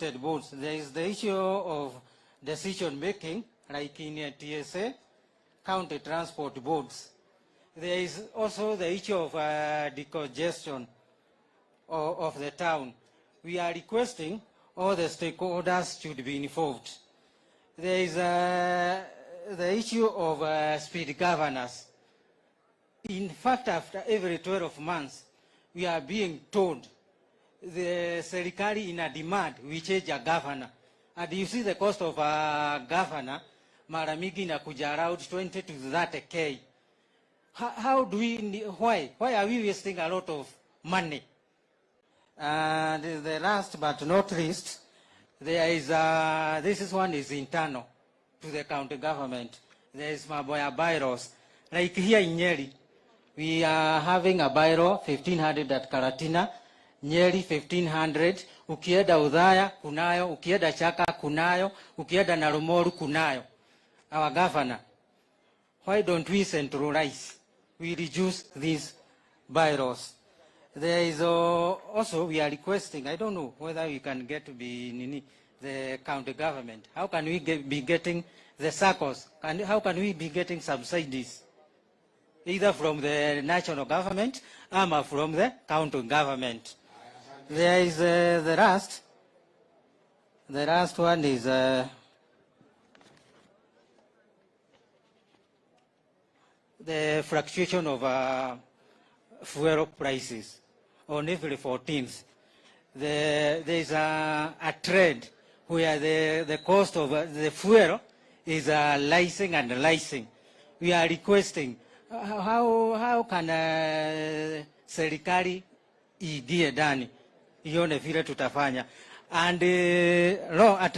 elected boards. There is the issue of decision making, like in TSA, county transport boards. There is also the issue of decongestion of the town. We are requesting all the stakeholders should be involved. There is the issue of speed governors. In fact, after every 12 months, we are being told the serikali in a demand, we change a governor. And you see the cost of a governor, mara mingi inakuja around 20 to 30K. How do we, why are we wasting a lot of money? And the last but not least, there is, this one is internal to the county government. There is Maboya bylaws. Like here in Nyeri, we are having a bylaw 1500 at Karatina, Nyeri 1500, ukienda Udhaya kunayo, ukienda Chaka kunayo, ukienda Narumoru kunayo. Our governor, why don't we centralize? We reduce these bylaws. There is also, we are requesting, I don't know whether we can get to be the county government. How can we be getting the circles? How can we be getting subsidies? Either from the national government or from the county government. There is the last one is the fluctuation of fuel prices on April 14th. There is a trend where the cost of the fuel is rising and rising. We are requesting how can serikali igie ndani ione vile tutafanya. And at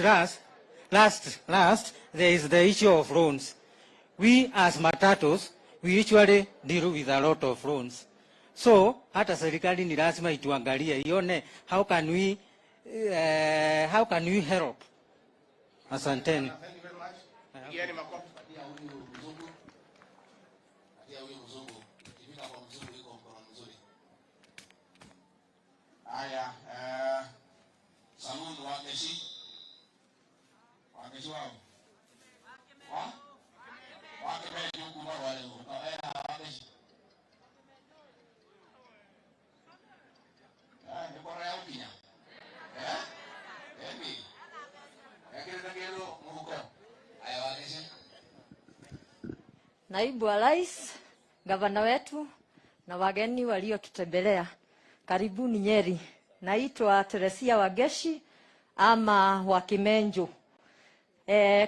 last there is the issue of loans. We as matatos, we usually deal with a lot of loans. So hata serikali ni lazima ituangalie ione how can we help. Asanteni. Thank you very much. Haya, Saluni wakeshi wao wakemeji huku mbao wale wakeshi ni bora ya ukinya ebi yakile tangelo muhuko haya wakeshi. Naibu wa Rais, gavana wetu na wageni waliotutembelea, karibuni Nyeri. Naitwa Teresia Wageshi ama Wakimenjo.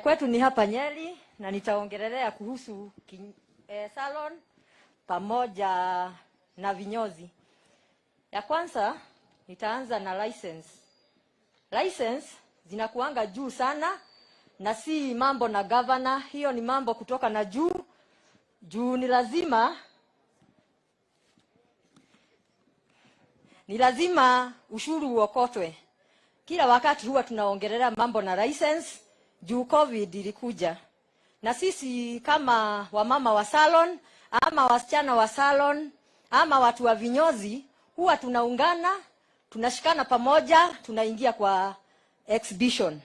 Kwetu ni hapa Nyeri na nitaongelelea kuhusu salon pamoja na vinyozi. Ya kwanza nitaanza na license. License zinakuanga juu sana na si mambo na governor, hiyo ni mambo kutoka na juu. Juu ni lazima ushuru uokotwe. Kila wakati huwa tunaongelea mambo na license juu COVID ilikuja. Na sisi kama wamama wa salon ama wasichana wa salon ama watu wa vinyozi huwa tunaungana, tunashikana pamoja, tunaingia kwa exhibition.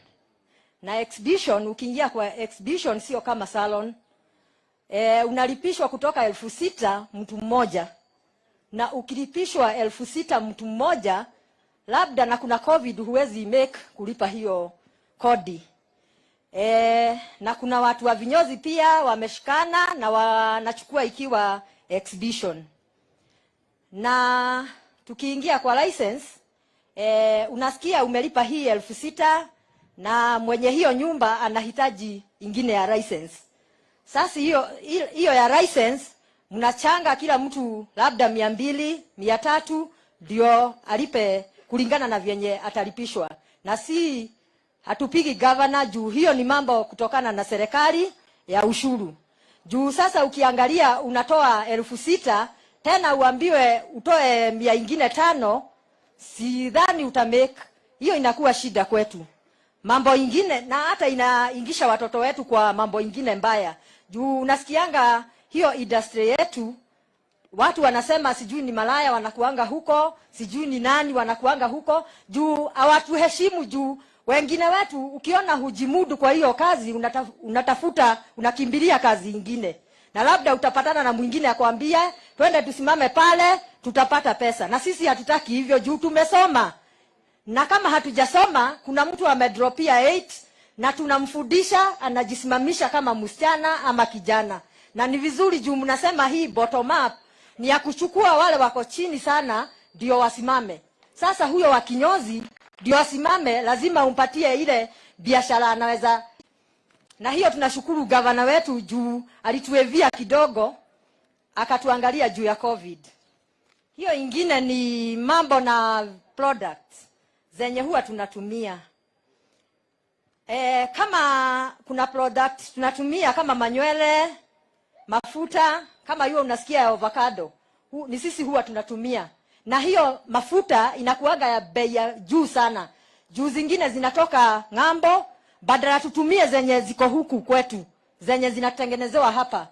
Na exhibition, ukiingia kwa exhibition sio kama salon. Unalipishwa kutoka 6,000 mtu mmoja. Na ukilipishwa 6,000 mtu mmoja, labda na kuna COVID huwezi make kulipa hiyo kodi. Na kuna watu wa vinyozi pia wameshikana na wanachukua ikiwa exhibition. Na tukiingia kwa license, unasikia umelipa hii 6,000 na mwenye hiyo nyumba anahitaji ingine ya license. Sasa hiyo ya license mnachanga kila mtu labda 200, 300 ndio alipe kulingana na vyenye atalipishwa. Na si hatupigi governor juu hiyo ni mambo kutokana na serikali ya ushuru. Juu sasa ukiangalia unatoa 6,000 tena uambiwe utoe 500, sidhani utamake. Hiyo inakuwa shida kwetu. Mambo ingine na hata inaingisha watoto wetu kwa mambo ingine mbaya. Juu unasikianga hiyo industry yetu, watu wanasema sijui ni malaya wanakuanga huko, sijui ni nani wanakuanga huko, juu hawatuheshimu juu Wengine wetu ukiona hujimudu kwa hiyo kazi, unatafuta unakimbilia kazi nyingine. Na labda utapatana na mwingine akwambia twende tusimame pale tutapata pesa. Na sisi hatutaki hivyo juu tumesoma. Na kama hatujasoma kuna mtu amedropia 8 na tunamfundisha anajisimamisha kama msichana ama kijana. Na ni vizuri juu mnasema hii bottom up ni ya kuchukua wale wako chini sana ndio wasimame. Sasa huyo wa kinyozi ndio asimame, lazima umpatie ile biashara anaweza. Na hiyo tunashukuru gavana wetu juu alituevia kidogo akatuangalia juu ya COVID. Hiyo ingine ni mambo na products zenye huwa tunatumia. Kama kuna product tunatumia kama manywele, mafuta, kama hiyo unasikia avocado, ni sisi huwa tunatumia. Na hiyo mafuta inakuaga ya bei ya juu sana. Juu zingine zinatoka ng'ambo, badala tutumie zenye ziko huku kwetu, zenye zinatengenezewa hapa.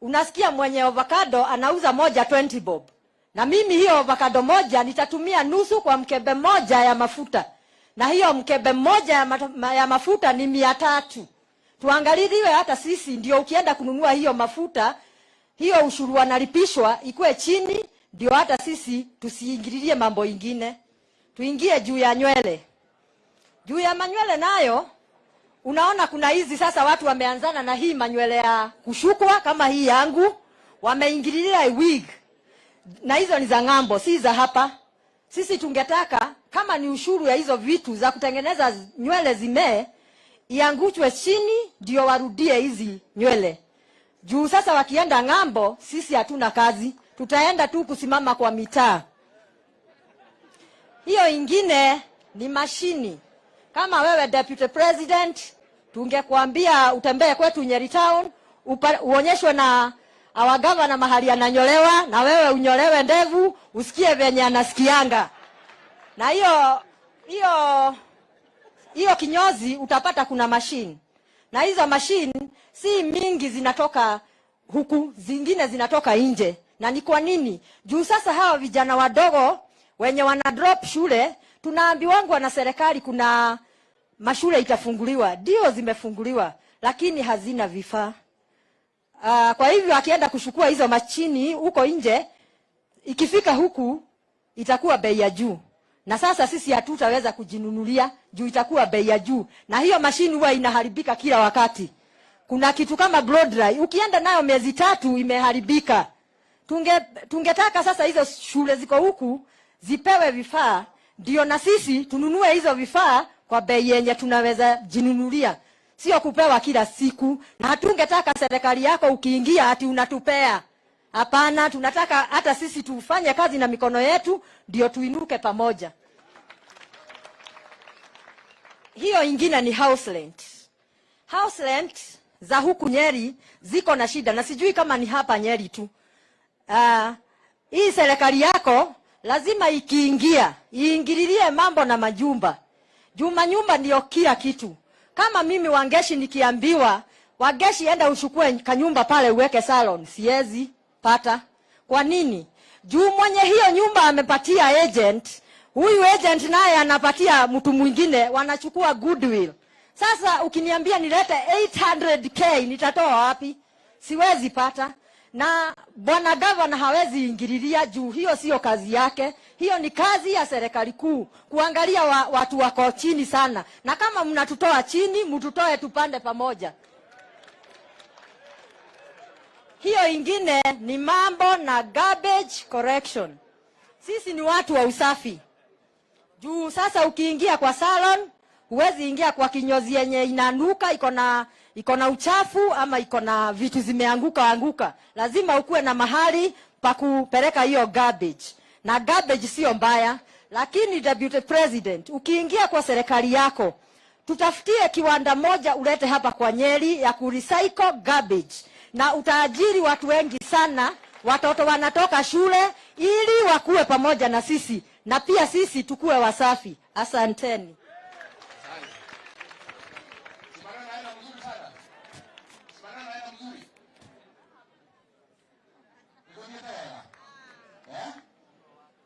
Unasikia mwenye avocado anauza moja 20 bob. Na mimi hiyo avocado moja nitatumia nusu kwa mkebe moja ya mafuta. Na hiyo mkebe moja ya mafuta ni 300. Tuangaliwe hata sisi ndio ukienda kununua hiyo mafuta, hiyo ushuru wanalipishwa ikuwe chini, ndio hata sisi tusiingililie mambo ingine. Tuingie juu ya nywele. Juu ya manywele nayo unaona kuna hizi sasa watu wameanzana na hii manywele ya kushukwa kama hii yangu, wameingililia wig. Na hizo ni za ng'ambo, si za hapa. Sisi tungetaka kama ni ushuru ya hizo vitu za kutengeneza nywele zimee, ianguchwe chini ndio warudie hizi nywele. Juu sasa wakienda ng'ambo, sisi hatuna kazi. Tutaenda tu kusimama kwa mitaa. Hiyo ingine ni mashini. Kama wewe deputy president, tungekuambia utembee kwetu Nyeri Town, uonyeshwe na our governor mahali ananyolewa, na wewe unyolewe ndevu, usikie venye anasikianga. Na hiyo kinyozi utapata kuna machine. Na hizo machine si mingi zinatoka huku, zingine zinatoka nje. Na ni kwa nini? Juu sasa hawa vijana wadogo wenye wana drop shule, tunaambiwa na serikali kuna mashule itafunguliwa. Ndio zimefunguliwa, lakini hazina vifaa. Kwa hivyo akienda kuchukua hizo machini huko nje, ikifika huku itakuwa bei ya juu. Na sasa sisi hatutaweza kujinunulia juu itakuwa bei ya juu. Na hiyo mashini huwa inaharibika kila wakati. Kuna kitu kama blow dry, ukienda nayo miezi 3 imeharibika. Tungetaka sasa hizo shule ziko huku zipewe vifaa, ndio na sisi tununue hizo vifaa kwa bei yenye tunaweza jinunulia. Sio kupewa kila siku. Na hatungetaka serikali yako ukiingia ati unatupea. Hapana, tunataka hata sisi tufanye kazi na mikono yetu ndio tuinuke pamoja. Hiyo ingine ni house rent. House rent za huku Nyeri ziko na shida, na sijui kama ni hapa Nyeri tu. Hii serikali yako lazima ikiingia iingililie mambo na majumba. Juma nyumba ndio kila kitu. Kama mimi Wangeshi nikiambiwa Wangeshi enda uchukue kanyumba pale uweke salon, siwezi pata. Kwa nini? Juu mwenye hiyo nyumba amepatia agent, huyu agent naye anapatia mtu mwingine, wanachukua goodwill. Sasa ukiniambia nilete 800k nitatoa wapi? Siwezi pata. Na bwana governor hawezi ingililia juu hiyo sio kazi yake. Hiyo ni kazi ya serikali kuu, kuangalia watu wako chini sana. Na kama mnatutoa chini, mtutoe tupande pamoja. Hiyo ingine ni mambo na garbage collection. Sisi ni watu wa usafi. Juu sasa ukiingia kwa salon, huwezi ingia kwa kinyozi yenye inanuka, iko na uchafu ama iko na vitu zimeanguka. Lazima ukuwe na mahali pa kupeleka hiyo garbage. Na garbage sio mbaya, lakini deputy president, ukiingia kwa serikali yako, tutafutie kiwanda moja ulete hapa kwa Nyeri ya kurecycle garbage. Na utaajiri watu wengi sana, watoto wanatoka shule ili wakuwe pamoja na sisi. Na pia sisi tukue wasafi. Asanteni.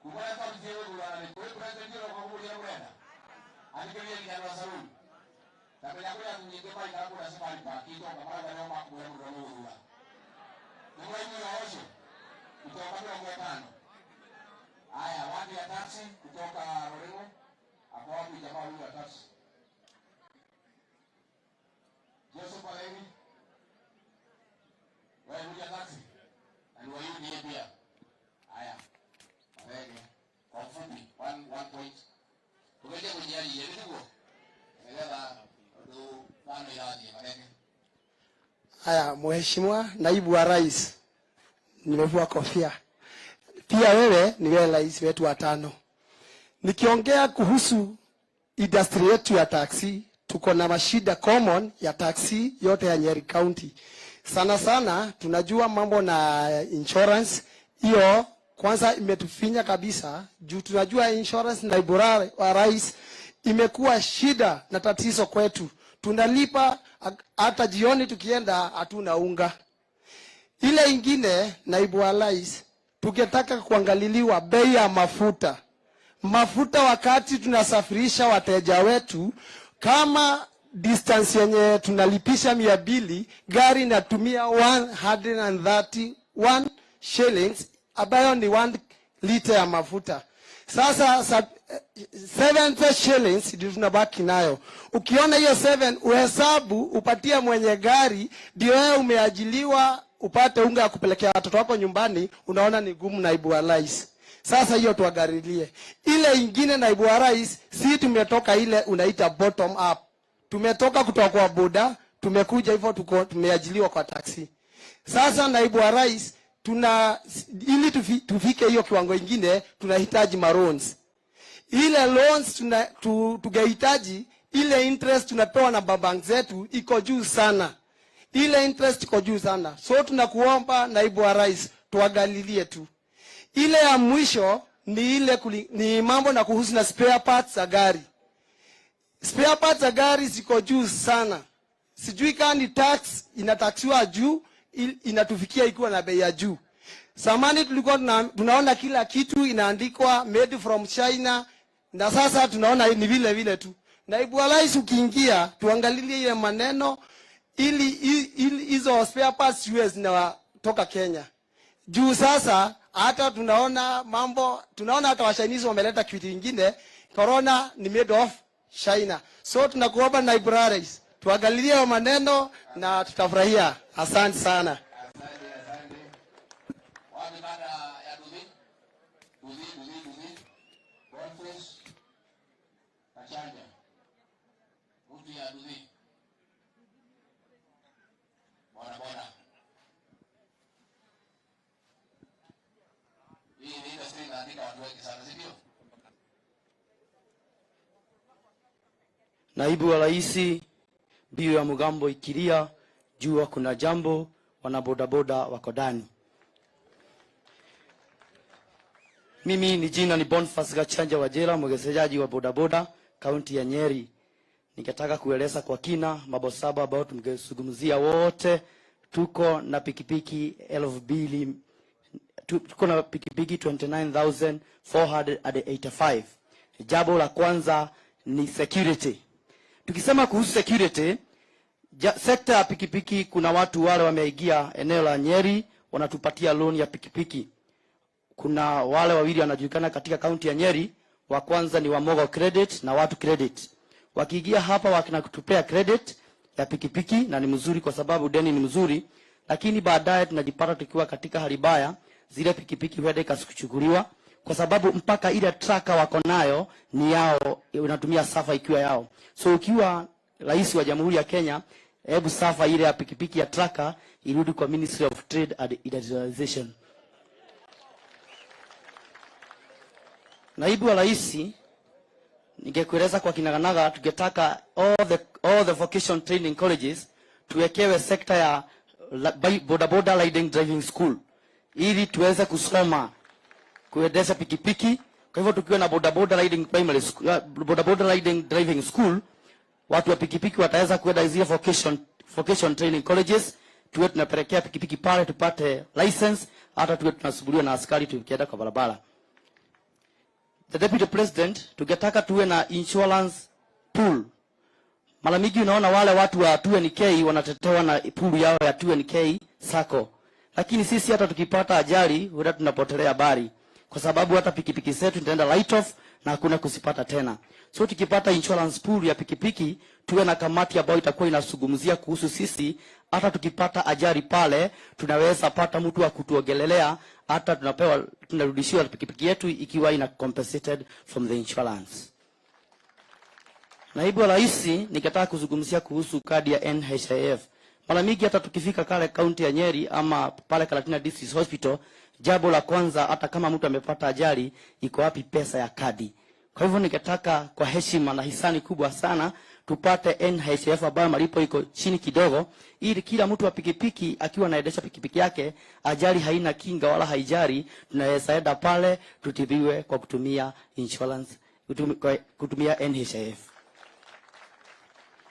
Kumwana kwa mzee wangu ana ni kwa president wa Jamhuri ya Uganda. Alikuwa kijana wa Saluni. nyingi mai na kuna safari park iko kama leo makuwa mrolua. Ndio hiyo hoja. Kutoka kwa mtano. Haya, watu ya taxi kutoka Rorengo. Hapo wapi jamaa huyu wa taxi? Joseph Aleni. Wewe huja taxi. Aliwahi ni pia. Haya. Aleni. Kwa ufupi, one point. Tukaje kwenye hali ya ndio. Elewa ndo bana yaje Aleni. Haya, Mheshimiwa Naibu wa Rais. Nimevua kofia. Pia wewe ni wewe rais wetu wa tano. Nikiongea kuhusu industry yetu ya taxi, tuko na mashida common ya taxi yote ya Nyeri County. Sana sana tunajua mambo na insurance. Hiyo kwanza imetufinya kabisa. Juu tunajua insurance naibu wa rais imekuwa shida na tatizo kwetu. Tunalipa hata jioni tukienda hatuna unga. Ile ingine naibu wa rais, tukitaka kuangaliliwa bei ya mafuta. Mafuta wakati tunasafirisha wateja wetu, kama distance yenye tunalipisha 200, gari inatumia 131 shillings, ambayo ni 1 liter ya mafuta. Sasa 70 shillings ndio tunabaki nayo. Ukiona hiyo 7 uhesabu upatie mwenye gari, ndio wewe umeajiliwa upate unga ya kupelekea watoto wako nyumbani, unaona ni gumu naibu wa rais. Sasa hiyo tuagarilie. Ile ingine naibu wa rais, si tumetoka ile unaita bottom up. Tumetoka kutoka kwa boda, tumekuja hivyo tumeajiliwa kwa taxi. Sasa naibu wa rais, ili tufike hiyo kiwango ingine, tunahitaji loans. Ile loans tungehitaji, ile interest tunapewa na bank zetu iko juu sana. Ile interest iko juu sana. So tunakuomba naibu wa rais, tuangalilie tu. Ile ya mwisho ni ile ni mambo na kuhusu na spare parts za gari. Spare parts za gari ziko juu sana. Sijui kama ni tax inataxiwa juu, inatufikia ikiwa na bei ya juu. Zamani tulikuwa tunaona kila kitu inaandikwa made from China, na sasa tunaona ni vile vile tu. Naibu wa rais, ukiingia tuangalilie ile maneno ili hizo spare parts ziwe zinatoka Kenya. Juu sasa hata tunaona hata wa Chinese wameleta kitu kingine, corona ni made of China. So tunakuomba naibu rais, tuangalilie maneno na tutafurahia. Asante sana. Asante. Wapi baada ya Duzi? Bonfres. Kachanja. Mtu ya Duzi. Bora. Hii ni industry inaandika watu wengi sana, si ndio? Naibu wa rais, bio ya Mugambo ikilia, jua kuna jambo, wanabodaboda wako ndani. Mimi ni jina ni Bonfas Gachanja Wajera, mwegezaji wa bodaboda kaunti ya Nyeri. Ningetaka kueleza kwa kina mambo saba ambayo tumezungumzia wote. Tuko na pikipiki 29,485. Jambo la kwanza ni security. Tukisema kuhusu security, sekta ya pikipiki, kuna watu wale wameingia eneo la Nyeri wanatupatia loan ya pikipiki. Kuna wale wawili wanajulikana katika kaunti ya Nyeri. Wa kwanza ni Wamogo Credit na Watu Credit. Wakiingia hapa wakinatupea credit ya pikipiki, na ni mzuri kwa sababu deni ni mzuri, lakini baadaye tunajipata tukiwa katika hali mbaya, zile pikipiki huenda ikasukuchukuliwa kwa sababu mpaka ile traka wako nayo ni yao, unatumia safa ikiwa yao. So ukiwa rais wa Jamhuri ya Kenya, hebu safa ile ya pikipiki ya traka irudi kwa Ministry of Trade and Industrialization. Naibu wa rais, ningekueleza kwa kinaganaga, tungetaka all the vocation training colleges tuwekewe sekta ya bodaboda riding driving school ili tuweze kusoma kuendesha pikipiki. Kwa hivyo tukiwa na bodaboda riding primary school, bodaboda riding driving school, watu wa pikipiki wataweza kuenda zile vocation training colleges, tuwe tunapelekea pikipiki pale tupate license, hata tuwe tunasubuliwa na askari tukienda kwa barabara. The Deputy President, tungetaka tuwe na insurance pool. Mara mingi unaona wale watu wa 2NK wanatetewa na pulu yao ya 2NK sako. Lakini sisi hata tukipata ajali huwa tunapotelea habari. Kwa sababu hata pikipiki zetu tutaenda write off na hakuna kusipata tena. So tukipata insurance pool ya pikipiki, tuwe na kamati ambayo itakuwa inazungumzia kuhusu sisi, hata tukipata ajali pale, tunaweza pata mtu wa kutuogelelea, hata tunarudishiwa pikipiki yetu ikiwa ina compensated from the insurance. Naibu wa Rais, nikataka kuzungumzia kuhusu kadi ya NHIF. Mara mingi hata tukifika kale kaunti ya Nyeri ama pale Kalatina District Hospital, jambo la kwanza hata kama mtu amepata ajali, iko wapi pesa ya kadi? Kwa hivyo nikataka kwa heshima na hisani kubwa sana tupate NHIF ambayo malipo iko chini kidogo, ili kila mtu wa pikipiki akiwa anaendesha pikipiki yake, ajali haina kinga wala haijari, tunaweza enda pale tutibiwe kwa kutumia insurance, kutumia NHIF.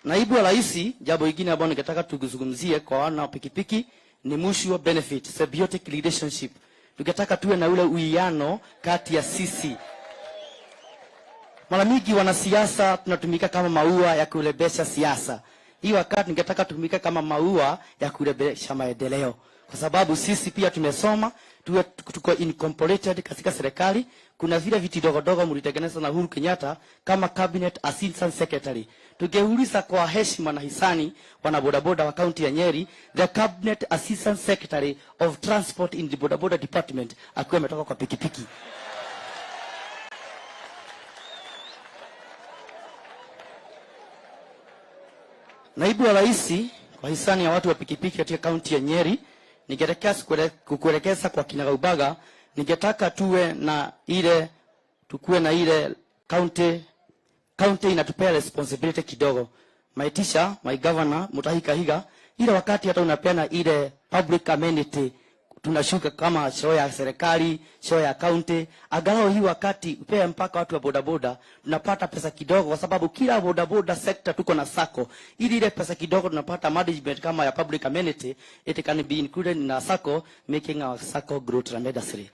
Naibu wa Rais, jambo lingine ambalo ningetaka tuzungumzie kwa wana pikipiki ni mutual benefit, symbiotic relationship. Tungetaka tuwe na ule uwiano kati ya sisi. Mara mingi wanasiasa tunatumika kama maua ya kulebesha siasa. Hii wakati ningetaka tutumike kama maua ya kulebesha maendeleo. Kwa sababu sisi pia tumesoma, tuko incorporated katika serikali. Kuna vile viti dogo mlitengeneza na Uhuru Kenyatta kama cabinet assistant secretary. Tungeuliza kwa heshima na hisani wana bodaboda wa kaunti ya Nyeri, the cabinet assistant secretary of transport in the bodaboda department akiwa ametoka kwa pikipiki. Naibu wa Rais, kwa hisani ya watu wa pikipiki katika kaunti ya Nyeri, ningetaka kukuelekeza kwa kinagaubaga, ningetaka tukue na ile county inatupea responsibility kidogo. My teacher, my governor, Mutahi Kahiga, ile wakati hata unapeana ile public amenity, tunashuka kama show ya serikali, show ya county, angalau hii wakati upea mpaka watu wa bodaboda, tunapata pesa kidogo kwa sababu kila bodaboda sector tuko na sako. Ili ile pesa kidogo tunapata management kama ya public amenity, it can be included in a sako, making our sako grow tremendously.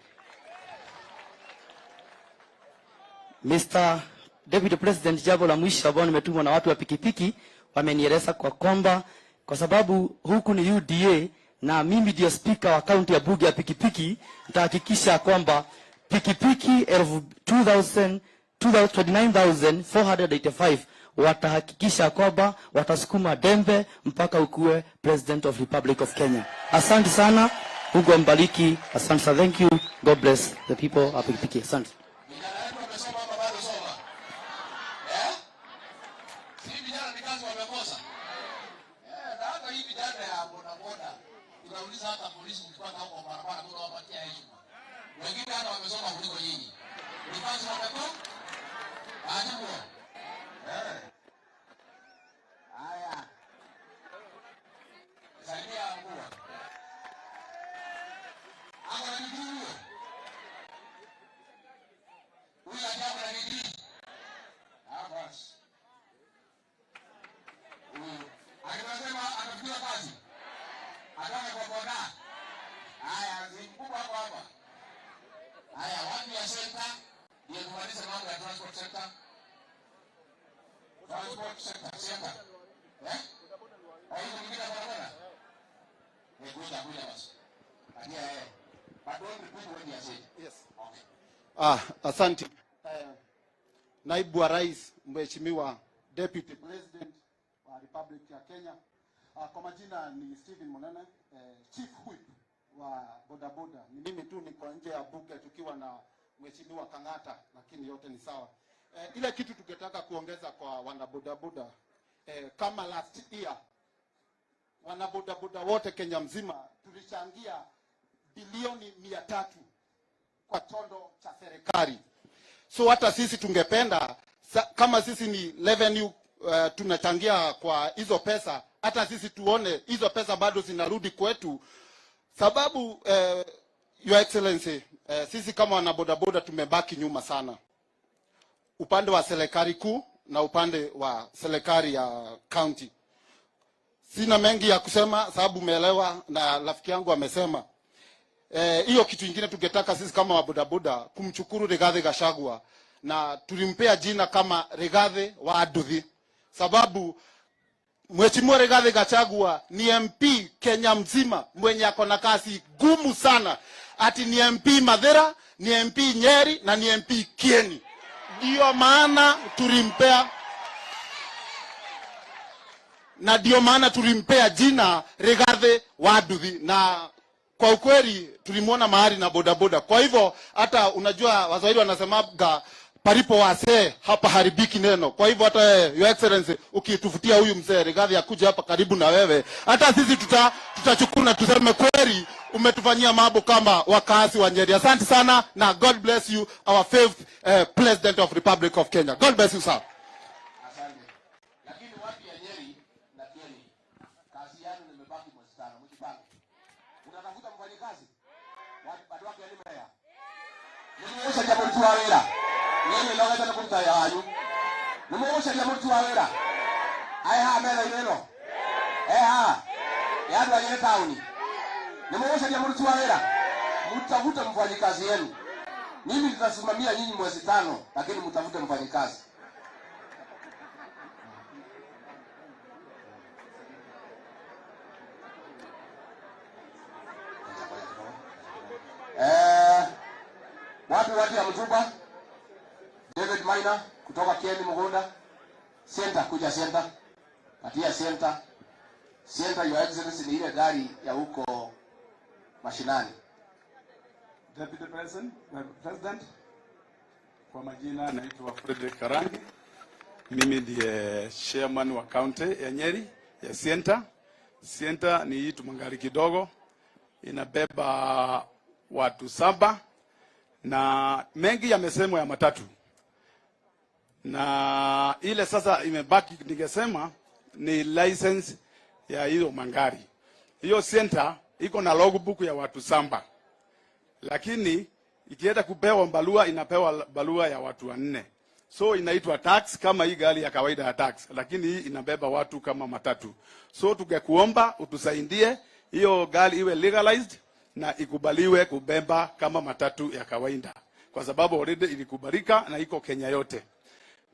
Mr. Deputy President, jambo la mwisho ambalo nimetumwa na watu wa pikipiki, wamenieleza kwa kwamba kwa sababu huku ni UDA na mimi ndio speaker wa kaunti ya bunge ya pikipiki, nitahakikisha kwamba pikipiki 29,485 watahakikisha kwamba watasukuma dembe mpaka ukue President of Republic of Kenya. Asante sana, Mungu ambariki. Asante sana, thank you, God bless the people of pikipiki. Asante. Tunauliza hata polisi mkipata huko barabara tunawapatia heshima. Wengine hata wamesoma kuliko nyinyi. Ni kazi wametoa? Ajibu. Haya. Saidia mkuu. Hapo ni nini? Huyu ajabu na nini? Hapa. Anasema anafikia kazi. Ataka kwa boda. Haya, zikubwa hapa. Haya, watu ya center ndio tumalize mambo ya transport sector. Transport sector. Hiyo mwingine barabara. Kuja basi. Atia But don't repeat what you said. Yes. Okay. Asante. Naibu wa Rais, Mheshimiwa Deputy President wa Republic ya Kenya. Kwa majina ni Stephen Monene, Chief Whip wa bodaboda. Ni mimi tu niko nje ya bunge tukiwa na Mheshimiwa Kangata, lakini yote ni sawa. Ile kitu tungetaka kuongeza kwa wanabodaboda, kama last year wanabodaboda wote Kenya mzima tulichangia bilioni 300 kwa tondo cha serikali. So hata sisi tungependa kama sisi ni revenue tunachangia kwa hizo pesa, hata sisi tuone hizo pesa bado zinarudi kwetu. Sababu Your Excellency, sisi kama wanabodaboda tumebaki nyuma sana, upande wa serikali kuu na upande wa serikali ya county. Sina mengi ya kusema sababu umeelewa na rafiki yangu amesema. Hiyo kitu kingine tungetaka sisi kama wabodaboda kumchukuru Rigathi Gachagua, na tulimpea jina kama Rigathi wa Aduthi, sababu Mheshimiwa Rigathi Gachagua ni MP Kenya mzima mwenye ako na kazi gumu sana. Ati ni MP Mathira, ni MP Nyeri na ni MP Kieni. Ndio maana tulimpea jina Rigathi Waduthi, na kwa ukweli tulimuona mahali na bodaboda. Kwa hivyo hata unajua Waswahili wanasemaga palipo wasee hapa haribiki neno. Kwa hivyo hata Your Excellency ukitufutia huyu mzee Rigathi akuje hapa karibu na wewe, hata sisi tutachukua tuseme kweli umetufanyia mambo kama wakazi wa Nyeri. Asante sana na God bless you, our fifth President of Republic of Kenya. God bless you sir. Asante. Lakini wapi ya Nyeri na Kieni? Kazi yenu nimebaki mwezi 5, mjipange. Unatafuta mfanyikazi? Watu wake ni mbaya. Nimeosha jambo tu wawera. Yeye ndio anataka kumtaya hayo. Nimeosha jambo tu wawera. Aya mela ineno. Yadu wa Nyeri County. Nimeosha jambo tu wawera. Mtafuta mfanyikazi yenu. Mimi nitasimamia nyinyi mwezi 5, lakini mtafute mfanyikazi. Watu ya Mtuba, David Maina kutoka Kieni Mugunda, Center kuja Center, patia Center. Center Your Excellency ni ile gari ya huko mashinani. Deputy President, kwa majina naitwa Frederick Karangi. Mimi ndiye chairman wa county ya Nyeri ya Center. Center ni itu mangari kidogo, inabeba watu 7 na mengi yamesemwa ya matatu. Na ile sasa imebaki ningesema ni license ya hiyo mangari. Hiyo Center iko na logbook ya watu 7. Lakini ikienda kupewa barua inapewa barua ya watu 4. So inaitwa tax kama hii gari ya kawaida ya tax, lakini hii inabeba watu kama matatu. So tungekuomba utusaidie hiyo gari iwe legalized na ikubaliwe kubeba kama matatu ya kawaida, kwa sababu already ilikubalika na iko Kenya yote.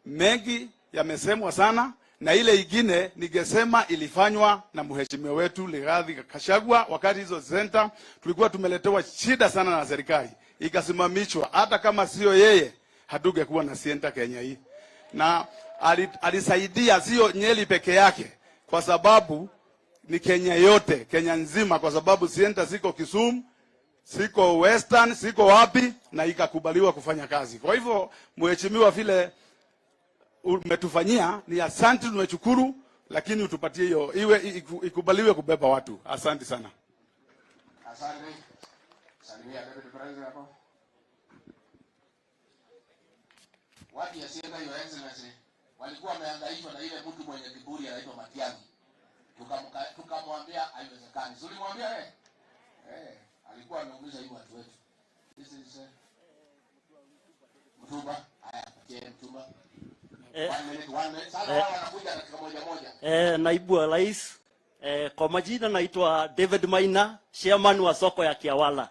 Mengi yamesemwa sana, na ile ingine ningesema ilifanywa na mheshimiwa wetu Rigathi Gachagua. Wakati hizo center tulikuwa tumeletewa shida sana na serikali, ikasimamishwa. Hata kama sio yeye hatungekuwa na center Kenya hii. Na alisaidia sio Nyeri peke yake, kwa sababu ni Kenya yote, Kenya nzima, kwa sababu center siko Kisumu, siko Western, siko wapi, na ikakubaliwa kufanya kazi. Kwa hivyo mheshimiwa, vile umetufanyia ni asante, tumechukuru, lakini utupatie hiyo iwe ikubaliwe kubeba watu. Asante sana. Asante. Salimia Deputy President hapo. Watu ya Center Your Excellency walikuwa wamehangaishwa na ile mtu mwenye kiburi anaitwa Matiang'i. Tukamwambia haiwezekani. Ulimwambia alikuwa anaumiza hiyo watu wetu. This is Mtuba. Haya, patie Mtuba. Sasa wanakuja katika moja. Naibu wa Rais, kwa majina naitwa David Maina, chairman wa soko ya Kiawala.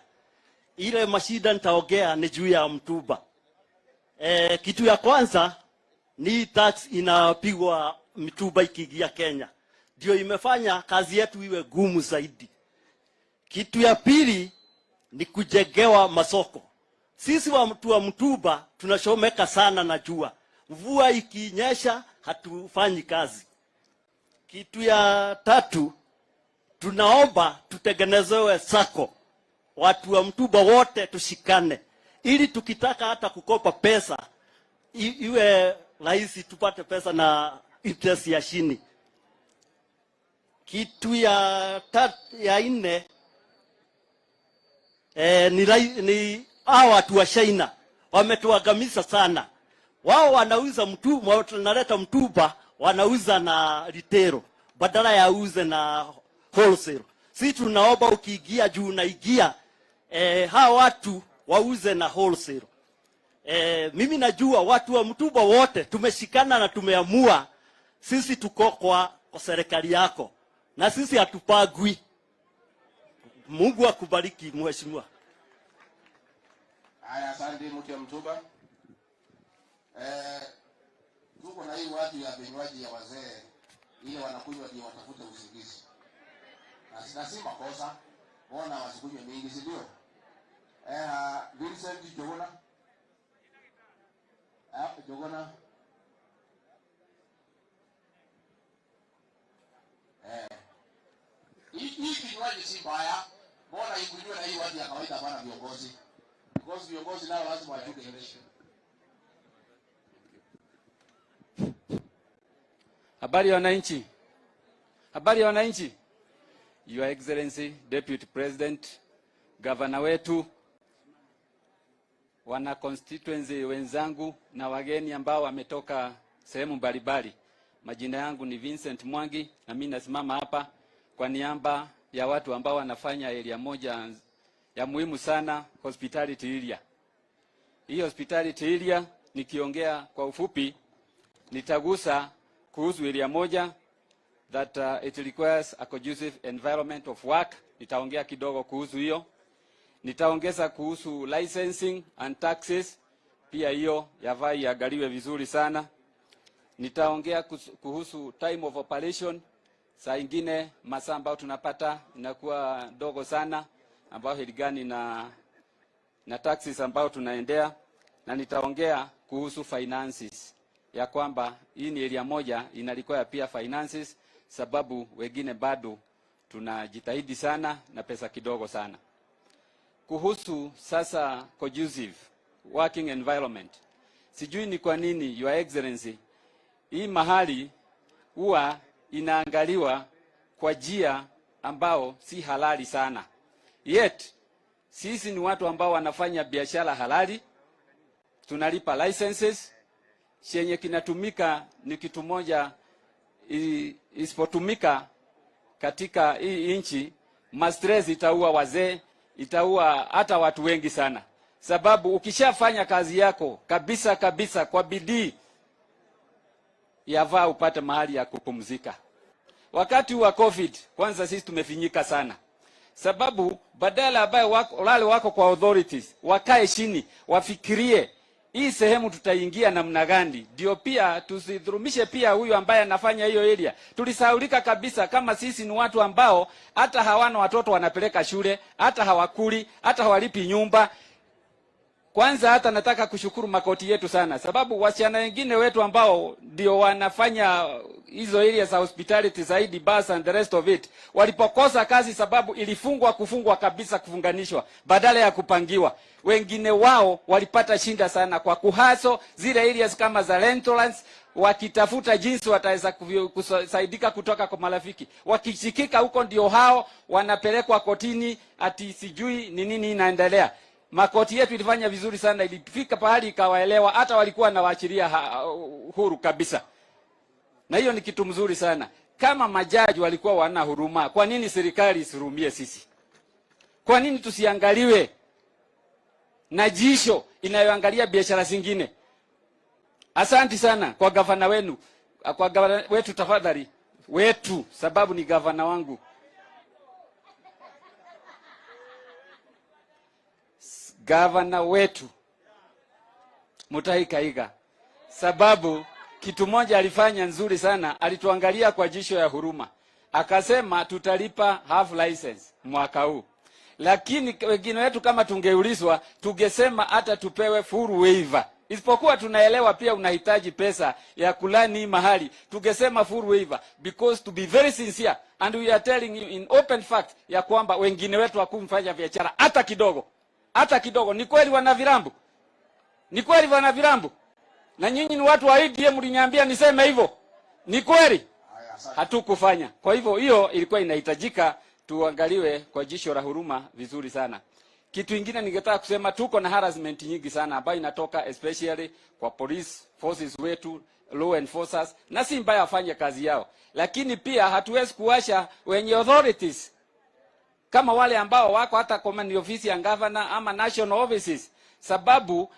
Ile mashida nitaongea ni juu ya Mtuba. Kitu ya kwanza ni tax inapigwa Mtuba ikiingia Kenya. Ndio imefanya kazi yetu iwe gumu zaidi. Kitu ya pili ni kujengewa masoko. Sisi watu wa Mtuba tunashomeka sana na jua. Mvua ikinyesha hatufanyi kazi. Kitu ya tatu, tunaomba tutengenezewe sako. Watu wa Mtuba wote tushikane, ili tukitaka hata kukopa pesa iwe rahisi, tupate pesa na interest ya chini. Kitu ya 4 ni hao watu wa China wametuangamiza sana. Wao wanauza Mtuba, tunaleta Mtuba, wanauza na retail badala ya uze na wholesale. Sisi tunaomba ukiingia juu unaingia hao watu wauze na wholesale. Mimi najua watu wa Mtuba wote tumeshikana na tumeamua sisi tuko kwa serikali yako, na sisi hatupagwi. Mungu akubariki mheshimiwa. Haya, asante mtu ya Mtuba. Tuko na hii watu ya vinywaji ya wazee ile wanakunywa ndio watafute usingizi. Na si makosa, mbona wasikunywe mingi, si ndio? Vincent Jogona. Jogona. Hii kinywaji si mbaya. Mbona ikunywe na hii watu ya kawaida bana viongozi? Because viongozi nao lazima wajuke kesho. Habari ya wananchi. Habari ya wananchi. Your Excellency, Deputy President, Governor wetu, wana constituency wenzangu na wageni ambao wametoka sehemu mbalimbali. Majina yangu ni Vincent Mwangi na mimi nasimama hapa kwa niaba ya watu ambao wanafanya area moja ya muhimu sana, hospitality area. Hii hospitality area nikiongea kwa ufupi nitagusa kuhusu area moja that it requires a conducive environment of work. Nitaongea kidogo kuhusu hiyo. Nitaongeza kuhusu licensing and taxes, pia hiyo yafaa iangaliwe vizuri sana. Nitaongea kuhusu time of operation. Saa ingine masaa ambayo tunapata inakuwa dogo sana, ambayo hiligani na taxes ambayo tunaendea. Na nitaongea kuhusu finances, ya kwamba hii ni area moja inalikuwa pia finances, sababu wengine bado tunajitahidi sana na pesa kidogo sana. Kuhusu sasa conducive working environment, sijui ni kwa nini Your Excellency hii mahali huwa inaangaliwa kwa njia ambao si halali sana. Yet sisi ni watu ambao wanafanya biashara halali, tunalipa licenses. Chenye kinatumika ni kitu moja, isipotumika katika hii nchi, mastress itaua wazee, itaua hata watu wengi sana. Sababu ukishafanya kazi yako kabisa kwa bidii, yafaa upate mahali ya kupumzika. Wakati wa COVID kwanza sisi tumefinyika sana, sababu badala ambayo wako kwa authorities wakae chini wafikirie hii sehemu tutaingia namna gani, ndio pia tusidhurumishe pia huyu ambaye anafanya hiyo area. Tulisahaulika kabisa kama sisi ni watu ambao hata hawana watoto wanapeleka shule, hata hawakuli, hata hawalipi nyumba. Kwanza hata nataka kushukuru makoti yetu sana, sababu wasichana wengine wetu ambao ndio wanafanya hizo areas za hospitality zaidi, bus and the rest of it, walipokosa kazi sababu kufungwa kabisa, kufunganishwa badala ya kupangiwa, wengine wao walipata shinda sana kwa kuhaso zile areas kama za rentals, wakitafuta jinsi wataweza kusaidika kutoka kwa marafiki. Wakishikika huko ndio hao wanapelekwa kotini, ati sijui ni nini inaendelea. Makoti yetu ilifanya vizuri sana, ilifika pahali ikawaelewa, hata walikuwa na waachilia huru kabisa. Na hiyo ni kitu mzuri sana. Kama majaji walikuwa wana huruma, kwa nini serikali isirumie sisi? Kwa nini tusiangaliwe na jisho inayoangalia biashara zingine? Asante sana kwa gavana wenu, kwa gavana wetu, tafadhali wetu, sababu ni gavana wangu. Gavana wetu Mutahi Kahiga, sababu kitu moja alifanya nzuri sana, alituangalia kwa jisho ya huruma. Akasema tutalipa half license mwaka huu. Lakini wengine wetu kama tungeulizwa, tungesema hata tupewe full waiver. Isipokuwa tunaelewa pia unahitaji pesa ya kulani mahali, tungesema full waiver, because to be very sincere and we are telling you in open fact ya kwamba wengine wetu hakumfanya biashara hata kidogo. Hata kidogo. Ni kweli wana virambu? Ni kweli wana virambu? Na nyinyi ni watu wa IDM, mliniambia niseme hivyo. Ni kweli? Hatukufanya. Kwa hivyo hiyo ilikuwa inahitajika tuangaliwe kwa jisho la huruma vizuri sana. Kitu kingine ningetaka kusema, tuko na harassment nyingi sana ambayo inatoka especially kwa police forces wetu, law enforcers, na si mbaya wafanye kazi yao. Lakini pia hatuwezi kuwasha wenye authorities kama wale ambao wako hata kama ni ofisi ya governor ama national offices, sababu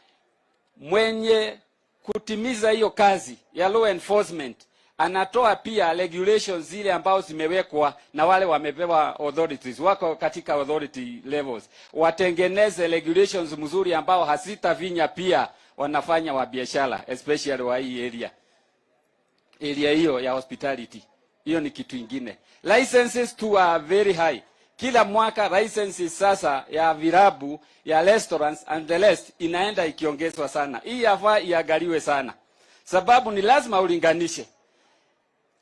mwenye kutimiza hiyo kazi ya law enforcement anatoa pia regulations zile ambao zimewekwa na wale wamepewa authorities, wako katika authority levels, watengeneze regulations mzuri ambao hasitavinya pia wanafanya wa biashara, especially wa hii area hiyo ya hospitality. Hiyo ni kitu ingine. Licenses too are very high. Kila mwaka licenses sasa ya virabu, ya restaurants and the rest inaenda ikiongezwa sana. Hii yafaa iangaliwe sana. Sababu ni lazima ulinganishe.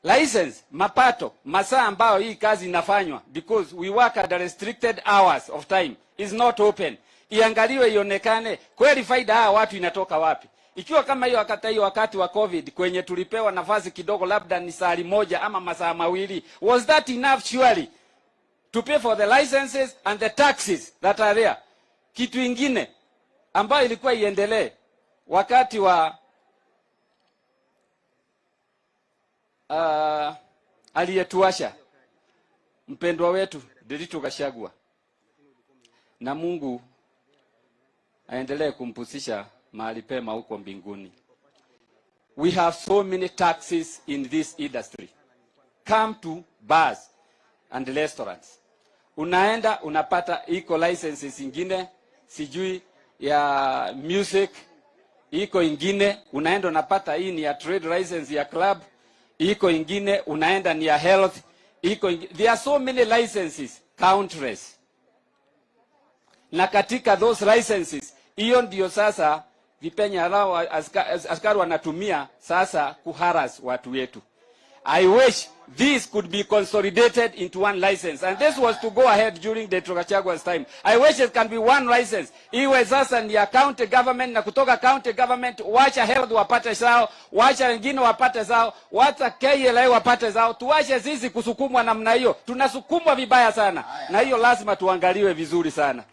License, mapato, masaa ambayo hii kazi inafanywa, because we work at restricted hours of time, is not open. Iangaliwe ionekane, kweli faida hawa watu inatoka wapi? Ikiwa kama hiyo wakati wa COVID, kwenye tulipewa nafasi kidogo labda ni saa moja ama masaa mawili, was that enough surely to pay for the licenses and the taxes that are there? Kitu ingine ambayo ilikuwa iendelee wakati wa aliyetuasha mpendwa wetu Ruto Gachagua, na Mungu aendelee kumpusisha mahali pema huko mbinguni. We have so many taxes in this industry. Come to bars and restaurants. Unaenda unapata iko licenses ingine, sijui ya music, iko ingine unaenda unapata hii ni ya trade license ya club, iko ingine unaenda ni ya health, there are so many licenses countless. Na katika those licenses, hiyo ndio sasa vipenya hao askari wanatumia sasa kuharass watu wetu. I wish this could be consolidated into one license, and this was to go ahead during the Gachagua's time. I wish it can be one license. Iwe sasa ni ya county government, na kutoka county government wacha health wapate zao, wacha wengine wapate zao, wacha KLA wapate zao. Tuache sisi kusukumwa namna hiyo. Tunasukumwa vibaya sana. Na hiyo lazima tuangaliwe vizuri sana.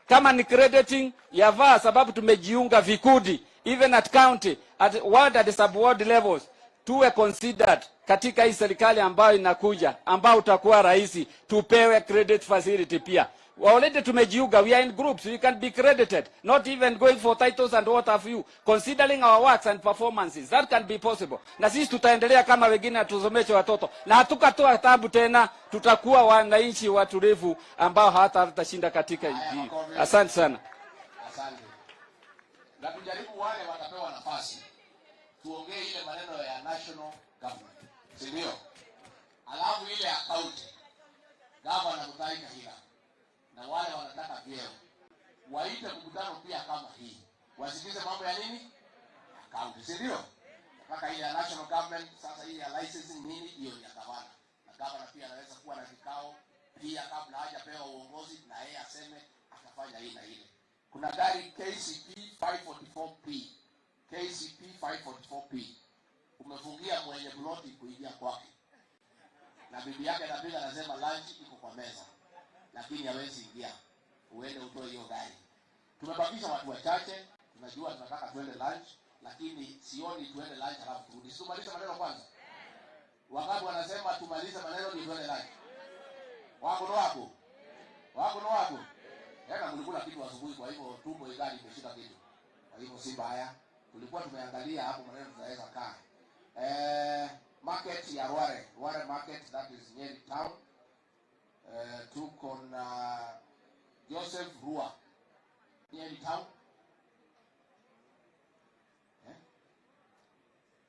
Kama ni crediting yavaa, sababu tumejiunga vikundi even at county, at ward, at sub-ward levels, tuwe considered katika hii serikali ambayo inakuja, ambao utakuwa rahisi, tupewe credit facility pia. Already tumejiunga, we are in groups, we can be credited, not even going for titles and what have you, considering our works and performances, that can be possible. Na sisi tutaendelea kama wengine atuzomeshe watoto, na hatukatoa tabu tena, tutakuwa wananchi watulivu ambao hawatashinda katika hii. Asante sana. Asante. Na tujaribu wale watapewa nafasi, tuongee ile maneno ya national government, si ndio? Alafu ile ya county governor kutaika hila, na wale wanataka vyeo waite mkutano pia kama hii, wasikize mambo ya nini county, si ndio? Mpaka ile ya national government. Sasa hii ya licensing nini, hiyo ni ya gavana, na gavana pia anaweza kuwa na vikao pia kabla hajapewa uongozi, na yeye aseme atafanya hii na ile. Kuna gari KCP 544P, KCP 544P, umefungia mwenye ploti kuingia kwake, na bibi yake anapiga anasema lunch iko kwa meza, lakini hawezi ingia, uende utoe hiyo gari. Tumebakisha watu wachache, tunajua tunataka tuende lunch, lakini sioni tuende lunch halafu turudi. Tumalize maneno kwanza. Wakati wanasema tumalize maneno ni tuende lunch. Wako ndo wako. Wako ndo wako. Yana mlikula kitu asubuhi, kwa hivyo tumbo igari imeshika kitu. Kwa hivyo si mbaya. Tulikuwa tumeangalia hapo maneno tunaweza kaa. Market ya Ware market, that is Nyeri town. Tuko na Joseph Rua, Nyeri town.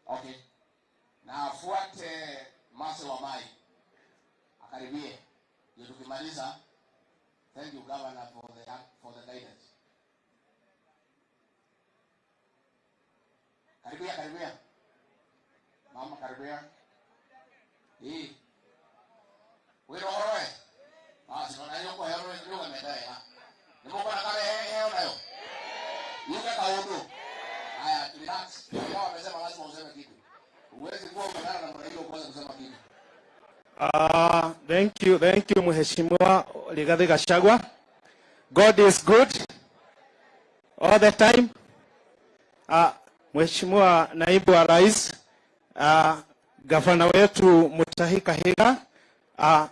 Okay. Na afuate Mase wa Mai, akaribie. Ndio tukimaliza. Thank you Governor for the guidance. Karibia. Mama karibia. Hii. Wewe roho. Basi na hiyo kwa hiyo ndio umedai. Ndio kwa kale hiyo nayo. Yuka kaudo. Haya, relax. Wao wamesema lazima useme kitu. Uwezi kuwa umelala na mwana hiyo kwanza kusema kitu. Thank you Mheshimiwa Rigathi Gachagua. God is good all the time. Mheshimiwa Naibu wa Rais, gavana wetu Mutahi Kahiga,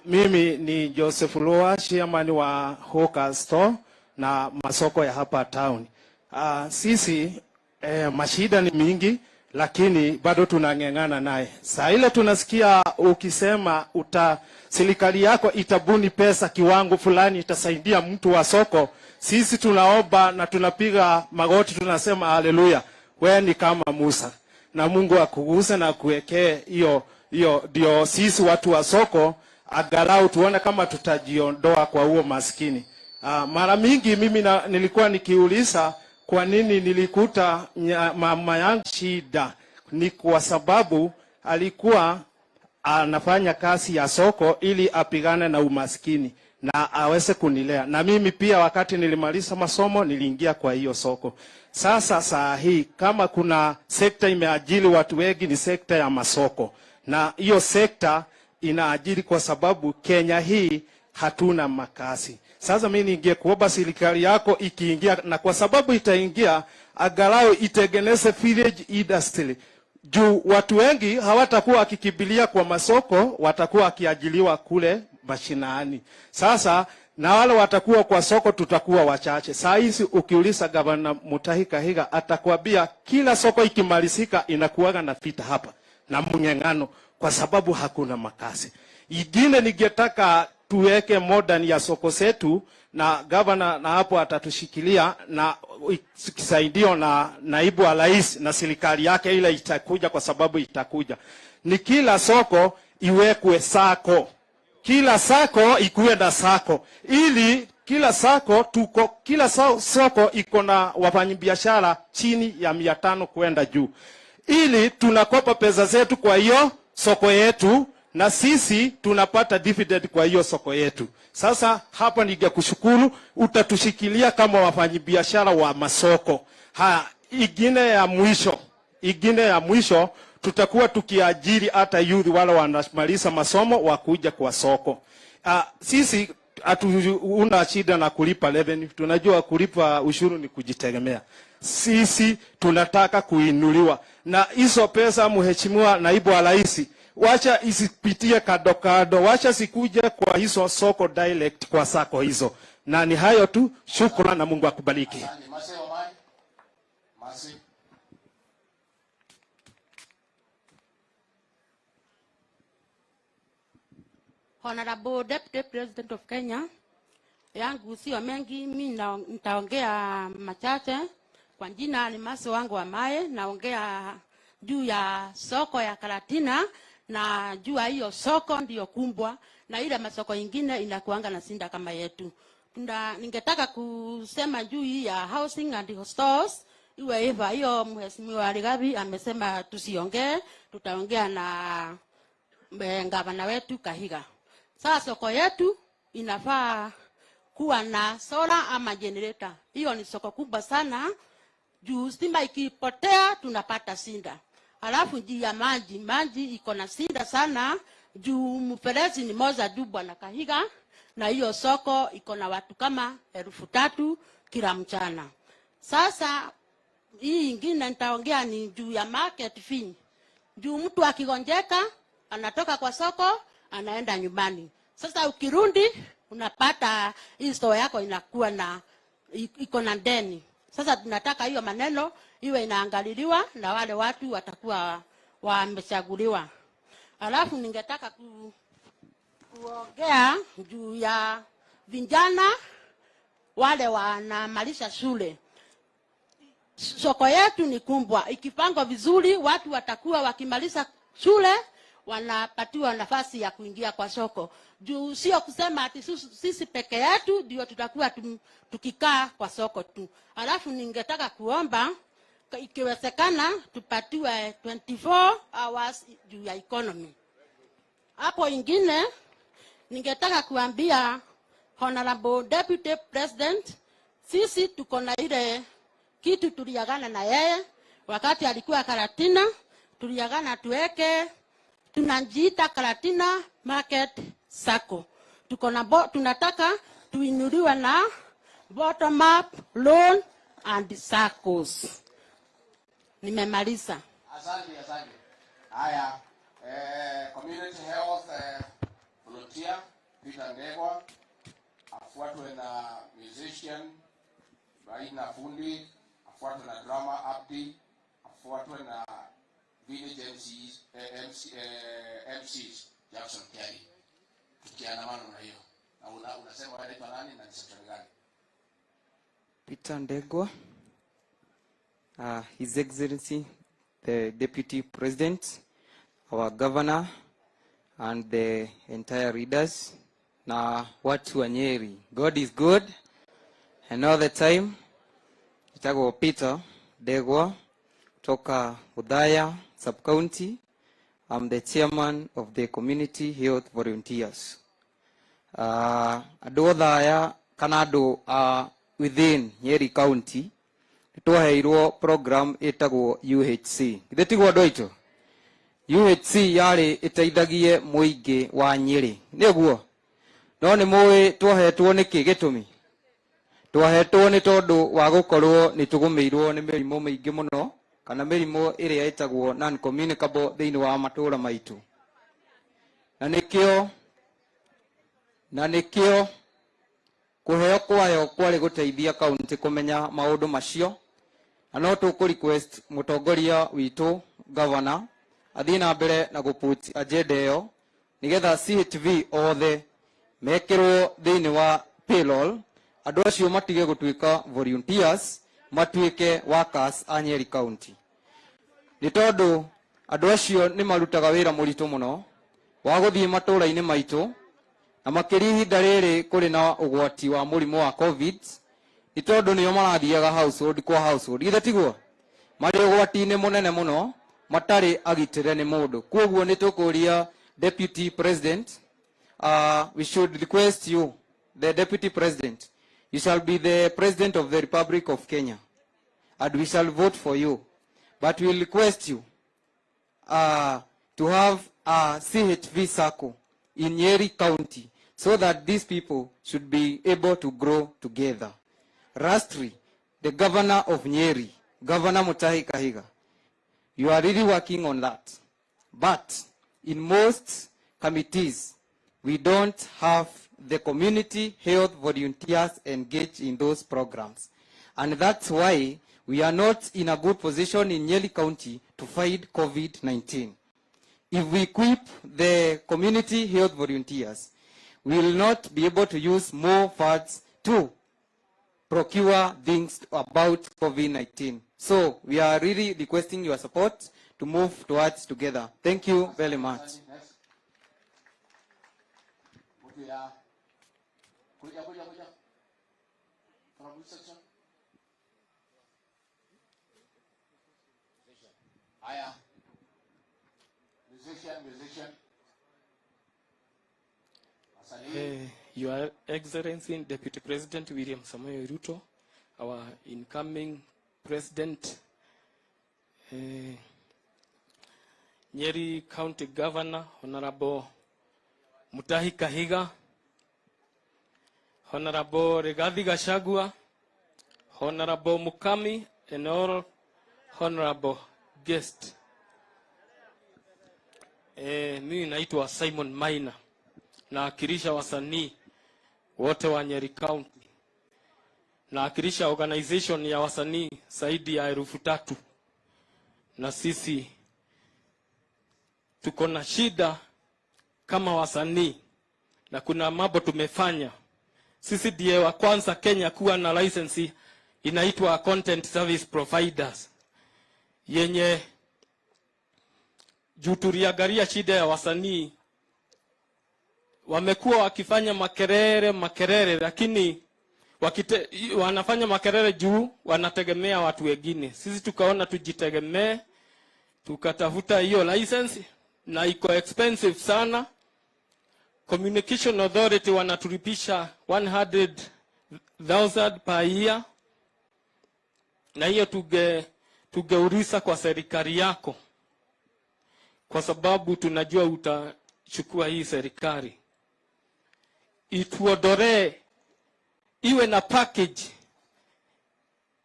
mimi ni Joseph Loa, chairman wa Hawker Store na masoko ya hapa town. Sisi mashida ni mingi, lakini bado tunang'eng'ana naye. Saa ile tunasikia ukisema serikali yako itabuni pesa kiwango fulani itasaidia mtu wa soko, sisi tunaomba na tunapiga magoti, tunasema haleluya. Wewe ni kama Musa, na Mungu akuguse na kuwekee hiyo hiyo ndio sisi watu wa soko angalau tuone kama tutajiondoa kwa huo maskini. Mara mingi mimi nilikuwa nikiuliza kwa nini nilikuta mama yangu shida, ni kwa sababu alikuwa anafanya kazi ya soko ili apigane na umaskini na aweze kunilea. Na mimi pia wakati nilimaliza masomo niliingia kwa hiyo soko. Sasa saa hii kama kuna sekta imeajiri watu wengi ni sekta ya masoko. Na hiyo sekta inaajiri kwa sababu Kenya hii hatuna makazi. Sasa mimi ningekuomba serikali yako ikiingia, na kwa sababu itaingia, angalau itengeneze village industry. Juu watu wengi hawatakuwa wakikimbilia kwa masoko, watakuwa wakiajiliwa kule mashinani. Sasa na wale watakuwa kwa soko tutakuwa wachache. Saa hizi ukiuliza Gavana Mutahi Kahiga atakwambia kila soko ikimalizika inakuwaga na vita hapa na mng'eng'ano kwa sababu hakuna makazi. Ingine ningetaka tuweke modern ya soko zetu, na gavana na hapo atatushikilia na kisaidio na naibu wa rais na serikali yake ile itakuja, kwa sababu itakuja. Ni kila soko iwekwe sako. Kila sako ikuwe na sako. Ili kila soko iko na wafanyabiashara chini ya 500 kwenda juu. Ili tunakopa pesa zetu kwa hiyo soko yetu na sisi tunapata dividend kwa hiyo soko yetu. Sasa hapa ningekushukuru utatushikilia kama wafanyabiashara wa masoko. Ingine ya mwisho tutakuwa tukiajiri hata youth wale wanamaliza masomo wakuja kwa soko. Sisi hatuna shida na kulipa revenue. Tunajua kulipa ushuru ni kujitegemea. Sisi tunataka kuinuliwa. Na hizo pesa, mheshimiwa naibu wa rais, wacha isipitie kado, wacha sikuje kwa hizo soko direct kwa sako hizo. Na ni hayo tu, shukrani na Mungu akubariki. Honorable Deputy President of Kenya, yangu sio mengi, mimi nitaongea machache. Kwa jina ni Maso wangu wa Mae, naongea juu ya soko ya Karatina, na juu ya hiyo soko ndio kumbwa na ile masoko ingine inakuanga na sinda kama yetu. Ningetaka kusema juu ya housing and stores. Iwe hivyo, hiyo mheshimiwa Rigathi amesema tusiongee, tutaongea na gavana wetu Kahiga. Sasa soko yetu inafaa kuwa na solar ama generator. Hiyo ni soko kubwa sana. Juu stima ikipotea tunapata sinda. Alafu njia ya maji iko na sinda sana. Juu mferezi ni moja jubwa na Kahiga, na hiyo soko iko na watu kama 3,000 kila mchana. Sasa hii ingine nitaongea ni juu ya market fee. Juu mtu akigonjeka anatoka kwa soko anaenda nyumbani. Sasa ukirudi unapata hii store yako inakuwa na iko na deni. Sasa tunataka hiyo maneno iwe inaangaliliwa na wale watu watakuwa wamechaguliwa. Alafu ningetaka kuongea juu ya vijana wale wanamalisha shule. Soko yetu ni kumbwa. Ikipangwa vizuri watu watakuwa wakimaliza shule wanapatiwa nafasi ya kuingia kwa soko. Juu sio kusema ati sisi peke yetu ndio tutakuwa tukikaa kwa soko tu. Alafu ningetaka kuomba ikiwezekana tupatiwe 24 hours juu ya economy. Hapo ingine ningetaka kuambia Honorable Deputy President, sisi tuko na ile kitu tuliagana na yeye wakati alikuwa Karatina, tuliagana tuweke tunajiita Karatina Market Sacco. Tunataka tuinuliwe na bottom up loan and circles. Nimemaliza. Asante. Haya, community health volunteer Peter Ndegwa, afuatwe na musician Baina Fundi, afuatwe na drama Abdi, afuatwe na village MCs Jackson Kelly. Tukiandamana na hiyo. Na unasema wewe ni nani na ni sekta gani? Peter Ndegwa, His Excellency the Deputy President, our governor and the entire readers. Na watu wa Nyeri, God is good and all the time. Itago Peter Degwa toka Udaya sub-county. I'm the chairman of the community health volunteers. Ado Udaya kanado within Nyeri County. Tuheirwo program itago UHC. Githetigo doito. UHC yari iteithagie muingi wa Nyeri. Niguo. No ni muwe twahetwo niki gitumi. Twahetwo ni tondu wa gukorwo ni tugumirwo ni mirimo maingi muno kana mirimo iria itagwo non communicable thiini wa matura maitu. Na nikio kuheo kwayo kwari guteithia county kumenya maundu macio. No tuku request mutongoria witu governor athina mbere na guput agenda iyo nigetha CHV othe mekirwo thiini wa payroll, andu acio matige gutuika volunteers, matuike workers a Nyeri County. Ni tondu andu acio ni marutaga wira muritu muno wa guthii matura-ini maitu na makiri ihinda riri kuri na ugwati wa murimu wa covid. Ni tondu nio marathiaga household kwa household, ithe tiguo mari ugwati-ini munene muno matari agitire ni mundu. Koguo ni tukuria deputy president, we should request you, the deputy president, you shall be the president of the Republic of Kenya and we shall vote for you, but we will request you to have a CHV circle in Nyeri County so that these people should be able to grow together. Lastly, the governor of Nyeri, Governor Mutahi Kahiga, you are really working on that. But in most committees, we don't have the community health volunteers engaged in those programs. And that's why we are not in a good position in Nyeri County to fight COVID-19. If we equip the community health volunteers, we will not be able to use more funds to procure things about COVID-19. So we are really requesting your support to move towards together. Thank you very much. Your Excellency Deputy President William Samoei Ruto, our incoming President, Nyeri County Governor, Honorable Mutahi Kahiga, Honorable Rigathi Gachagua, Honorable Mukami, and all honorable guests. Mimi naitwa Simon Maina, naakilisha wasanii wote wa Nyeri County. Naakilisha organization ya wasanii zaidi ya 3,000. Na sisi tuko na shida kama wasanii na kuna mambo tumefanya. Sisi ndiye wa kwanza Kenya kuwa na license inaitwa Content Service Providers, yenye juu tuliangalia shida ya wasanii. Wamekuwa wakifanya makerere lakini wanafanya makerere juu wanategemea watu wengine. Sisi tukaona tujitegemee, tukatafuta hiyo license na iko expensive sana. Communication Authority wanatulipisha 100,000 per year, na hiyo tugeurisa kwa serikali yako, kwa sababu tunajua utachukua hii serikali. Ituodore iwe na package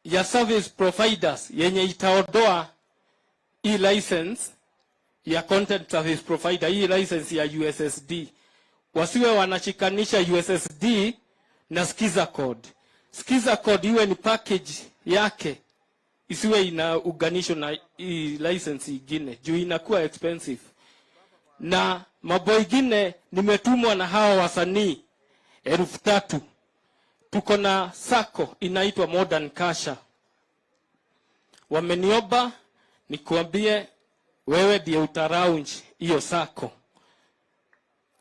ya service providers yenye itaodoa hii license ya content service provider, hii license ya USSD. Wasiwe wanashikanisha USSD na Skiza Code. Skiza Code iwe ni package yake, isiwe ina uganisho na hii license ingine juu inakuwa expensive. Na mambo ingine nimetumwa na hawa wasanii 3,000. Tuko na sako inaitwa Modern Kasha. Wameniomba nikuambie wewe ndiye utaraunch hiyo sako.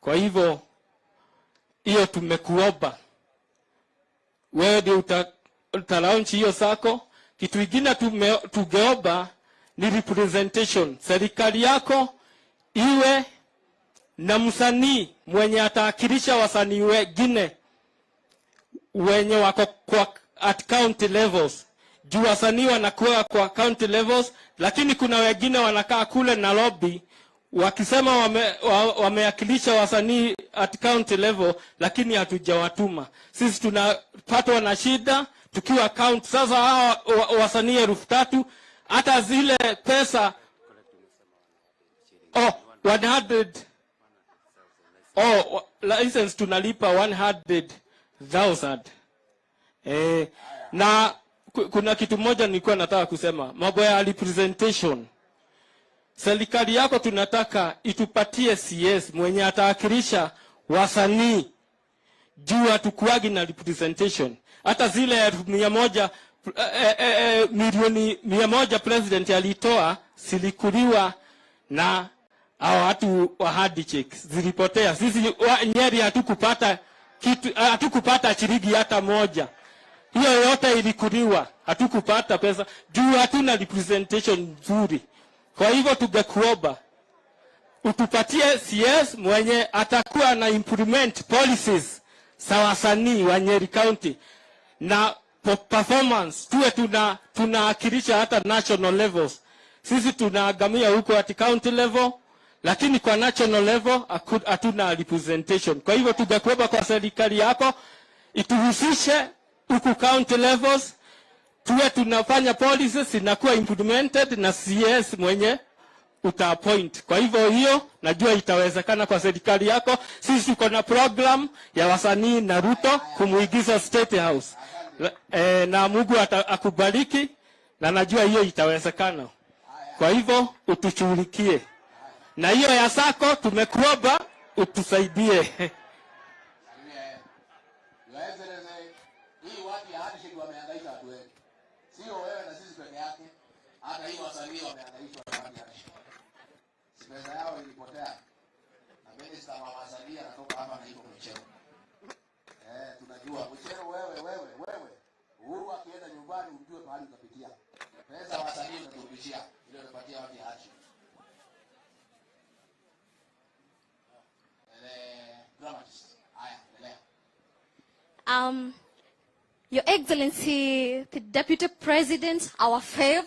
Kwa hivyo hiyo tumekuomba wewe ndio utalaunch hiyo sako. Kitu kingine tungeomba ni representation. Serikali yako iwe na msanii mwenye ataakilisha wasanii wengine wenye wako kwa at county levels. Juu wasanii wanakuwa kwa county levels, lakini kuna wengine wanakaa kule Nairobi wakisema wameakilisha wasanii at county level, lakini hatujawatuma. Sisi tunapatwa na shida tukiwa county. Sasa hawa wasanii 3,000 hata zile pesa 100 license tunalipa 100,000. Na kuna kitu moja nilikuwa nataka kusema, mambo ya representation. Serikali yako tunataka itupatie CS mwenye ataakilisha wasanii. Juu hatukuagi na representation. Hata zile 100 milioni 100 president alitoa silikuliwa na hao watu wa hard checks, zilipotea. Sisi Nyeri hatukupata kitu, hatukupata shilingi hata moja. Hiyo yote ilikuliwa, hatukupata pesa juu hatuna representation nzuri. Kwa hivyo tungekuomba utupatie CS mwenye atakuwa na implement policies za wasanii wa Nyeri County, na performance tuwe tunaakilisha hata national levels. Sisi tunaagamia huko at county level, lakini kwa national level hatuna representation. Kwa hivyo tungekuomba kwa serikali yako ituhusishe huko county levels, tuwe tunafanya policies inakuwa implemented na CS mwenye utaappoint. Kwa hivyo hiyo najua itawezekana kwa serikali yako. Sisi tuko na program ya wasanii na Ruto kumuigiza State House. Na Mungu akubariki, na najua hiyo itawezekana. Kwa hivyo utushughulikie. Na hiyo ya sako tumekuomba utusaidie. Hii watu ya hadi shilingi wamehangaika watu wengi. Sio wewe na sisi peke yake. Hata hii wasanii wamehangaishwa na watu ya shilingi. Pesa yao ilipotea. Na minister wa wasanii anatoka hapa na hiyo mchero. Tunajua mchero wewe. Uhuru akienda nyumbani ujue mahali utapitia. Pesa wasanii unaturudishia. Ile unapatia watu ya hadi. Dramatist. Haya, endelea. Your Excellency, the Deputy President, our fave,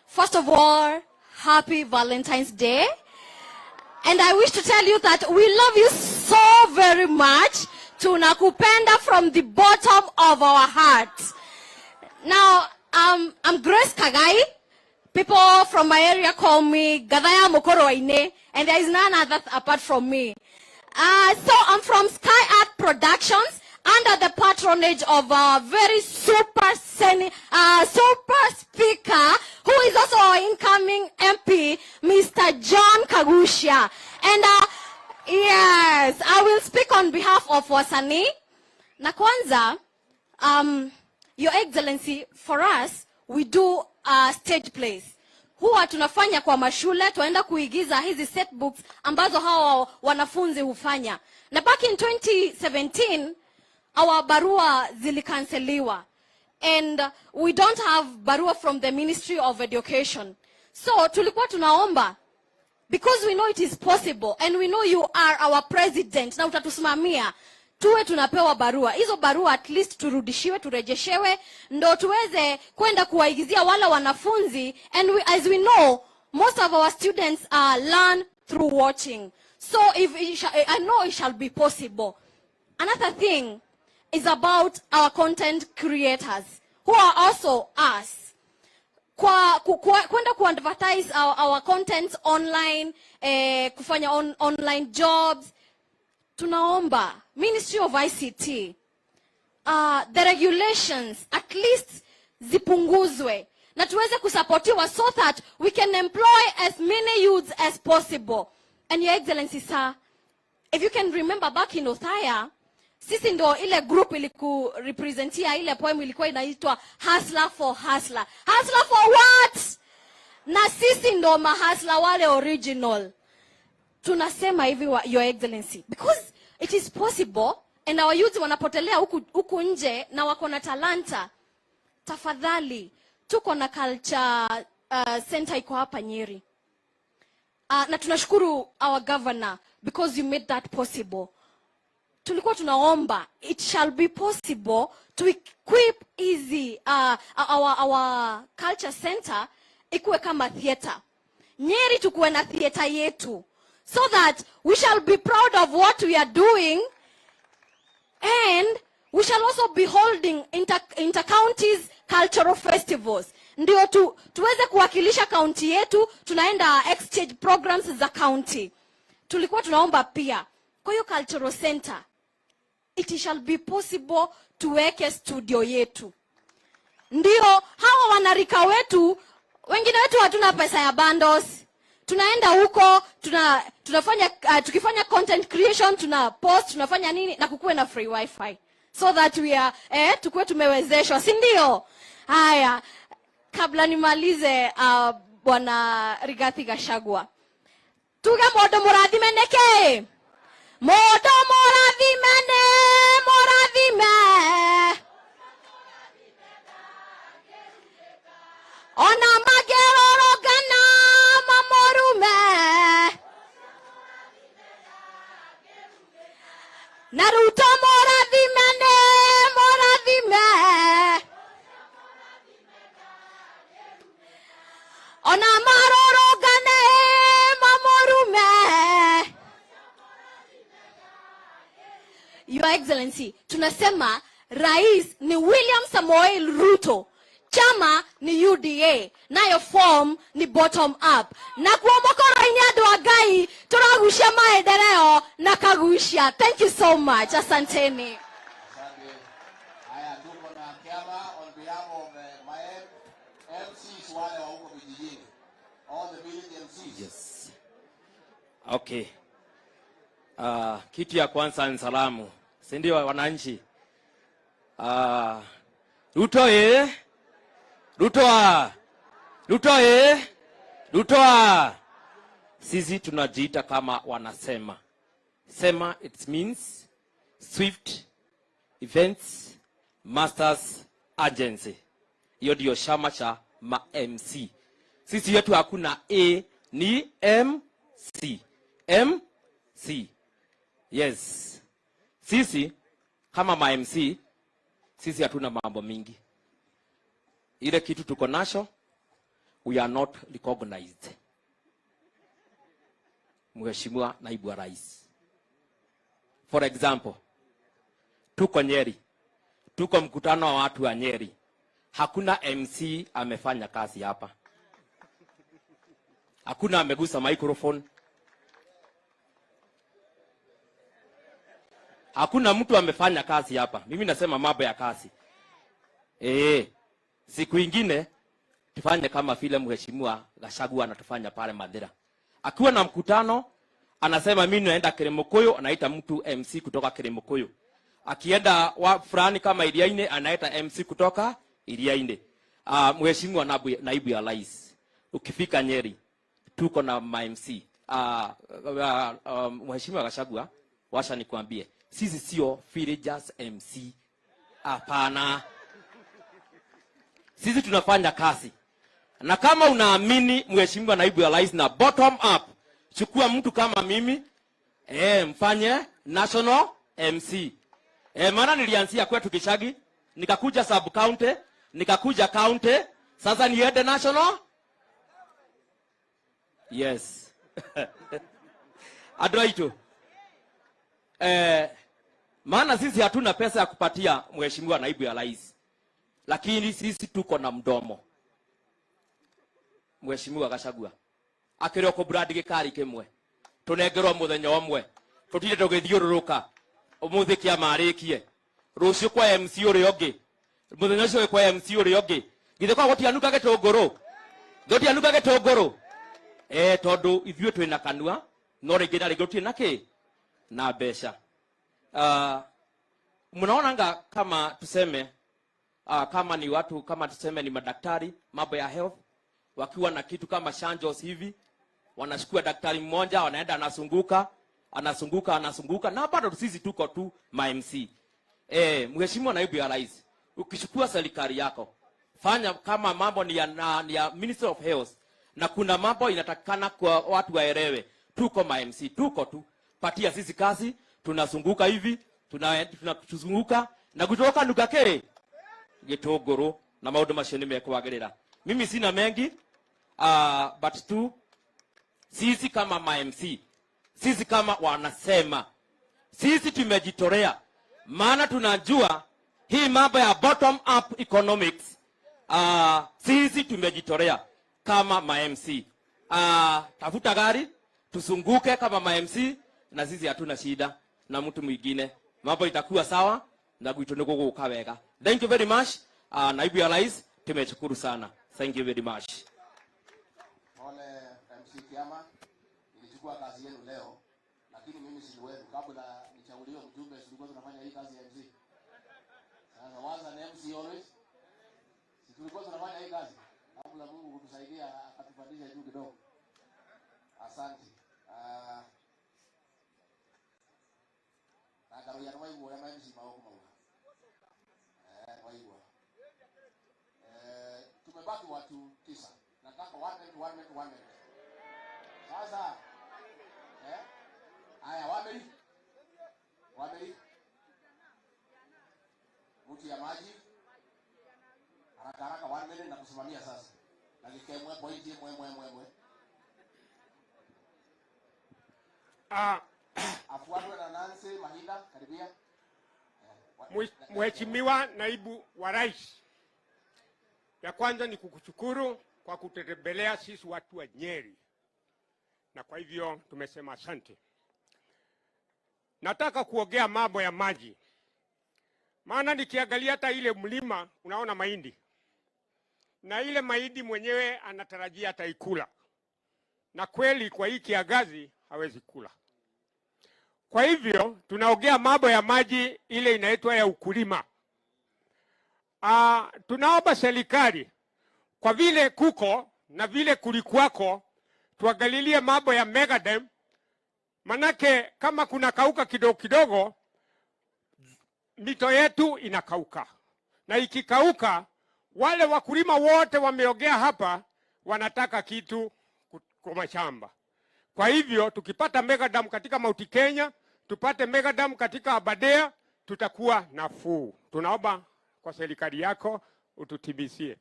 first of all, happy Valentine's Day. And I wish to tell you that we love you so very much. Tunakupenda from the bottom of our hearts. Now, I'm Grace Kagai. People from my area call me Gadaya Mokoro Waine, and there is none other apart from me. So I'm from Sky Art Productions, under the patronage of a very super speaker, who is also our incoming MP, Mr. John Kagusha. And yes, I will speak on behalf of wasanii. Na kwanza, Your Excellency, for us, we do stage plays. Huwa tunafanya kwa mashule, tuenda kuigiza hizi set books ambazo hawa wanafunzi hufanya. Na back in 2017, our barua zilikanseliwa. And we don't have barua from the Ministry of Education. So tulikuwa tunaomba, because we know it is possible and we know you are our president na utatusimamia, tuwe tunapewa barua. Hizo barua at least turudishiwe, turejeshewe, ndo tuweze kwenda kuwaigizia wala wanafunzi. And as we know, most of our students learn through watching. So I know it shall be possible. Another thing is about our content creators, who are also us. Kwenda ku-advertise our contents online, kufanya online jobs. Tunaomba Ministry of ICT, the regulations at least zipunguzwe na tuweze kusapotiwa so that we can employ as many youths as possible. And Your Excellency, sir, if you can remember back in Othaya, sisi ndo ile group iliku representia ile poem ilikuwa inaitwa Hustler for Hustler. Hustler for what? Na sisi ndo mahasla wale original. tunasema hivi Your Excellency, because it is possible and our youth wanapotelea huku nje na wako na talanta. Tafadhali, tuko na culture center iko hapa Nyeri. Na tunashukuru our governor because you made that possible. Tulikuwa tunaomba it shall be possible to equip easy our culture center ikuwe kama theater. Nyeri tukuwe na theater yetu, so that we shall be proud of what we are doing, and we shall also be holding inter-counties cultural festivals. Ndio tuweze kuwakilisha county yetu, tunaenda exchange programs za county. Tulikuwa tunaomba pia kwa hiyo cultural center it shall be possible tuweke studio yetu. Ndio hawa wanarika wetu, wengine wetu hatuna pesa ya bundles. Tunaenda huko, tunafanya tukifanya content creation, tuna post, tunafanya nini na kukuwe na free wifi. So that we are tukuwe tumewezeshwa, si ndio? Haya, kabla nimalize Bwana Rigathi Gachagua. Tuge modo murathimeneke. Modo murathimene, murathime. Ona magerorogana mamorume. Na Ruto murathimene, murathime. Ona marorogane mamorume. Your Excellency, tunasema Rais ni William Samoei Ruto, chama ni UDA, nayo form ni bottom up. Na kwa mokoro inyado agai, turagushia maendeleo na kagusha. Thank you so much. Asanteni. Haya, tuko na Kiama on behalf of my MCs wale wa huko vijijini. All the village MCs. Yes. Okay. Kitu ya kwanza ni salamu. Si ndio wananchi? Ruto Ruto. Sisi tunajiita kama wanasema. Sema it means Swift Events Masters Agency. Hiyo ndio chama cha MC. Sisi yetu hakuna A, ni MC. MC. Yes. Sisi kama MC, sisi hatuna mambo mingi. Ile kitu tuko nacho, we are not recognized. Mheshimiwa Naibu wa Rais. For example, tuko Nyeri. Tuko mkutano wa watu wa Nyeri. Hakuna MC amefanya kazi hapa. Hakuna amegusa microphone. Hakuna mtu amefanya kazi hapa. Mimi nasema mambo ya kazi. Siku ingine tufanye kama vile Mheshimiwa Gachagua anatufanya pale Madera. Akiwa na mkutano anasema mimi naenda Keremokoyo, anaita mtu MC kutoka Keremokoyo. Akienda fulani kama Iriaine anaita MC kutoka Iriaine. Mheshimiwa Naibu ya Rais, ukifika Nyeri tuko na MC. Mheshimiwa Gachagua, washa nikwambie, sisi sio villagers MC. Hapana. Sisi tunafanya kazi. Na kama unaamini Mheshimiwa Naibu ya Rais na bottom up, chukua mtu kama mimi, mfanye national MC. Maana nilianzia kwetu Kishagi, nikakuja sub county, nikakuja county, sasa niende national. Yes. Adwaito. Maana sisi hatuna pesa ya kupatia Mheshimiwa Naibu ya Rais. Lakini sisi tuko na mdomo. Mheshimiwa Gachagua, akireo ko brand gikari kimwe. Tunengerwa muthenya omwe. Tutire tugithiururuka. Umuthi kia marikie. Rucio kwa MC uri ogi. Muthenya ucio kwa MC uri ogi. Githe kwa gutianuka gitunguru. Gutianuka gitunguru. Tondu ithuĩ twĩna kanua, no rĩngĩ na rĩngĩ gũtirĩ na kĩ? Na mbeca. Mnaonanga kama tuseme kama ni watu kama tuseme ni madaktari, mambo ya health, wakiwa na kitu kama chanjo hivi, wanachukua daktari mmoja, wanaenda anazunguka, na bado sisi tuko tu ma MC. Mheshimiwa Naibu ya Rais, ukichukua serikali yako, fanya kama mambo ni ya Ministry of Health, na kuna mambo inatakikana kwa watu waelewe. Tuko ma MC, tuko tu patia sisi kazi, tunazunguka hivi, tunazunguka na kutoka nukake gitogoro na maundu macio nimekwagerera. Mimi sina mengi, but tu sisi kama ma MC, sisi kama wanasema, sisi tumejitolea, maana tunajua hii mambo ya bottom up economics. Sisi tumejitolea kama ma MC. Tafuta gari tusunguke kama ma MC, na sisi hatuna shida na mtu mwingine, mambo itakuwa sawa na gwitu niko guka wega. Thank you very much. Naibu ya Rais, tumeshukuru sana. Thank you very much. Ole MC Kiama, nilichukua kazi yenu leo, lakini mimi si wewe. Kabla nichaguliwe mjumbe, tulikuwa tunafanya hii kazi ya MC. Sasa waza na MC always. Si tulikuwa tunafanya hii kazi. Kabla Mungu kutusaidia akatupandisha juu kidogo. Asante. Na karo ya waibu ya MC maoko maua. Waibu. Tumebaki watu 9. Nataka one minute. Sasa haya wameli mtu ya maji haraka 1 minute na kusimamia sasa. Na nikemwe pointi mwe. Afuatwe na Nancy Mahinda, karibia. Mheshimiwa Naibu wa Rais, ya kwanza ni kukushukuru kwa kututembelea sisi watu wa Nyeri, na kwa hivyo tumesema asante. Nataka kuongea mambo ya maji, maana nikiangalia hata ile mlima unaona mahindi, na ile mahindi mwenyewe anatarajia ataikula, na kweli kwa hii kiangazi hawezi kula. Kwa hivyo tunaongea mambo ya maji ile inaitwa ya ukulima. Tunaomba serikali, kwa vile kuko na vile kulikuwako, tuangalilie mambo ya mega dam, manake kama kuna kauka kidogo mito yetu inakauka, na ikikauka wale wakulima wote wameongea hapa wanataka kitu kwa mashamba. Kwa hivyo tukipata mega dam katika Mount Kenya, tupate mega dam katika Aberdare, tutakuwa nafuu. Tunaomba kwa serikali yako ututimizie.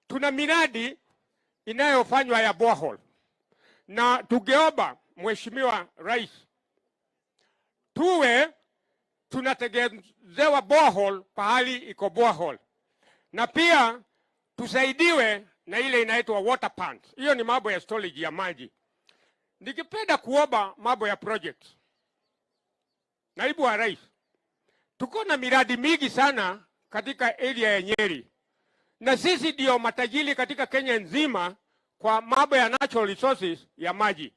Tuna miradi inayofanywa ya borehole, na tungeomba Mheshimiwa Rais tuwe tunategezewa borehole pahali iko borehole, na pia tusaidiwe na ile inaitwa water plant. Hiyo ni mambo ya storage ya maji. Nikipenda kuomba mambo ya project. Naibu wa Rais, tuko na miradi mingi sana katika area ya Nyeri, na sisi ndio matajiri katika Kenya nzima kwa mambo ya natural resources ya maji.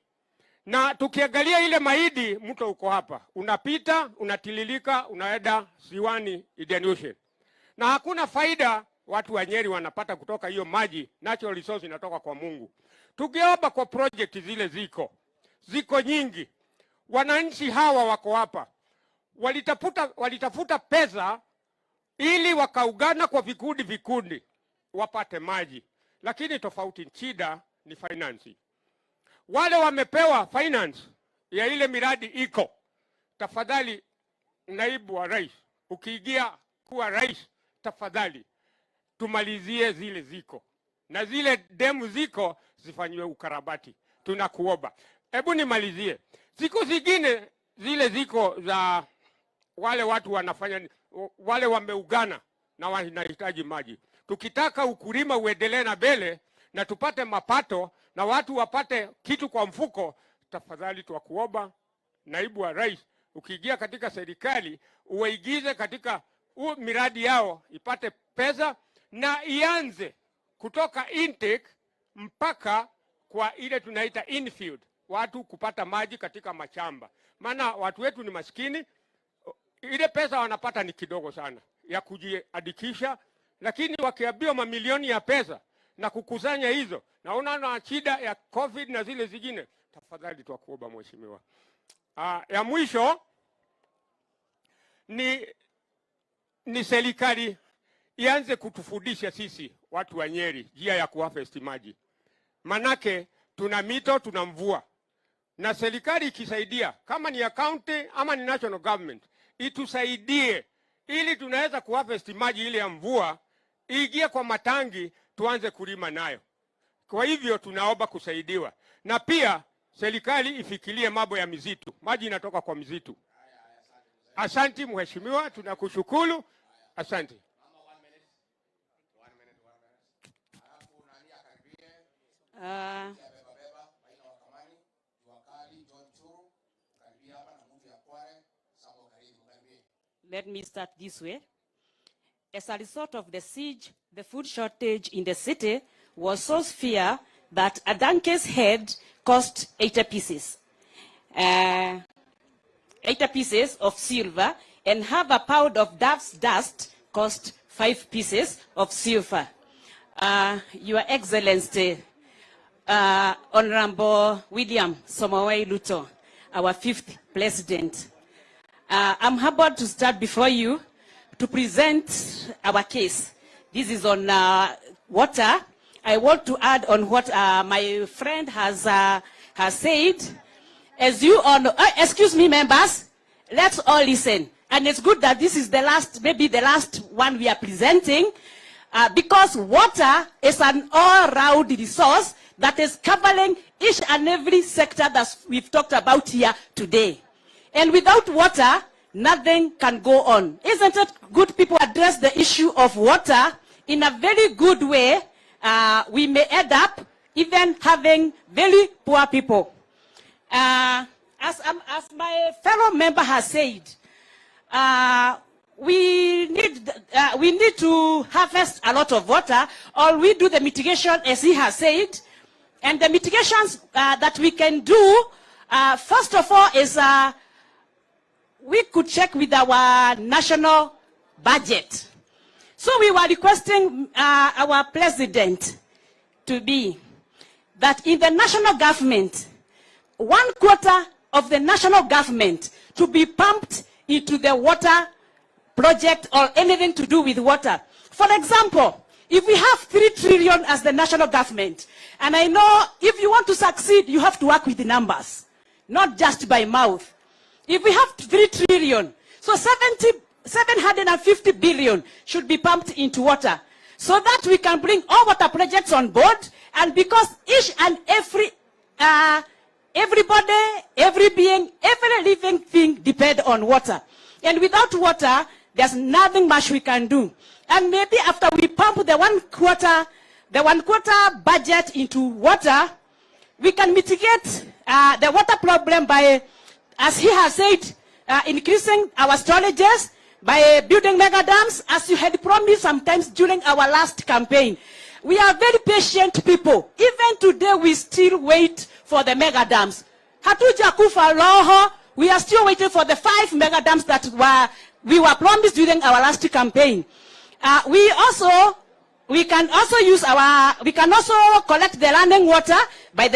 Na tukiangalia ile mahindi, mto uko hapa, unapita, unatililika, unaenda ziwani Indian Ocean, na hakuna faida watu wa Nyeri wanapata kutoka hiyo maji. Natural resource inatoka kwa Mungu. Tukiomba kwa project zile ziko nyingi. Wananchi hawa wako hapa walitafuta pesa ili wakaungana kwa vikundi wapate maji, lakini tofauti shida ni finance. Wale wamepewa finance ya ile miradi iko. Tafadhali Naibu wa Rais, ukiingia kuwa rais, tafadhali tumalizie zile ziko, na zile demu ziko zifanywe ukarabati. Tunakuomba. Hebu nimalizie. Siku zingine zile ziko za wale watu wanafanya, wale wameugana na wanahitaji maji. Tukitaka ukulima uendelee na mbele na tupate mapato na watu wapate kitu kwa mfuko, tafadhali tuwakuomba Naibu wa Rais, ukiingia katika serikali uwaigize katika miradi yao ipate pesa, na ianze kutoka intake mpaka kwa ile tunaita infield, watu kupata maji katika mashamba. Maana watu wetu ni maskini, ile pesa wanapata ni kidogo sana ya kujiandikisha, lakini wakiambiwa mamilioni ya pesa na kukusanya hizo, na unaona shida ya COVID na zile zingine, tafadhali tukuomba mheshimiwa. Ya mwisho ni serikali ianze kutufundisha sisi watu wa Nyeri njia ya kuharvest maji. Manake tuna mito, tuna mvua. Na serikali ikisaidia, kama ni ya county ama ni national government, itusaidie ili tunaweza kuharvest maji ile ya mvua, iingie kwa matangi, tuanze kulima nayo. Kwa hivyo tunaomba kusaidiwa. Na pia serikali ifikirie mambo ya mizitu. Maji inatoka kwa mizitu. Asante mheshimiwa, tunakushukuru. Asante. Let me start this way. As a result of the siege, the food shortage in the city was so severe that a donkey's head cost 80 pieces. 80 pieces of silver, and half a pound of dove's dust cost 5 pieces of silver. Your Excellency, Honorable William Samoei Ruto, our 5th President, I'm humbled to start before you to present our case. This is on water. I want to add on what my friend has said. As you all know, excuse me, members, let's all listen. And it's good that this is the last, maybe the last one we are presenting, because water is an all-round resource that is covering each and every sector that we've talked about here today. And without water, nothing can go on. Isn't it good people address the issue of water in a very good way? We may end up even having very poor people. As my fellow member has said, we need to harvest a lot of water, or we do the mitigation as he has said. And the mitigations that we can do, first of all, is we could check with our national budget. So we were requesting our president to be that in the national government, 1/4 of the national government to be pumped into the water project or anything to do with water. For example, if we have 3 trillion as the national government, and I know if you want to succeed, you have to work with the numbers, not just by mouth. If we have 3 trillion, so 750 billion should be pumped into water, so that we can bring all water projects on board, and because each and everybody, every being, every living thing depend on water. And without water, there's nothing much we can do. And maybe after we pump the 1/4 budget into water, we can mitigate the water problem by, as he has said, increasing our storages, by building mega dams, as you had promised sometimes during our last campaign. We are very patient people. Even today, we still wait for the mega dams. Hatuja kufa roho. We are still waiting for the 5 mega dams that we were promised during our last campaign. We can also collect the running water by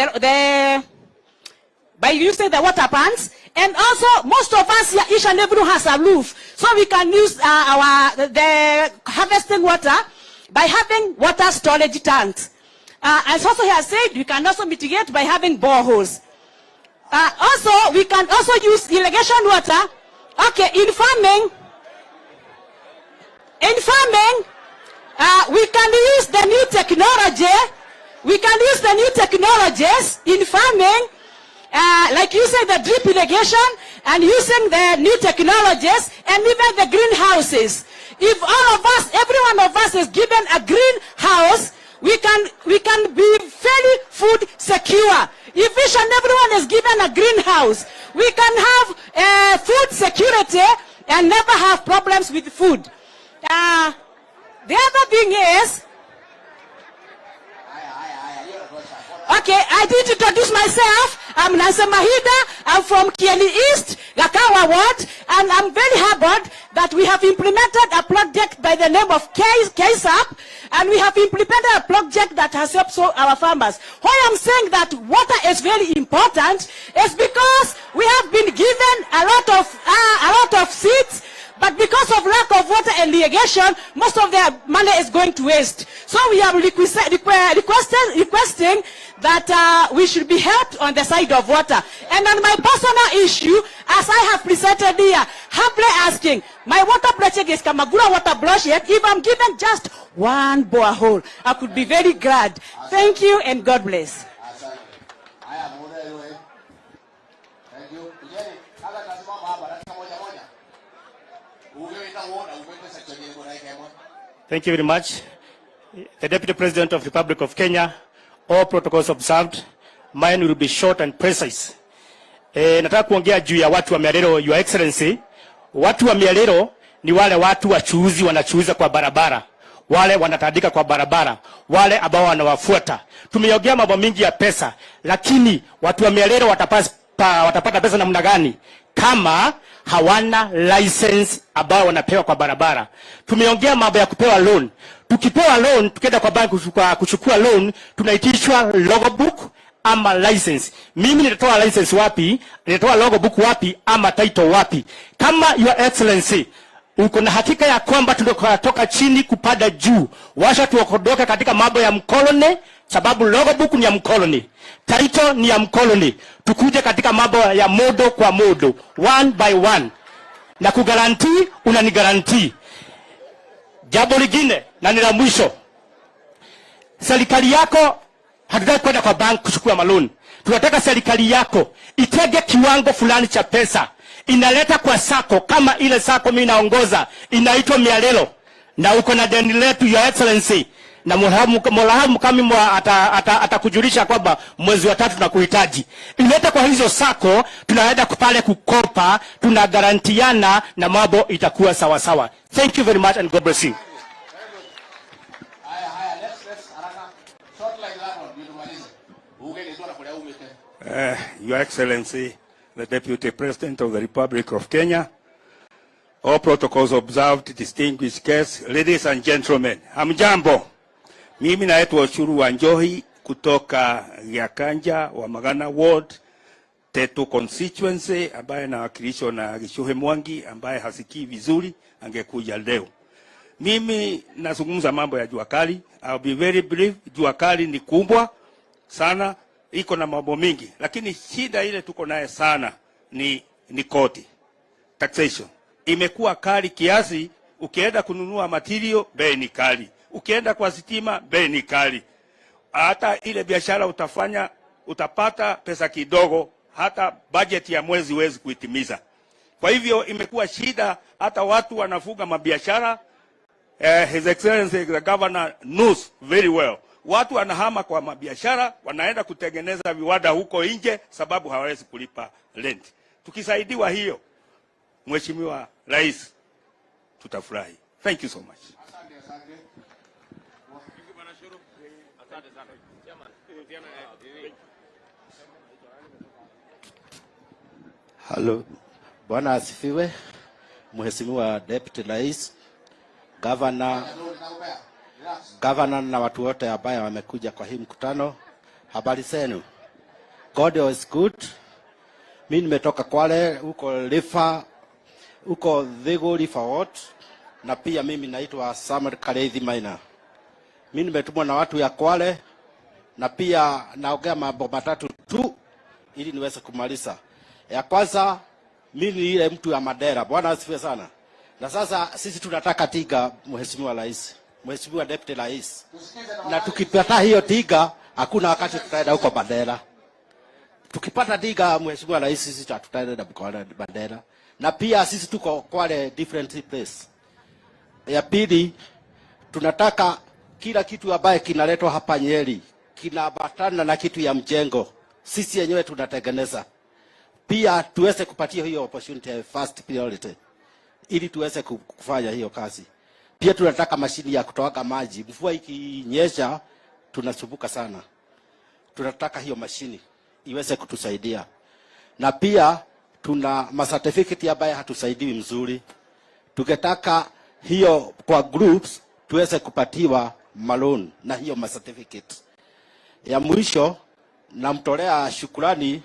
using the water pans. And also, most of us here, each and everyone has a roof. So we can use the harvesting water by having water storage tanks. As also he has said, we can also mitigate by having boreholes. Also, we can also use irrigation water. Okay, in farming, we can use the new technology. We can use the new technologies in farming. Like using the drip irrigation and using the new technologies and even the greenhouses. If all of us, every one of us is given a greenhouse, we can be fairly food secure. If each and everyone is given a greenhouse, we can have food security and never have problems with food. The other thing is, okay, I did introduce myself. I'm Nancy Mahida. I'm from Kieni East, Gakawa Ward, and I'm very humbled that we have implemented a project by the name of KSAP, and we have implemented a project that has helped our farmers. Why I'm saying that water is very important is because we have been given a lot of seeds, but because of lack of water and irrigation, most of their money is going to waste. So we are requesting that we should be helped on the side of water. And on my personal issue, as I have presented here, humbly asking, my water project is Kamagura Water Project. If I'm given just one borehole, I could be very glad. Thank you and God bless. Thank you very much. The Deputy President of the Republic of Kenya, all protocols observed. Mine will be short and precise. Nataka kuongea juu ya watu wa Mialelo, Your Excellency. Watu wa Mialelo ni wale watu wachuuzi wanachuuza kwa barabara. Wale wanatandika kwa barabara. Wale ambao wanawafuata. Tumeongea mambo mingi ya pesa, lakini watu wa Mialelo watapata pesa namna gani kama hawana license ambao wanapewa kwa barabara? Tumeongea mambo ya kupewa loan. Tukipewa loan, tukienda kwa banki kuchukua loan, tunaitishwa logbook ama license. Mimi nitatoa license wapi? Nitatoa logbook wapi ama title wapi? Kama Your Excellency uko na hakika ya kwamba tunatoka chini kupanda juu, washa tuokodoke katika mambo ya mkoloni, sababu logbook ni ya mkoloni, title ni ya mkoloni. Tukuje katika mambo ya modo kwa modo, one by one, na kugaranti unanigaranti. Jambo lingine na ni la mwisho, serikali yako hatutaki kwenda kwa bank kuchukua maloni. Tunataka serikali yako itege kiwango fulani cha pesa inaleta kwa sako, kama ile sako mimi naongoza inaitwa Mialelo, na uko na deni letu Your Excellency, na Mola kama atakujulisha kwamba mwezi wa 3 tunakuhitaji. Ileta kwa hizo sako, tunaenda pale kukopa, tunagarantiana na mambo itakuwa sawa sawa. Thank you very much and God bless you. Your Excellency, the Deputy President of the Republic of Kenya, all protocols observed, distinguished guests, ladies and gentlemen, hamjambo. Mimi naitwa Ushuru wa Njohi kutoka Yakanja wa Magana Ward, Tetu constituency, ambaye nawakilishwa na Gishuhe Mwangi ambaye hasikii vizuri, angekuja leo. Mimi nazungumza mambo ya jua kali. I'll be very brief. Jua kali ni kubwa sana, iko na mambo mingi, lakini shida ile tuko naye sana ni kodi. Taxation imekuwa kali kiasi, ukienda kununua material bei ni kali, ukienda kwa sitima bei ni kali. Hata ile biashara utafanya utapata pesa kidogo, hata budget ya mwezi huwezi kuitimiza. Kwa hivyo imekuwa shida, hata watu wanafuga mabiashara. His Excellency the Governor knows very well. Watu wanahama kwa mabiashara, wanaenda kutengeneza viwanda huko nje sababu hawawezi kulipa rent. Tukisaidiwa hiyo, Mheshimiwa Rais, tutafurahi. Thank you so much. Hello. Bwana asifiwe. Mheshimiwa Deputy Rais, Governor na watu wote ambao wamekuja kwa hii mkutano, habari zenu? God is good. Mimi nimetoka Kwale, huko Rifa, huko Thigu Rifa Ward, na pia mimi naitwa Samuel Kareithi Maina. Mimi nimetumwa na watu ya Kwale, na pia naongea mambo matatu tu ili niweze kumaliza. Ya kwanza, mimi ni ile mtu ya Madera. Bwana asifiwe sana. Na sasa sisi tunataka tiga, Mheshimiwa Rais, Mheshimiwa Deputy Rais. Na tukipata hiyo tiga, hakuna wakati tutaenda huko Madera. Tukipata tiga, Mheshimiwa Rais, sisi tutaenda kwa Madera. Na pia sisi tuko Kwale different place. Ya pili, tunataka kila kitu ambaye kinaletwa hapa Nyeri kinaambatana na kitu ya mjengo, sisi yenyewe tunatengeneza. Pia tuweze kupatia hiyo opportunity ya first priority ili tuweze kufanya hiyo kazi. Pia tunataka mashini ya kutoa maji. Mvua ikinyesha tunasumbuka sana. Tunataka hiyo mashini iweze kutusaidia. Na pia tuna certificate ambaye hatusaidiwi mzuri. Tukitaka hiyo kwa groups tuweze kupatiwa malone na hiyo ma certificate. Ya mwisho namtolea shukrani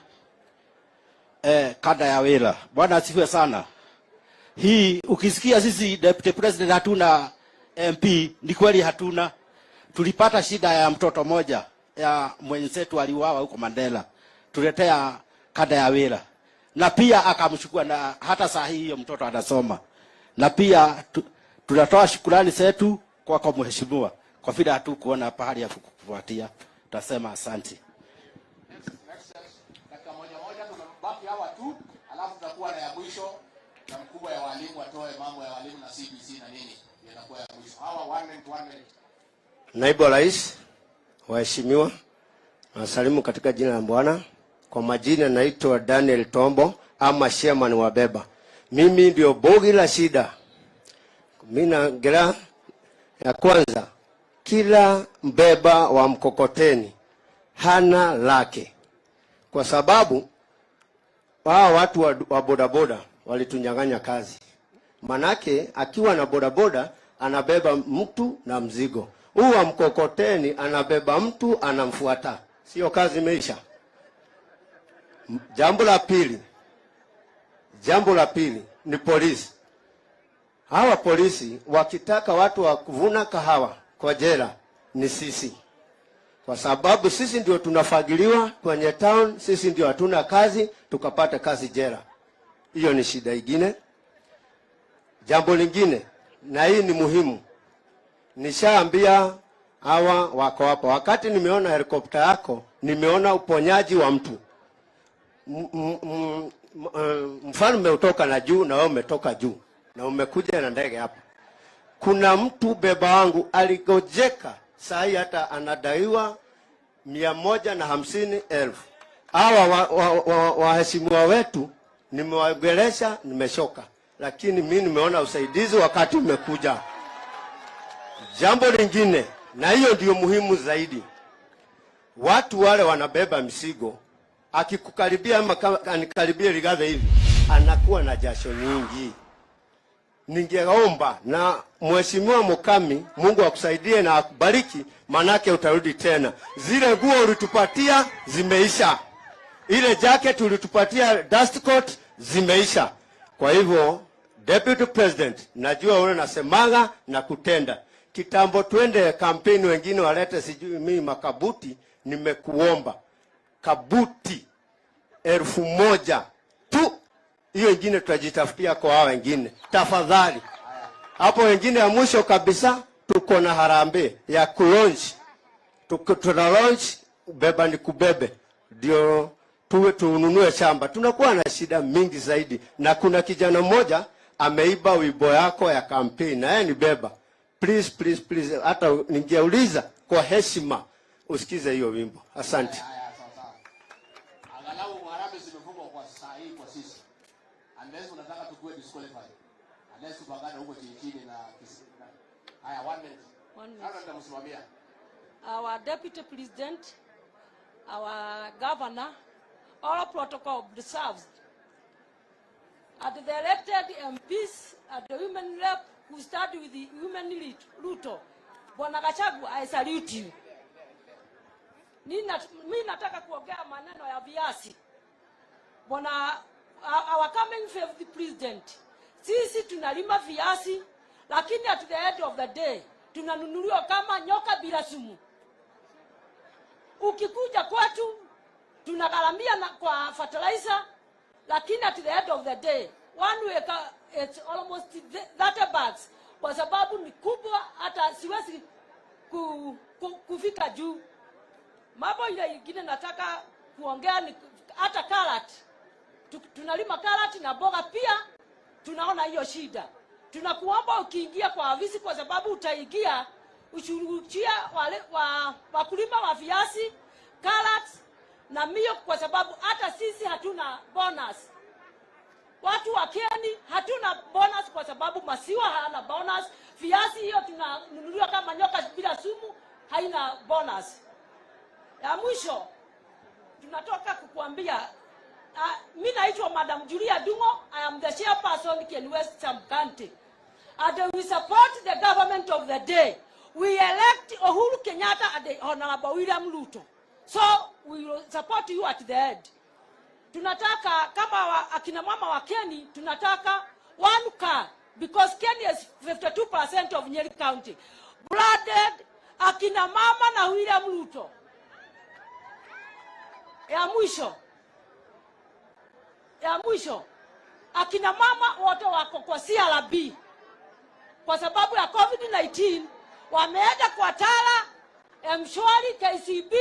kada ya wela. Bwana asifiwe sana. Hii ukisikia sisi deputy president hatuna MP, ni kweli hatuna. Tulipata shida ya mtoto moja ya mwenzetu aliuawa huko Mandela. Tuletea kada ya wela. Na pia akamchukua, na hata saa hii hiyo mtoto anasoma. Na pia tunatoa shukrani zetu kwa mheshimiwa kwa vile hatukuona pahali ya kufuatia. Tutasema asante. Dakika moja tumebaki hawa tu, alafu tutakuwa na ya mwisho na mkubwa ya walimu atoe mambo ya walimu na CBC na nini. Yatakuwa ya mwisho. Hawa 1 minute. Naibu Rais, waheshimiwa, nasalimu katika jina la Bwana. Kwa majina naitwa Daniel Tombo ama chairman wa Beba. Mimi ndio bogi la shida. Mimi naongelea ya kwanza, kila mbeba wa mkokoteni hana lake. Kwa sababu hao watu wa bodaboda walitunyang'anya kazi. Manake akiwa na bodaboda anabeba mtu na mzigo. Huyu wa mkokoteni anabeba mtu anamfuata. Sio kazi imeisha. Jambo la pili ni polisi. Hawa polisi wakitaka watu wa kuvuna kahawa kwa jela ni sisi. Kwa sababu sisi ndio tunafagiliwa kwenye town, sisi ndio hatuna kazi, tukapata kazi jela. Hiyo ni shida ingine. Jambo lingine, na hii ni muhimu. Nishaambia hawa wako hapa. Wakati nimeona helikopta yako, nimeona uponyaji wa mtu. Mfalme utoka na juu na wewe umetoka juu na umekuja na ndege hapa. Kuna mtu beba wangu aligojeka, saa hii hata anadaiwa 150,000. Hawa waheshimiwa wetu nimewaongelesha, nimeshoka, lakini mimi nimeona usaidizi wakati umekuja. Jambo lingine, na hiyo ndio muhimu zaidi, watu wale wanabeba mzigo, akikukaribia ama anikaribia Rigathi hivi, anakuwa na jasho nyingi. Ningeomba na mheshimiwa Mukami, Mungu akusaidie na akubariki, manake utarudi tena. Zile nguo ulitupatia zimeisha. Ile jacket ulitupatia dust coat zimeisha. Kwa hivyo Deputy President, najua wewe unasemaga na kutenda. Kitambo twende kampeni, wengine walete sijui mimi makabuti, nimekuomba kabuti 1,000 tu. Hiyo ingine tutajitafutia kwa hao wengine. Tafadhali. Hapo wengine ya mwisho kabisa tuko na harambee ya kulaunch. Tuna launch beba ni kubebe. Ndio tuwe tununue shamba. Tunakuwa na shida mingi zaidi. Na kuna kijana mmoja ameiba wimbo yako ya kampeni na yeye ni beba. Please, please, please, hata ningeuliza kwa heshima usikize hiyo wimbo. Asante. Angalau harambee zimefungwa kwa saa hii kwa sisi. Unless unataka tukue disqualified. Unless tupangane huko chini na haya 1 minute. Sasa nitamsimamia. Our Deputy President, our Governor, all protocol observed. At the elected MPs, at the women rep who started with the women lead, Ruto, Bwana Gachagua, I salute you. Mimi nataka kuongea maneno ya viasi. Bwana, our coming favorite president, sisi tunalima viasi, lakini at the end of the day, tunanunuliwa kama nyoka bila sumu. Ukikuja kwetu, tunagaramia kwa fertilizer, lakini at the end of the day, one week it's almost 30 bags, kwa sababu ni kubwa hata siwezi kufika juu. Mambo ile ingine nataka kuongea ni hata carrot. Tunalima carrot na boga pia, tunaona hiyo shida. Tunakuomba ukiingia kwa afisi, kwa sababu utaingia ushughulikia wale wakulima wa viazi, carrot na mio, kwa sababu hata sisi hatuna bonus. Watu wa Kenya hatuna bonus kwa sababu masiwa hana bonus. Viazi hiyo tunanunuliwa kama nyoka bila sumu, haina bonus. Ya mwisho tunatoka kukuambia, mimi naitwa Madam Julia Dungo. I am the chairperson Ken West County. and we support the government of the day. We elect Uhuru Kenyatta and the Honorable William Ruto. So we will support you at the end. Tunataka kama akina mama wa Kenya, tunataka one car because Kenya is 52% of Nyeri County. Blooded akina mama na William Ruto. Ya mwisho akina mama wote wako kwa CRB kwa sababu ya COVID-19 wameenda kwa Tala, Mshwari, KCB.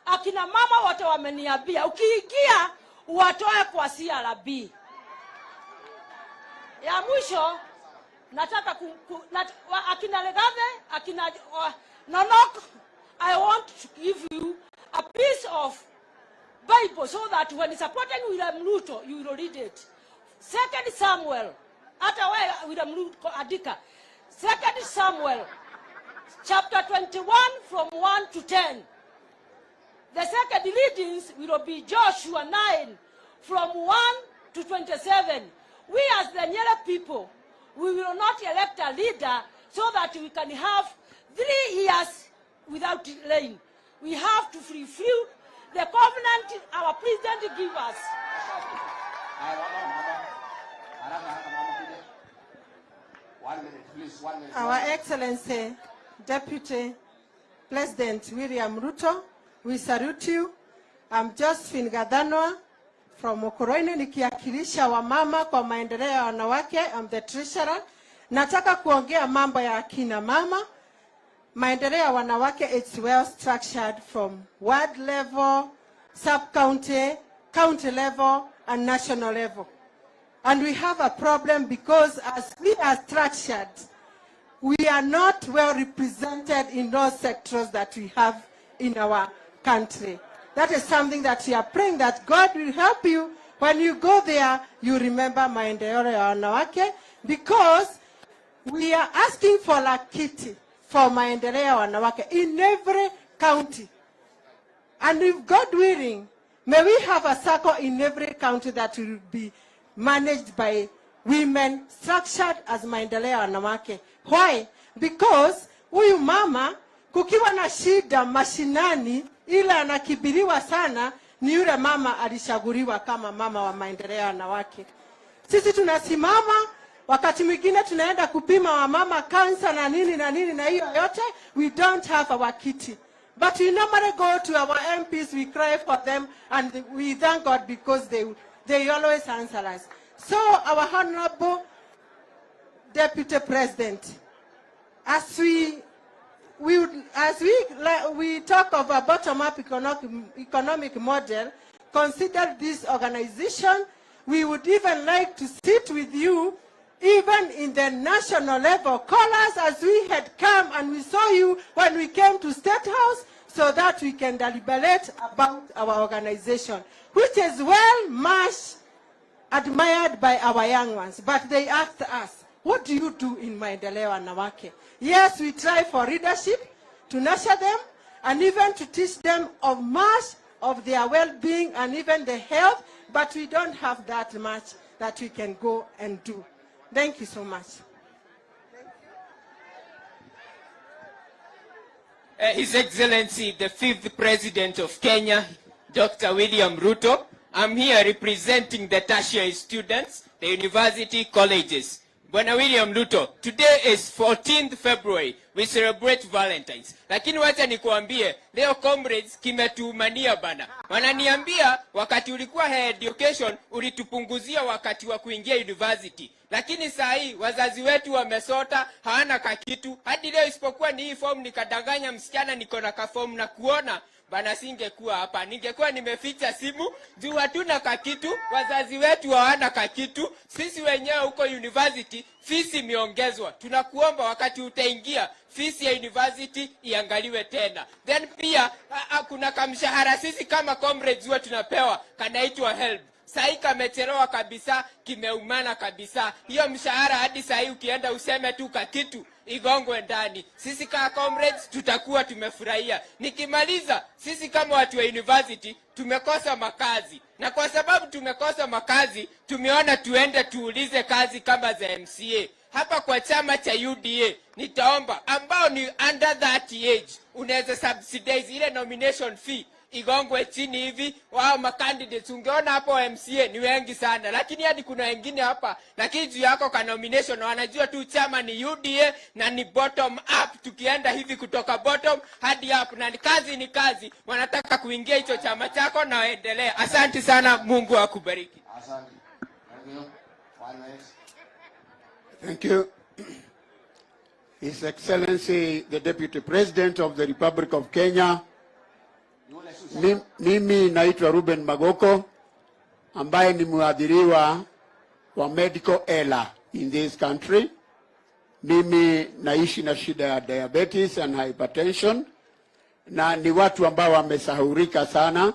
Akina mama wote wameniambia ukiingia uwatoe kwa CRB. Ya mwisho nataka akina Legathe, akina Nonok, I want to give you a piece of Bible so that when supporting William Ruto, you will read it. 2 Samuel, hata wewe William Ruto andika. 2 Samuel, chapter 21 from 1 to 10. The second readings will be Joshua 9 from 1 to 27. We as the Nyeri people, we will not elect a leader so that we can have 3 years without rain. We have to fulfill the covenant our president gave us. Our Excellency, Deputy President William Ruto, we salute you. I'm Josephine Gadhanwa from Mokoroini nikiwakilisha wamama kwa maendeleo ya wanawake. I'm the treasurer. Nataka kuongea mambo ya akina mama. Maendeleo ya wanawake, it's well structured from ward level, sub-county, county level, and national level. And we have a problem because as we are structured, we are not well represented in those sectors that we have in our country. That is something that we are praying that God will help you. When you go there, you remember maendeleo ya wanawake, because we are asking for a kiti for maendeleo ya wanawake in every county. And if God willing, may we have a circle in every county that will be managed by women, structured as maendeleo ya wanawake. Why? Because huyu mama kukiwa na shida mashinani, ila anakibiriwa sana, ni yule mama alishaguliwa kama mama wa maendeleo ya wanawake. Sisi tunasimama, wakati mwingine tunaenda kupima wa mama cancer na nini na hiyo yote, we don't have our kiti. But we normally go to our MPs, we cry for them, and we thank God because they always answer us. So our Honorable Deputy President, as we talk of a bottom-up economic model, consider this organization. We would even like to sit with you, even in the national level. Call us as we had come and we saw you when we came to State House, so that we can deliberate about our organization, which is well much admired by our young ones. But they asked us, what do you do in maendeleo wanawake? Yes, we try for leadership, to nurture them, and even to teach them of much of their well-being and even the health, but we don't have that much that we can go and do. Thank you so much. His Excellency, the 5th President of Kenya, Dr. William Ruto. I'm here representing the tertiary students, the university colleges. Bwana William Ruto, today is 14th February. We celebrate Valentine's. Lakini wacha nikuambie, leo comrades kimetuumania bana. Wananiambia wakati ulikuwa higher education ulitupunguzia wakati wa kuingia university. Lakini saa hii wazazi wetu wamesota, hawana kakitu. Hadi leo isipokuwa ni hii form nikadanganya msichana niko na ka form na kuona bana singekuwa hapa. Ningekuwa nimeficha simu, juu hatuna kakitu, wazazi wetu hawana kakitu. Sisi wenyewe huko university fees imeongezwa. Tunakuomba wakati utaingia fees ya university iangaliwe tena. Then pia kuna kamshahara sisi kama comrades huwa tunapewa kanaitwa help. Sahi kamechelewa kabisa, kimeumana kabisa. Hiyo mshahara hadi sahi ukienda useme tu kakitu igongwe ndani. Sisi kama comrades tutakuwa tumefurahia. Nikimaliza, sisi kama watu wa university tumekosa makazi. Na kwa sababu tumekosa makazi, tumeona tuende tuulize kazi kama za MCA. Hapa kwa chama cha UDA, nitaomba ambao ni under 30 age, unaweza subsidize ile nomination fee igongwe chini hivi. Wao macandidates ungeona hapo MCA ni wengi sana, lakini hadi kuna wengine hapa lakini juu yako ka nomination wanajua tu chama ni UDA na ni bottom up. Tukienda hivi kutoka bottom hadi up, na kazi ni kazi, wanataka kuingia hicho chama chako na waendelee. Asante sana, Mungu akubariki. Asante. Thank you. His Excellency the Deputy President of the Republic of Kenya. Mimi naitwa Ruben Magoko ambaye ni mwadhiriwa wa medical error in this country. Mimi naishi na shida ya diabetes and hypertension, na ni watu ambao wamesahurika sana,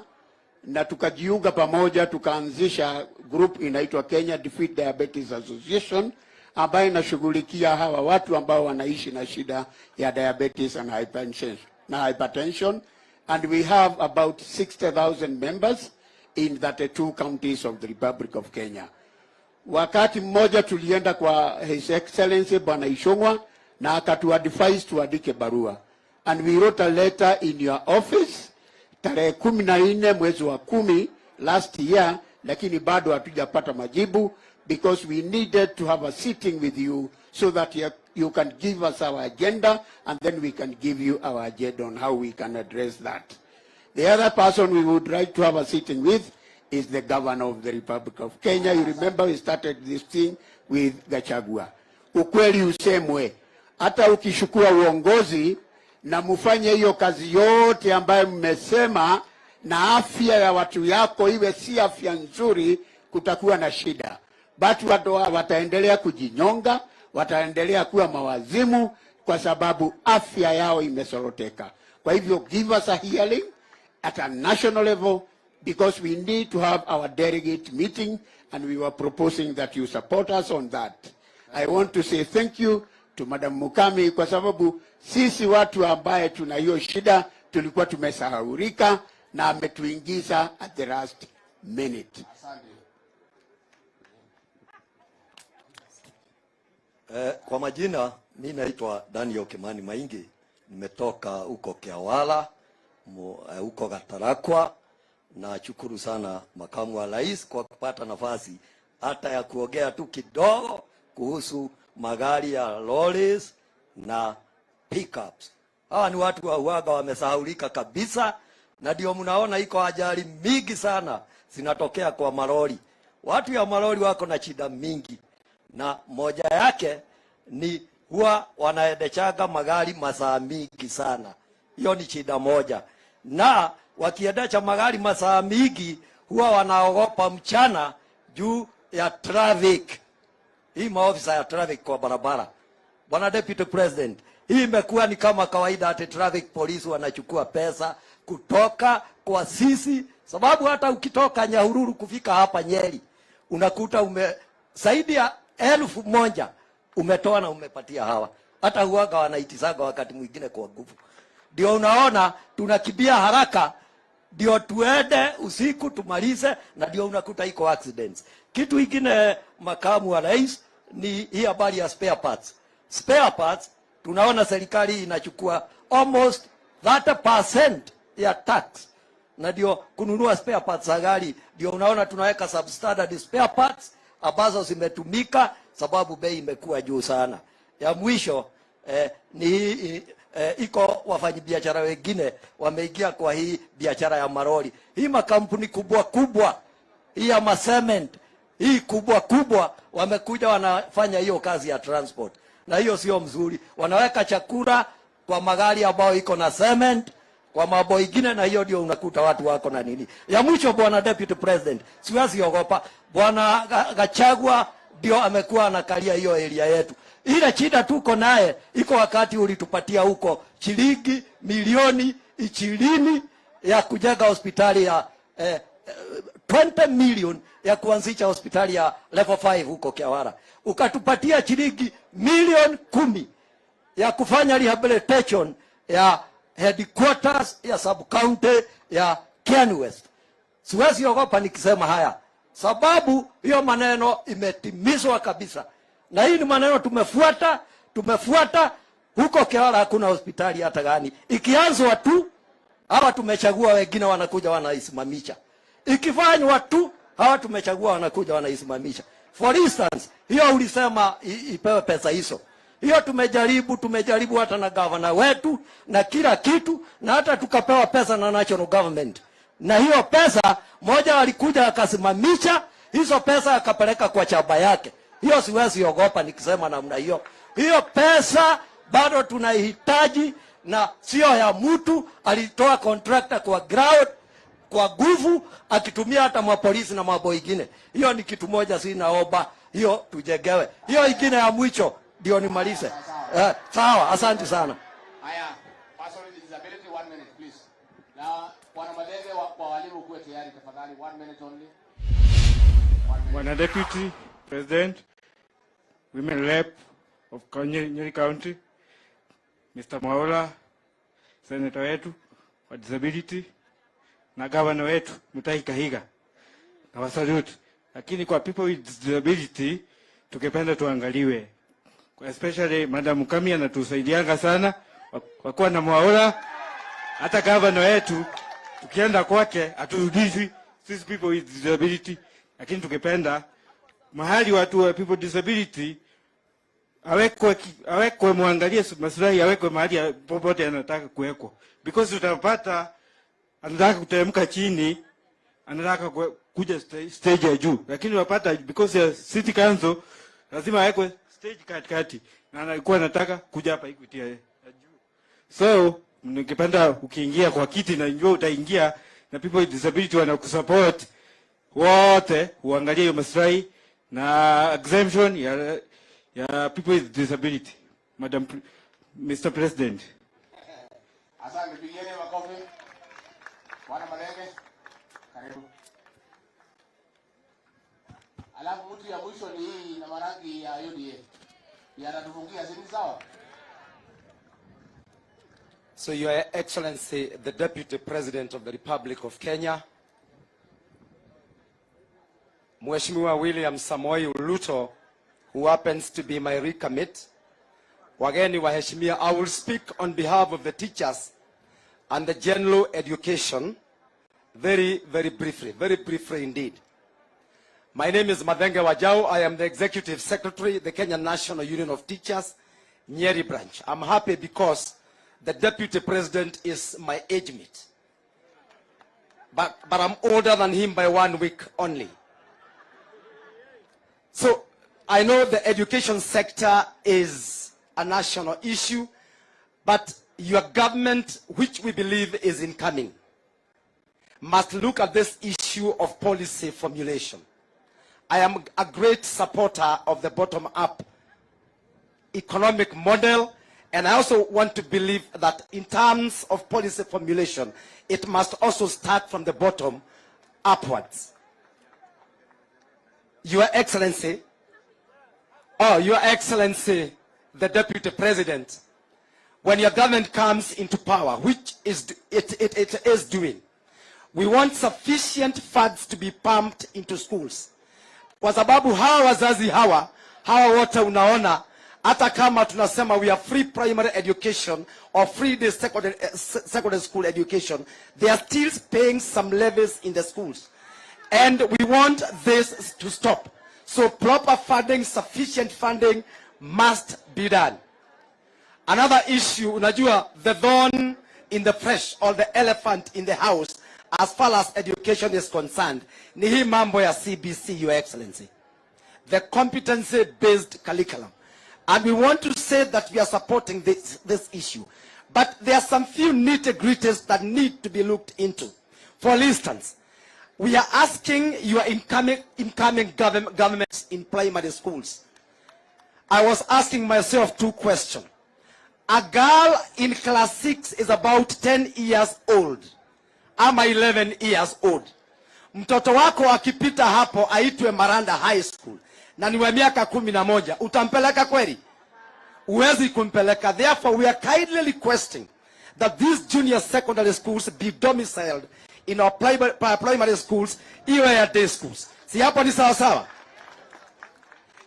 na tukajiunga pamoja tukaanzisha group inaitwa Kenya Defeat Diabetes Association ambayo inashughulikia hawa watu ambao wanaishi na shida ya diabetes and hypertension. And we have about 60,000 members in 32 counties of the Republic of Kenya. Wakati mmoja tulienda kwa His Excellency Bwana Ishongwa na akatuadvise tuandike barua. And we wrote a letter in your office tarehe 14 mwezi wa 10 last year, lakini bado hatujapata majibu, because we needed to have a sitting with you so that you can give us our agenda, and then we can give you our agenda on how we can address that. The other person we would like to have a sitting with is the Governor of the Republic of Kenya. You remember we started this thing with Gachagua. Ukweli usemwe, hata ukishukua uongozi na mufanye hiyo kazi yote ambayo mmesema, na afya ya watu yako iwe si afya nzuri, kutakuwa na shida. Watu wataendelea kujinyonga, wataendelea kuwa mawazimu kwa sababu afya yao imesoroteka. Kwa hivyo give us a hearing at a national level, because we need to have our delegate meeting, and we were proposing that you support us on that. I want to say thank you to Madam Mukami, kwa sababu sisi watu ambaye tuna hiyo shida tulikuwa tumesahaurika na ametuingiza at the last minute. Kwa majina mimi naitwa Daniel Kimani Maingi, nimetoka huko Kiawala, huko Gatarakwa, na shukuru sana makamu wa rais kwa kupata nafasi hata ya kuongea tu kidogo kuhusu magari ya lorries na pickups. Hawa ni watu wa uaga wamesahaulika kabisa, na ndio mnaona iko ajali mingi sana zinatokea kwa malori. Watu ya malori wako na shida mingi, na moja yake ni huwa wanaendeshaga magari masaa mingi sana. Hiyo ni shida moja. Na wakiendesha magari masaa mingi huwa wanaogopa mchana juu ya traffic. Hii maofisa ya traffic kwa barabara. Bwana Deputy President, hii imekuwa ni kama kawaida, ati traffic police wanachukua pesa kutoka kwa sisi, sababu hata ukitoka Nyahururu kufika hapa Nyeri unakuta zaidi ya 1,000 umetoa na umepatia hawa. Hata huaga wanaitisaga wakati mwingine kwa nguvu. Ndio unaona tunakimbia haraka ndio tuende usiku tumalize, na ndio unakuta iko accidents. Kitu kingine makamu wa rais ni hii habari ya spare parts. Spare parts tunaona serikali inachukua almost 30% ya tax, na ndio kununua spare parts za gari. Ndio unaona tunaweka substandard spare parts ambazo zimetumika sababu bei imekuwa juu sana. Ya mwisho iko wafanyabiashara wengine wameingia kwa hii biashara ya maroli. Hii makampuni kubwa kubwa, hii ya cement, hii kubwa kubwa wamekuja wanafanya hiyo kazi ya transport. Na hiyo sio mzuri. Wanaweka chakula kwa magari ambayo iko na cement, kwa mambo mengine, na hiyo ndio unakuta watu wako na nini. Ya mwisho Bwana Deputy President, siwezi ogopa. Bwana Gachagua ndio amekuwa anakalia hiyo area yetu. Ile shida tuko naye, iko wakati ulitupatia huko shilingi milioni 20 ya kujenga hospitali ya 20 million ya kuanzisha hospitali ya level 5 huko Kiawara. Ukatupatia shilingi milioni 10 ya kufanya rehabilitation ya headquarters ya sub county ya Kieni West. Siwezi ogopa nikisema haya, sababu hiyo maneno imetimizwa kabisa. Na hii ni maneno tumefuata huko Kiawara hakuna hospitali hata gani. Ikianzwa tu hawa tumechagua, wengine wanakuja wanaisimamisha. Ikifanywa tu hawa tumechagua wanakuja wanaisimamisha. For instance, hiyo ulisema ipewe pesa hizo. Hiyo tumejaribu hata na governor wetu na kila kitu, na hata tukapewa pesa na national government. Na hiyo pesa moja walikuja akasimamisha, hizo pesa akapeleka kwa chaba yake. Hiyo siwezi ogopa nikisema namna hiyo. Hiyo pesa bado tunahitaji, na sio ya mtu alitoa contractor kwa ground kwa nguvu akitumia hata mapolisi na mambo ingine. Hiyo ni kitu moja sinaomba, hiyo tujegewe. Hiyo ingine ya mwisho ndio nimalize. Sawa, asante sana. Haya, person with disability 1 minute please. Na bwana Madenge kwa walimu kuwe tayari tafadhali, 1 minute only. Bwana Deputy President, Women Rep of Nyeri County, Mr. Mwaola, Senator wetu wa disability, na governor wetu Mutahi Kahiga, na wasalute. Lakini kwa people with disability tukipenda tuangaliwe, especially Madam Mukami anatusaidianga sana kwa kuwa na Mwaola. Hata governor wetu tukienda kwake aturudishwi sisi people with disability. Lakini tukipenda mahali watu wa people disability awekwe muangalie maslahi, awekwe mahali popote anataka kuwekwa, because utapata anataka kuteremka chini, anataka kuja stage ya juu, lakini unapata because ya city council lazima awekwe stage katikati, na anakuwa anataka kuja hapa Equity ya juu. So nikipenda ukiingia kwa kiti na njoo utaingia na people with disability wanakusupport wote, uangalie hiyo maslahi na exemption ya people with disability. Mr. President. Asante, pigeni makofi. Bwana Madenge, karibu. Alafu mtu ya mwisho ni hii na marangi ya UDA. Yanatufungia sisi sawa? So Your Excellency, the Deputy President of the Republic of Kenya, Mheshimiwa William Samoei Ruto, who happens to be my recommit, wageni waheshimiwa, I will speak on behalf of the teachers and the general education very briefly indeed. My name is Madenge Wajau. I am the Executive Secretary, the Kenya National Union of Teachers, Nyeri branch. I'm happy because the Deputy President is my age mate. But I'm older than him by 1 week only. So I know the education sector is a national issue, but your government, which we believe is incoming, must look at this issue of policy formulation. I am a great supporter of the bottom-up economic model, and I also want to believe that in terms of policy formulation, it must also start from the bottom upwards. Your Excellency, the Deputy President, when your government comes into power, which it is doing, we want sufficient funds to be pumped into schools. Kwa sababu hawa wazazi hawa wote unaona, hata kama tunasema we are free primary education or free the secondary school education, they are still paying some levies in the schools. And we want this to stop. So proper funding, sufficient funding must be done. Another issue, unajua, the thorn in the flesh or the elephant in the house as far as education is concerned, ni hii mambo ya CBC, Your Excellency. The competency-based curriculum. And we want to say that we are supporting this issue. But there are some few nitty-gritties that need to be looked into. For instance, we are asking your incoming governments in primary schools. I was asking myself 2 questions. A girl in class 6 is about 10 years old. I'm 11 years old. mtoto wako akipita hapo aitwe Maranda High School na ni wa miaka 11, utampeleka kweli? Uwezi kumpeleka. Therefore, we are kindly requesting that these junior secondary schools be domiciled in our primary schools, iwe ya day schools. Si hapo ni sawa sawa?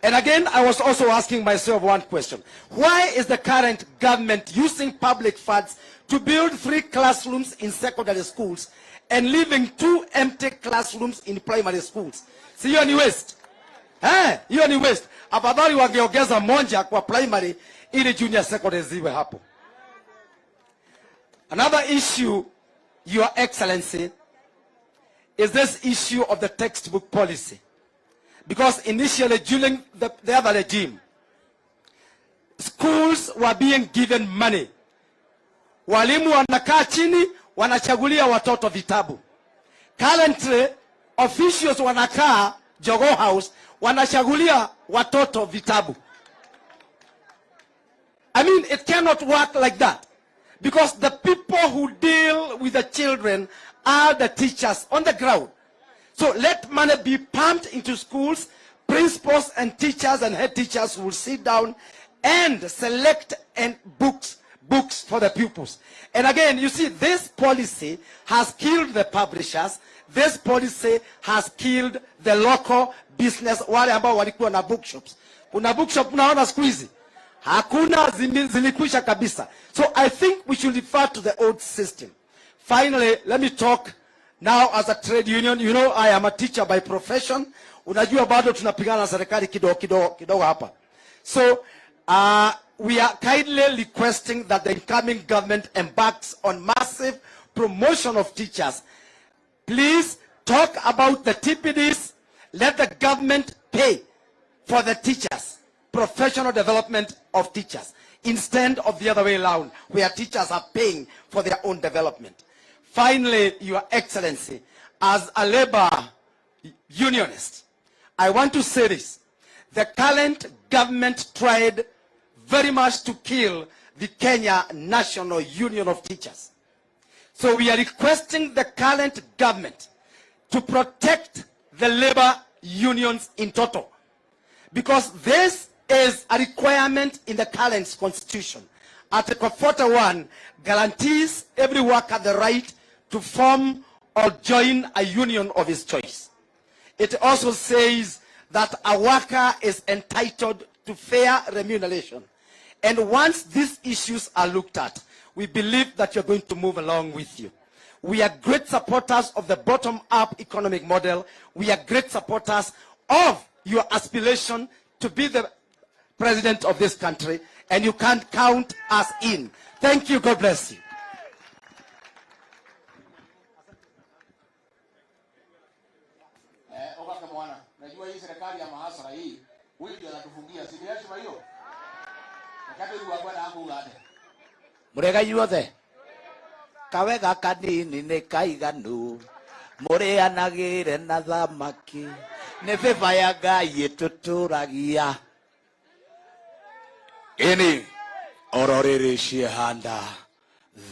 And again, I was also asking myself one question. Why is the current government using public funds to build 3 classrooms in secondary schools and leaving 2 empty classrooms in primary schools? Si hiyo ni waste? Hiyo ni waste. Afadhali wangeongeza moja kwa primary ili junior secondary ziwe hapo. Another issue, Your Excellency, is this issue of the textbook policy. Because initially, during the other regime, schools were being given money. Walimu wanakaa chini, wanachagulia watoto vitabu. Currently, officials wanakaa Jogoo House, wanachagulia watoto vitabu. I mean, it cannot work like that. Because the people who deal with the children are the teachers on the ground. So let money be pumped into schools. Principals and teachers and head teachers will sit down and select books for the pupils. And again, you see, this policy has killed the publishers. This policy has killed the local business. Wale ambao walikuwa na bookshops. Kuna bookshop unaona siku hizi. Hakuna, zilikwisha kabisa. So I think we should refer to the old system. Finally, let me talk now as a trade union. You know, I am a teacher by profession. Unajua bado tunapigana na serikali kidogo hapa. So, we are kindly requesting that the incoming government embarks on massive promotion of teachers. Please talk about the TPDs. Let the government pay for the teachers, professional development of teachers, instead of the other way around, where teachers are paying for their own development. Finally, Your Excellency, as a labor unionist, I want to say this. The current government tried very much to kill the Kenya National Union of Teachers. So we are requesting the current government to protect the labor unions in total. Because this is a requirement in the current constitution. Article 41 guarantees every worker the right to form or join a union of his choice. It also says that a worker is entitled to fair remuneration. And once these issues are looked at, we believe that you're going to move along with you. We are great supporters of the bottom-up economic model. We are great supporters of your aspiration to be the president of this country, and you can't count us in. Thank you. God bless you. Najua hii serikali ya mahasara hii, huyu ndio anatufungia. Si heshima hiyo? Nakabe ruwa bwana wangu ulade. Murega yuothe. Kawega kanini ne kaiganu. Mureanagire na thamaki. Ne beba ya Ngai tuturagia. Ini ororere ciehanda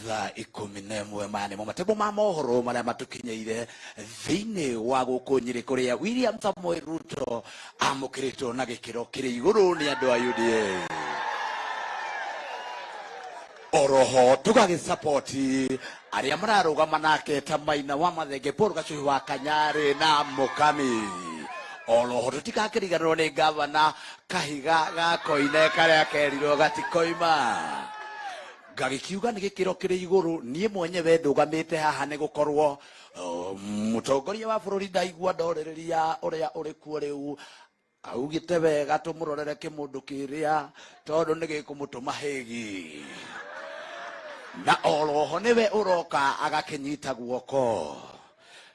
tha 11 mane mo matebo ma mohoro maria matukinyeire thiini wa guku Nyeri kuria William Samoei Ruto amukirito na gikiro kiri iguru ni andu a UDA. Oroho tugagi support aria mararugama nake ta Maina wa Mathenge Paul Gacui wa Kanyari na Mukami. Oroho tutikakiriganwo ni gavana Kahiga gakoine karia kerirwo gatikoima. Gagikiuga ni gikiro kiri iguru nie mwenyewe ndugamite haha ni gukorwo mutongoria wa bururi ndaigua ndorereria uria uri kuo riu augite wega tumurorere kimundu kiria tondu ni gikumutuma hegi na oroho niwe uroka agakinyita guoko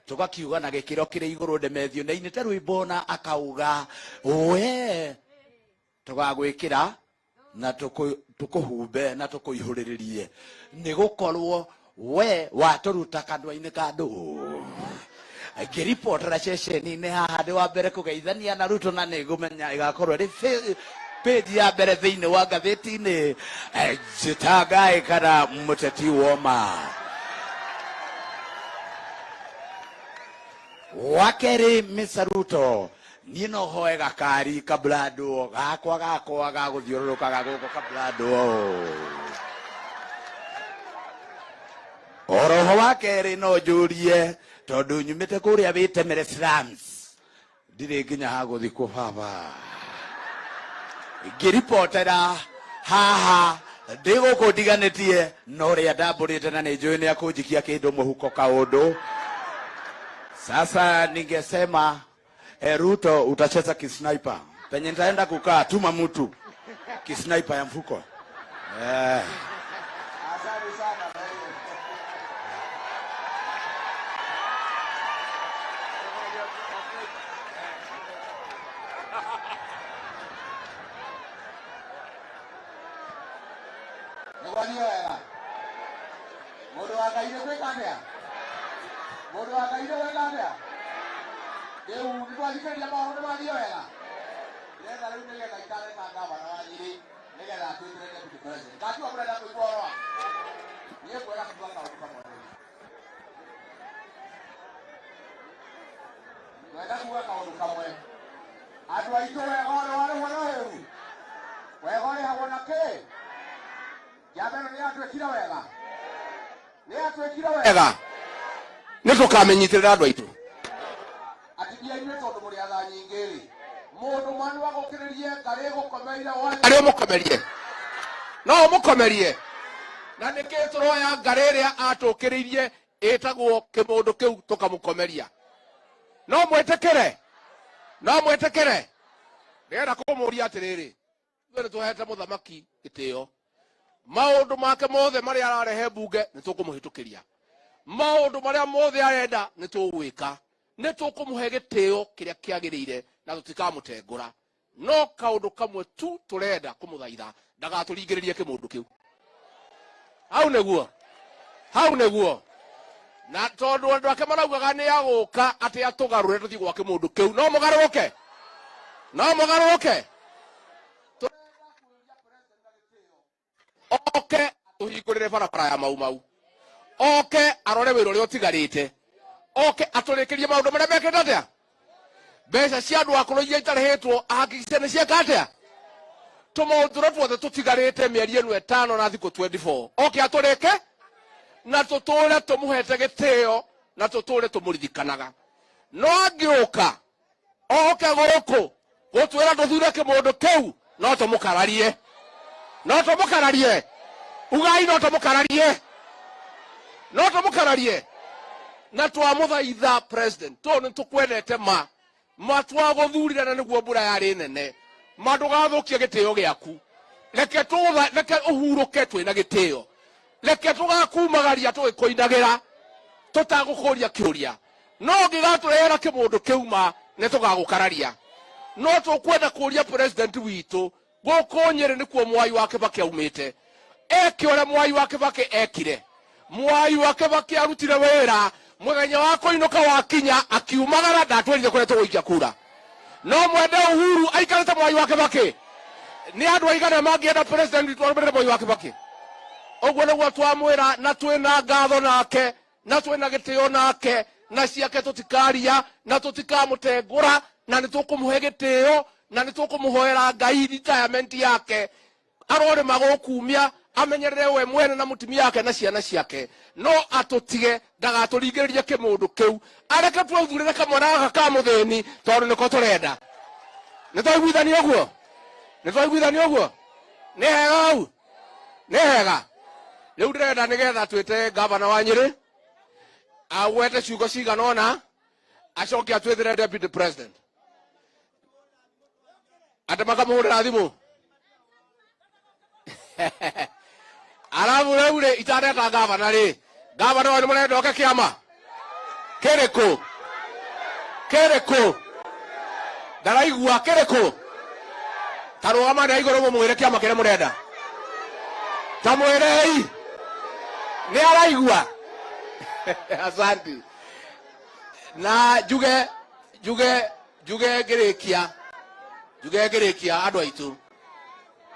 tugakiuga na gikiro kiri iguru ndemethio na inite rwimbo akauga we tugagwikira na tukuhumbe na tukuihuriririe ni gukorwo we waturuta kandu-ini kandu ngiripotera ceceni-ini haha ndi wa mbere kugeithania na Ruto na nigumenya igakorwo ri page ya mbere thiini wa ngathĩti-inĩ Njitangaĩ kana Mũteti Woma. wakeri Mr. Ruto nino hoe gakari kablado gakwa gaguthiururuka gaguko kablado oroho wakeri no jurie tondu nyumite kuria bitemere slums ndire nginya haguthi ku baba ngiripotera haha ndiguku ndiganitie no ria ndamburite na ninjui ni akunjikia kindu muhuko kaundu. Sasa ningesema Ruto utacheza kisniper. Penye nitaenda kukaa tuma mtu kisniper ya mfuko. Asante sana. Negwaniwega. Mundu wakaire kwikandea. Mundu wakaire wekandea. Riu nitwathikiriria maundu mathio wega. Ndĩrenda rĩu nĩgetha ikare ta gavana wa Nyeri nĩgetha atuĩkĩre deputy president. Ngatua mũrenda kũigua ũhoro wa niĩ kwega kuuga kaũndũ kamwe. Kwenda kuuga kaũndũ kamwe. Andũ aitũ wega ũrĩ warĩhwo na wĩru. Wega ũrĩhagwo na kĩ? Njamba ĩno nĩyatuĩkire wega. Nĩyatuĩkire wega. Nĩtũkamenyitĩrĩra andũ aitũ. Atibia inyuĩ tondũ mũrĩ atha nyingĩ-rĩ, mũndũ mwandu wa gũkĩrĩrie ngarĩ gũkomeire wothe arĩ mũkomerie. No mũkomerie. Na nĩkĩ tũroya ngarĩ ĩrĩa atũkĩrĩirie ĩtagwo kĩmũndũ kĩu tũkamũkomeria. No mwĩtĩkĩre. No mwĩtĩkĩre. Ndĩrenda kũmũria atĩrĩrĩ. Ithuĩ nĩtũhete mũthamaki gĩtĩo. Maũndũ make mothe marĩa ararehe mbunge nĩtũkũmũhĩtũkĩria. Maũndũ marĩa mothe arenda nĩtũgwĩka. Nĩtũkũmũhe gĩtĩo kĩrĩa kĩagĩrĩire na tũtikamũtengũra. No kaũndũ kamwe tu tũrenda kũmũthaitha ndagatũringĩrĩrie kĩmũndũ kĩu. Hau nĩguo. Na tondũ andũ ake maraugaga nĩagũka atĩ atũgarũre tũthiĩ gwa kĩmũndũ kĩu. No mũgarũrũke. No mũgarũrũke. Oke tũhingũrĩre barabara ya mau. Oke arore wĩra ũrĩa ũtigarĩte. Oke atũrĩkĩrie maũndũ marĩa mekĩte atĩa. Mbeca cia andũ akũrũ iria itarĩhĩtwo ahakikice nĩ cieka atĩa. Tũmaũndũ tuothe tũtigarĩte mĩeri ĩno 5 na thikũ 24. Oke atũrĩke na tũtũũre tũmũhete gĩtĩo na tũtũũre tũmũririkanaga. No angĩũka oke gũkũ gũtwĩra tũthure kĩmũndũ kĩu no tũmũkararie. No tũmũkararie. Ugai no tũmũkararie. No tũmũkararie. Na twamũthaitha president to nĩtũkwendete ma twagũthurire na nĩguo mbura yarĩ nene. Ma ndũgathũkie gĩtĩo gĩaku. Reke ũhurũke twĩna gĩtĩo. Reke tũgakumagaria tũgĩkũinagĩra tũtagũkũria kĩũria. No ũngĩgatũrehera kĩmũndũ kĩu nĩtũgagũkararia. No tũkwenda kũria president witũ gũkũ Nyeri nĩkuo Mwai wa Kĩbakĩ aumĩte. Eke ũrĩa Mwai wa Kĩbakĩ ekire. Mwai wa Kĩbakĩ arutire wĩra mũthenya wa kũinũka wakinya akiumagara ndatwĩrire kũrĩa tũgũikia kura. No mwende Uhuru aikarĩte Mwai wa Kĩbakĩ. Nĩ andũ aigana mangĩenda president witũ arũmĩrĩre Mwai wa Kĩbakĩ. Ũguo nĩguo twamwĩra na twĩna ngatho nake na twĩna gĩtĩo nake na ciake tũtikaria na tũtikamũtengũra na nĩtũkũmũhe gĩtĩo na nĩtũkũmũhoera Ngai retirement yake arore magũkumia amenyerere we mwene na mutumia yake na ciana ciake. No atũtige ndagatũringĩrĩrie kĩmũndũ kĩu. Areke twathurĩre kamwana gaka ka mũthĩni tondũ nĩko tũrenda. Nĩtwaiguithania ũguo. Nĩ hega hau. Nĩ hega. Rĩu ndĩrenda nĩgetha twĩte gavana wa Nyeri agwete ciugo cigana ũna acoke atwĩthĩre deputy president. Andũ makamũhũrĩra thimũ. Alafu rĩu itareta gavana rĩ. Gavana wa nĩmũrenda oke kĩama. Kĩrĩkũ. Ndaraigua kĩrĩkũ. Tarũgama na igũrũ mũmwĩre kĩama kĩrĩa mũrenda. Tamwĩrei. Nĩ araigua. Asante. Na njuge ngĩrĩkia andũ aitũ.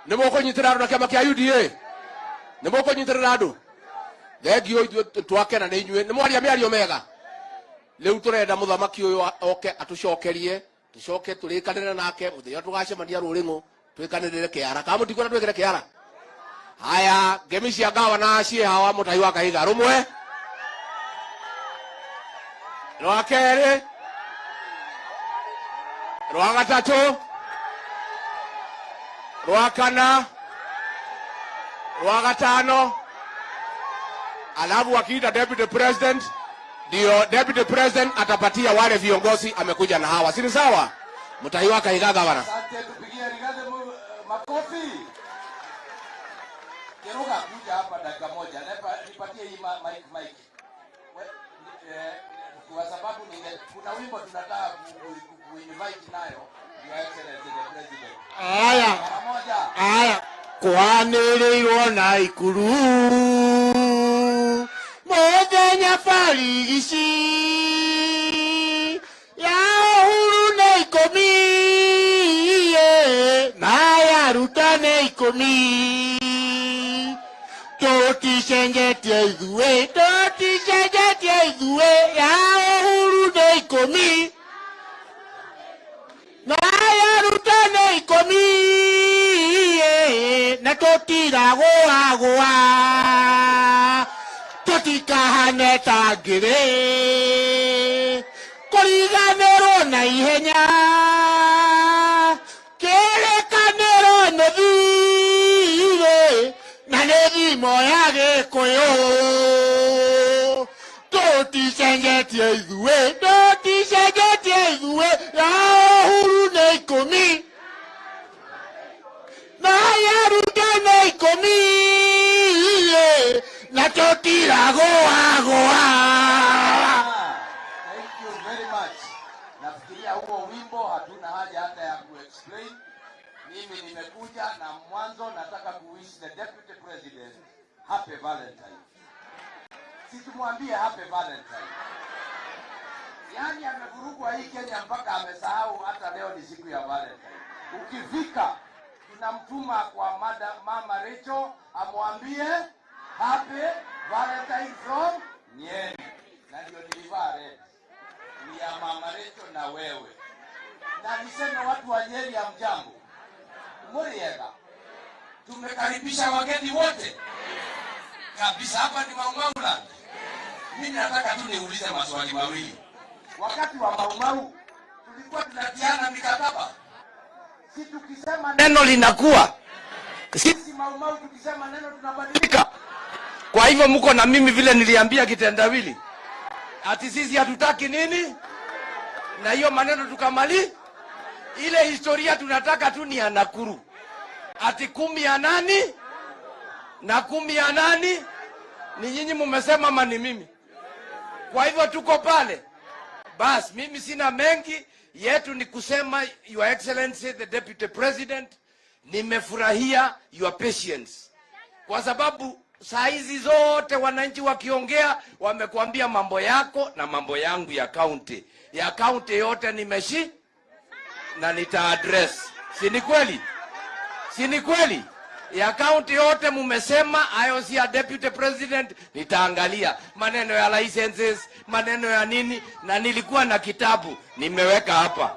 Nĩmũkũnyitĩrĩra andũ na kĩama kĩa UDA. Nĩmũkũnyitĩrĩra andũ. Thengio ithuĩ twakena nĩ inyuĩ. Nĩmwaria mĩario mega. Leu turenda muthamaki uyu oke atucokerie tucoke turikanire nake muthenya tugacemania ruringu twikanire kiara ka mutikona twekere kiara. Haya ngemi cia gavana cie hawa Mutahi wa Kahiga rumwe rwa keri rwa gatatu rwa kana rwa gatano. Alafu akiita deputy president ndio deputy president atapatia wale viongozi amekuja na hawa. Si sawa? Mutahi wa Kahiga gavana. Asante, tupigie Rigathi makofi. Kiruga kuja hapa dakika moja. Nipatie hii mic. Kwa sababu kuna wimbo tunataka kuinvite nayo Your Excellency the President. Aya. Aya. Kwanĩrĩirwo na ikuru mũthenya barigici ya ũhuru nĩ 10 na ya Ruto nĩ 10 tũticenjetie ithuĩ ya ũhuru nĩ 10 na ya Ruto nĩ 10 na tũtiragũagũa tũtikahane ta ngĩrĩ kũriganĩrwo na ihenya kĩrĩkanĩro nĩ thirĩ na nĩ thimo ya Gĩkũyũ tũticenjetie ithuĩ ya ũhuru nĩ 10 na ya Ruto nĩ 10 na tũtiragũagũa. Thank you very much. Nafikiria huo wimbo hatuna haja hata ya kuexplain. Mimi nimekuja na mwanzo nataka kuwish the deputy president happy Valentine. Si tumwambie happy Valentine. Yaani amevurugwa hii Kenya mpaka amesahau hata leo ni siku ya Valentine. Ukifika tunamtuma kwa mama Rachel amwambie happy Valentine from Nyeri. Na ndio nilivaa red. Ni ya mama Rachel na wewe. Na niseme watu wa Nyeri ya mjambo. Muriega. Tumekaribisha wageni wote. Kabisa hapa ni Maumau. Mimi nataka tu niulize maswali mawili. Wakati wa Maumau tulikuwa tunatiana mikataba. Si tukisema Neno linakuwa. Sisi Maumau tukisema neno tunabadilika. Kwa hivyo mko na mimi vile niliambia kitendawili. Ati sisi hatutaki nini? Na hiyo maneno tukamali. Ile historia tunataka tu ni ya Nakuru. Ati 10 ya nani? Na 10 ya nani? Ni nyinyi mmesema mani mimi. Kwa hivyo tuko pale. Bas, mimi sina mengi. Yetu ni kusema Your Excellency the Deputy President, nimefurahia your patience. Kwa sababu saa hizi zote wananchi wakiongea wamekuambia mambo yako na mambo yangu ya county. Ya county yote nimeshi na nita address. Si ni kweli? Si ni kweli? Ya county yote mumesema hayo si ya Deputy President, nitaangalia maneno ya licenses, maneno ya nini, na nilikuwa na kitabu nimeweka hapa.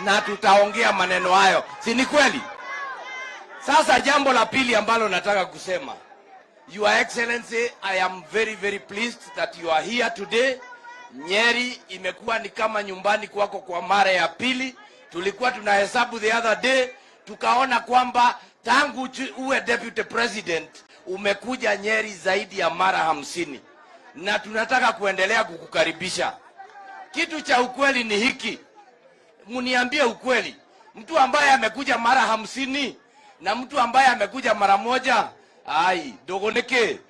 Na tutaongea maneno hayo. Si ni kweli? Sasa jambo la pili ambalo nataka kusema. Your Excellency, I am very very pleased that you are here today. Nyeri imekuwa ni kama nyumbani kwako kwa mara ya pili. Tulikuwa tunahesabu the other day, tukaona kwamba tangu uwe Deputy President umekuja Nyeri zaidi ya mara 50. Na tunataka kuendelea kukukaribisha. Kitu cha ukweli ni hiki. Muniambie ukweli. Mtu ambaye amekuja mara 50 na mtu ambaye amekuja mara moja, ai, dogoneke.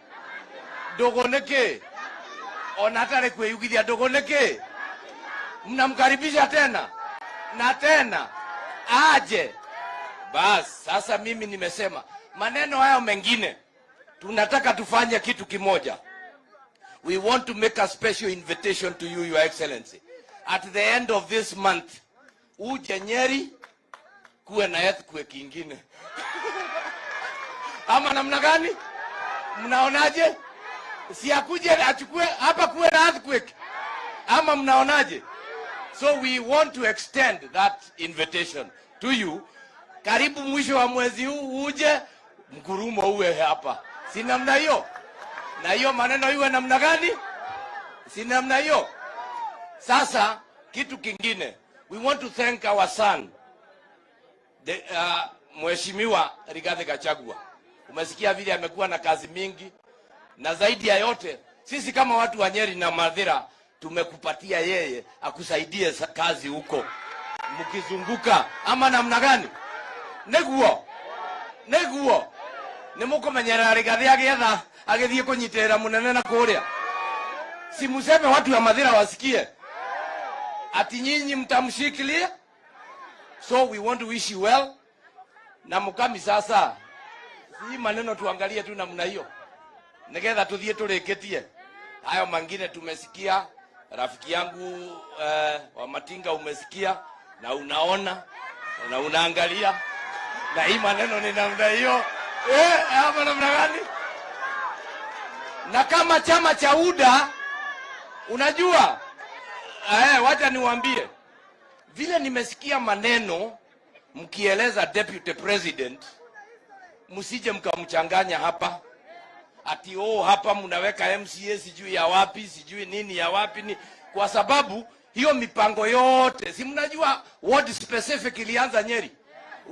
Onatare kweyugithia dogoneke. Mnamkaribisha tena na tena aje. Bas, sasa mimi nimesema maneno hayo mengine tunataka tufanye kitu kimoja. We want to make a special invitation to you, Your Excellency. At the end of this month, uje Nyeri kuwe na earthquake ingine. Ama namna gani? Mnaonaje? Si akuje achukue hapa kuwe na earthquake. Ama mnaonaje? So we want to extend that invitation to you. Karibu mwisho wa mwezi huu uje mkurumo uwe hapa. Si namna hiyo? Na hiyo maneno iwe namna gani? Si namna hiyo? Sasa kitu kingine, we want to thank our son, Mheshimiwa Rigathi Gachagua. Umesikia vile amekuwa na kazi mingi, na zaidi ya yote sisi kama watu wa Nyeri na Mathira tumekupatia yeye akusaidie kazi huko mkizunguka, ama namna gani? Neguo nimukumenyerera Rigathi agetha agithie kunyitera munene na kuria. Si museme watu wa Mathira wasikie ati nyinyi mtamshikilia. So we want to wish you well. Na mukami sasa, si maneno tuangalie tu namna hiyo, nigetha tuthie tureketie hayo mangine. Tumesikia rafiki yangu wa Matinga, umesikia na unaona na unaangalia, na hii maneno ni namna hiyo hapa namna gani? Na kama chama cha UDA unajua, wacha niwaambie vile nimesikia maneno mkieleza deputy president, msije mkamchanganya hapa ati hapa mnaweka MCA sijui ya wapi sijui nini ya wapi ni, kwa sababu hiyo mipango yote si mnajua ward specific ilianza Nyeri.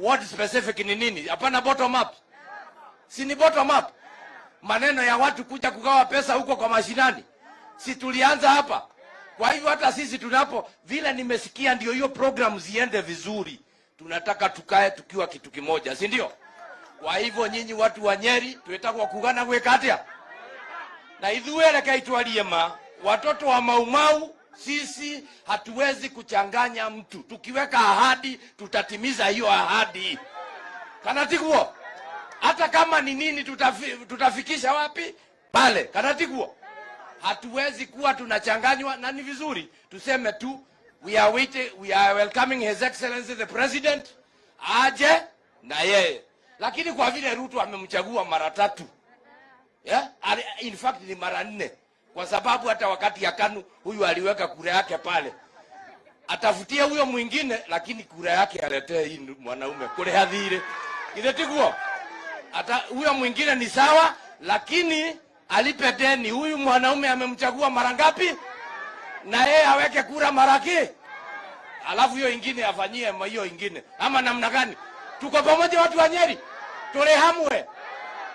Ward specific ni nini? Hapana bottom up. Si ni bottom up? Maneno ya watu kuja kugawa pesa huko kwa mashinani, si tulianza hapa? Kwa hivyo hata sisi tunapo vile nimesikia ndio hiyo program ziende vizuri, tunataka tukae tukiwa kitu kimoja, si ndio? Kwa hivyo nyinyi watu wa Nyeri tuetakwa kugana gwekatia na ithuere kaitwalie watoto wa Maumau. Sisi hatuwezi kuchanganya mtu. Tukiweka ahadi tutatimiza hiyo ahadi. Kanatiguo hata kama ni nini tutafikisha wapi pale. Kanatiguo hatuwezi kuwa tunachanganywa, na ni vizuri tuseme tu we are welcoming His Excellency the President aje na yeye. Lakini kwa vile Ruto amemchagua mara 3, in fact ni mara 4, kwa sababu hata wakati ya KANU huyu aliweka kura yake pale, atafutie huyo mwingine, lakini kura yake aletee hii mwanaume kule hadhire idetiguo. Hata huyo mwingine ni sawa, lakini alipe deni. Huyu mwanaume amemchagua mara ngapi? Na yeye aweke kura maraki, alafu hiyo ingine afanyie hiyo ingine, ama namna gani? Tuko pamoja watu wa Nyeri, turehamwe.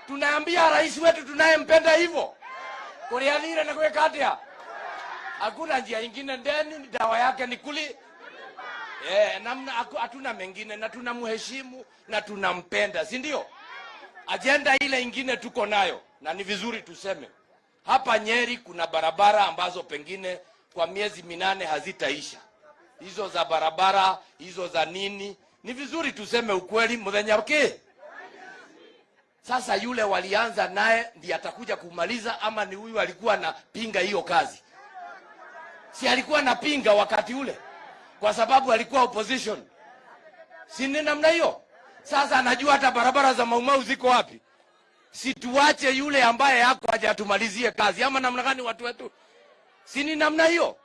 Tunaambia rais wetu tunayempenda hivyo kuriadhire na kuweka hatia. Hakuna njia ingine, deni dawa yake ni kuli. Namna hatuna mengine, na tunamheshimu na tunampenda, si ndio? Agenda ile ingine tuko nayo, na ni vizuri tuseme hapa Nyeri kuna barabara ambazo pengine kwa miezi 8 hazitaisha. Hizo za barabara, hizo za nini, ni vizuri tuseme ukweli mudhenya Sasa yule walianza naye ndiye atakuja kumaliza, ama ni huyu alikuwa anapinga hiyo kazi? Si alikuwa anapinga wakati ule kwa sababu alikuwa opposition, si ni namna hiyo? Sasa anajua hata barabara za Maumau ziko wapi. Si tuache yule ambaye hako aje atumalizie kazi, ama namna gani watu wetu? Si ni namna hiyo?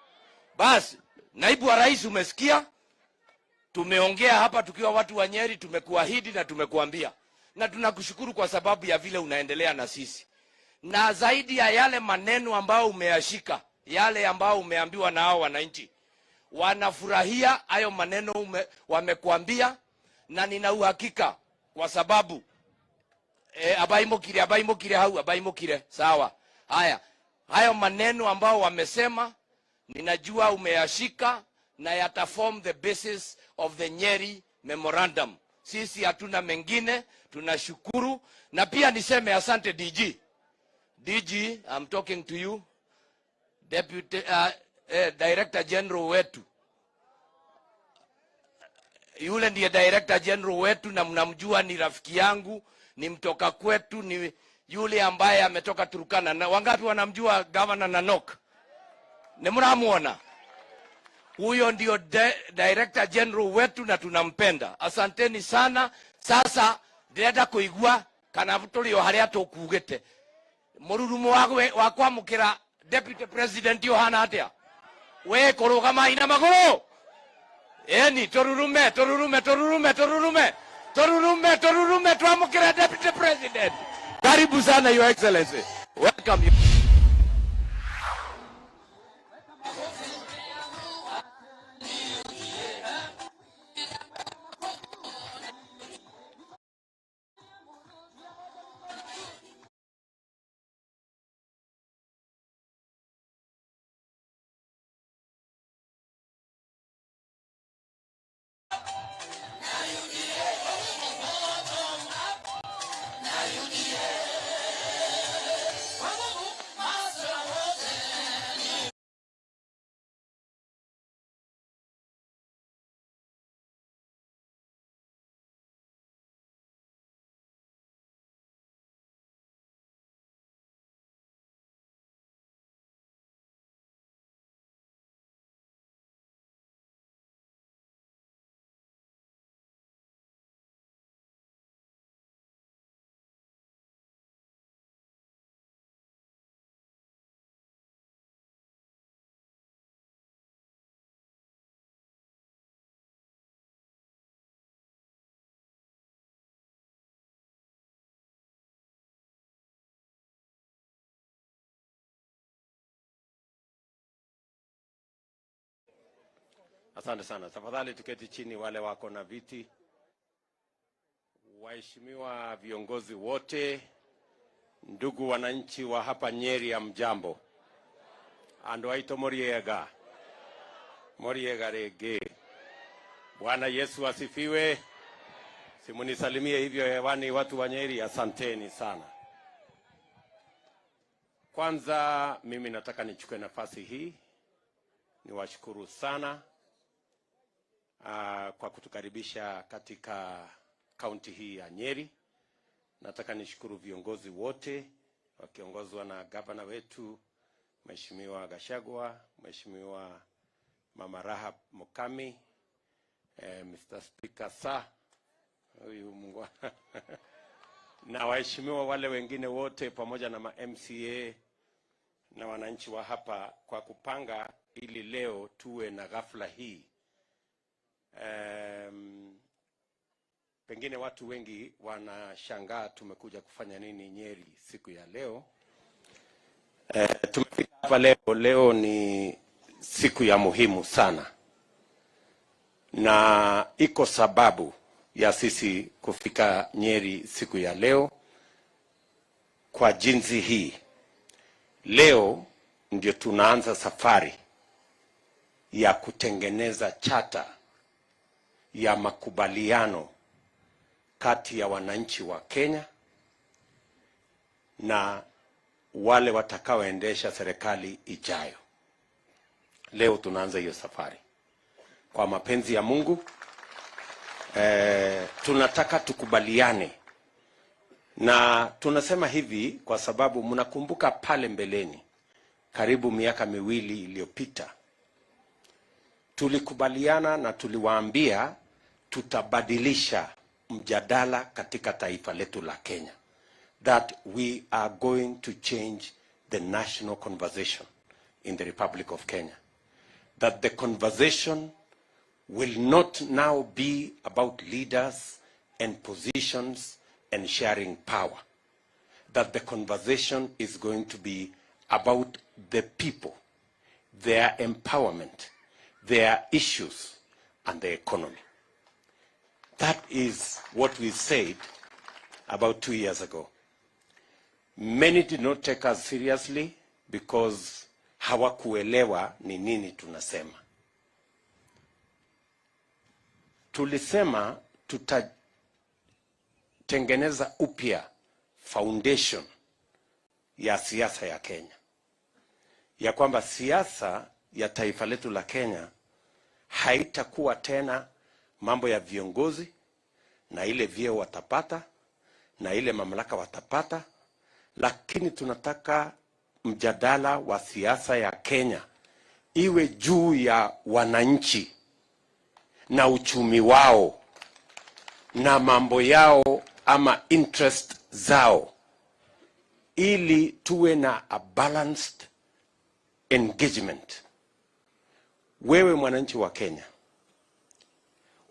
Basi naibu wa rais, umesikia tumeongea hapa tukiwa watu wa Nyeri, tumekuahidi na tumekuambia, na tunakushukuru kwa sababu ya vile unaendelea na sisi, na zaidi ya yale maneno ambayo umeyashika, yale ambayo umeambiwa na hao wananchi wanafurahia hayo maneno wamekuambia, na nina uhakika kwa sababu abaimokire sawa. Hayo maneno ambao wamesema ninajua umeyashika na yataform the basis of the Nyeri memorandum. Sisi hatuna mengine, tunashukuru. Na pia niseme asante DG, I'm talking to you, Deputy Director General wetu. Yule ndiye Director General wetu na mnamjua, ni rafiki yangu, ni mtoka kwetu, ni yule ambaye ametoka Turkana. Na wangapi wanamjua Governor Nanok? Nemuramuona? Huyo ndio Director General wetu na tunampenda. Asanteni sana. Sasa ndirenda kuigua kana tulio haria tukugete mururumo wa kwamukira Deputy President yohana atia we kurugama ina maguru eni torurume tuamukira Deputy President. Karibu sana Your Excellency. Welcome you. Asante sana. Tafadhali tuketi chini wale wako na viti. Waheshimiwa viongozi wote, ndugu wananchi wa hapa Nyeri, hamjambo. Ando aito Moriega. Moriega rege. Bwana Yesu asifiwe. Simunisalimie hivyo hewani watu wa Nyeri, asanteni sana. Kwanza mimi nataka nichukue nafasi hii niwashukuru sana kwa kutukaribisha katika kaunti hii ya Nyeri. Nataka nishukuru viongozi wote wakiongozwa na gavana wetu Mheshimiwa Gachagua, Mheshimiwa Mama Rahab Mukami, Mr. Speaker Sir, huyu Mungu na waheshimiwa wale wengine wote pamoja na MCA na wananchi wa hapa kwa kupanga ili leo tuwe na ghafla hii. Pengine watu wengi wanashangaa tumekuja kufanya nini Nyeri siku ya leo. Tumefika hapa leo ni siku ya muhimu sana. Na iko sababu ya sisi kufika Nyeri siku ya leo kwa jinsi hii. Leo ndio tunaanza safari ya kutengeneza chata ya makubaliano kati ya wananchi wa Kenya na wale watakaoendesha serikali ijayo. Leo tunaanza hiyo safari. Kwa mapenzi ya Mungu, tunataka tukubaliane. Na tunasema hivi kwa sababu mnakumbuka pale mbeleni, karibu miaka 2 iliyopita, tulikubaliana na tuliwaambia tutabadilisha mjadala katika taifa letu la Kenya. That we are going to change the national conversation in the Republic of Kenya. That the conversation will not now be about leaders and positions and sharing power. That the conversation is going to be about the people, their empowerment, their issues, and the economy. That is what we said about 2 years ago. Many did not take us seriously because hawakuelewa ni nini tunasema. Tulisema tutatengeneza upya foundation ya siasa ya Kenya. Ya kwamba siasa ya taifa letu la Kenya haitakuwa tena mambo ya viongozi na ile vyeo watapata na ile mamlaka watapata, lakini tunataka mjadala wa siasa ya Kenya iwe juu ya wananchi na uchumi wao na mambo yao ama interest zao, ili tuwe na a balanced engagement wewe mwananchi wa Kenya,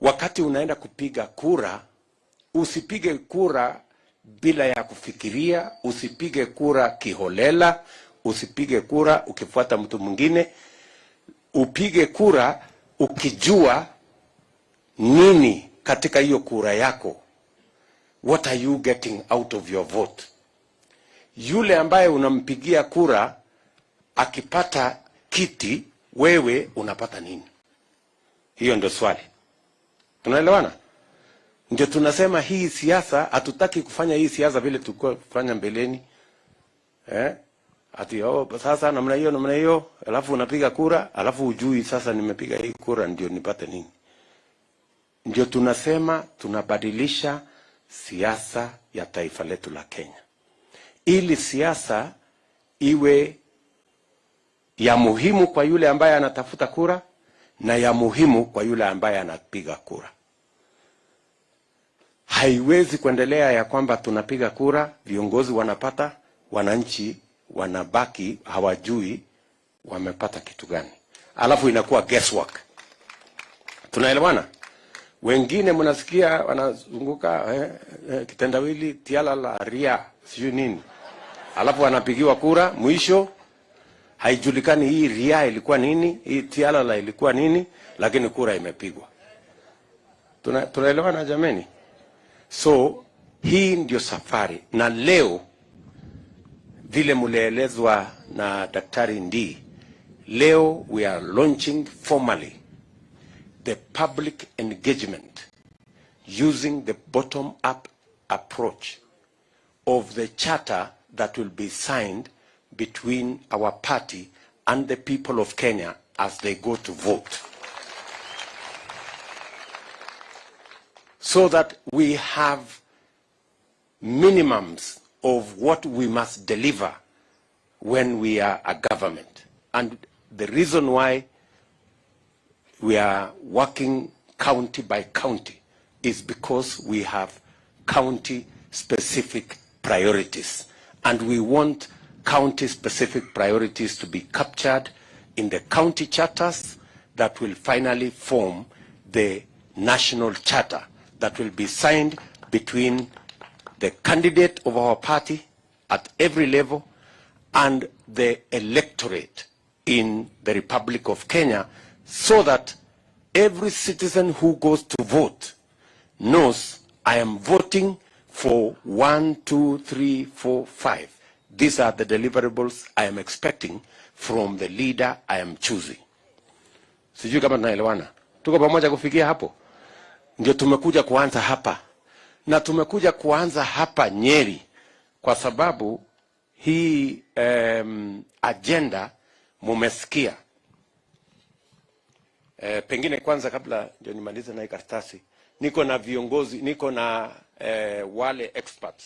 wakati unaenda kupiga kura, usipige kura bila ya kufikiria, usipige kura kiholela, usipige kura ukifuata mtu mwingine, upige kura ukijua nini katika hiyo kura yako. What are you getting out of your vote? Yule ambaye unampigia kura akipata kiti, wewe unapata nini? Hiyo ndio swali. Tunaelewana? Ndio tunasema hii siasa, hatutaki kufanya hii siasa vile tulikuwa kufanya mbeleni. Ati sasa namna hiyo, alafu unapiga kura, alafu ujui sasa nimepiga hii kura ndio nipate nini. Ndio tunasema tunabadilisha siasa ya taifa letu la Kenya, ili siasa iwe ya muhimu kwa yule ambaye anatafuta kura na ya muhimu kwa yule ambaye anapiga kura. Haiwezi kuendelea ya kwamba tunapiga kura, viongozi wanapata, wananchi wanabaki hawajui wamepata kitu gani, alafu inakuwa guesswork. Tunaelewana? Wengine mnasikia wanazunguka kitendawili tiala la ria sio nini, alafu wanapigiwa kura, mwisho haijulikani hii ria ilikuwa nini, hii tiala la ilikuwa nini, lakini kura imepigwa. Tunaelewana jameni? So hii ndio safari, na leo vile muleelezwa na Daktari Ndii, leo we are launching formally the public engagement using the bottom-up approach of the charter that will be signed between our party and the people of Kenya as they go to vote. So that we have minimums of what we must deliver when we are a government. And the reason why we are working county by county is because we have county-specific priorities. And we want county-specific priorities to be captured in the county charters that will finally form the national charter that will be signed between the candidate of our party at every level and the electorate in the Republic of Kenya, so that every citizen who goes to vote knows I am voting for 1, 2, 3, 4, 5. These are the deliverables I am expecting from the leader I am choosing. Sijui kama tunaelewana. Tuko pamoja kufikia hapo? Ndio tumekuja kuanza hapa. Na tumekuja kuanza hapa Nyeri kwa sababu hii agenda mumesikia. Pengine kwanza kabla ndio nimalize na karatasi, niko na viongozi, niko na wale experts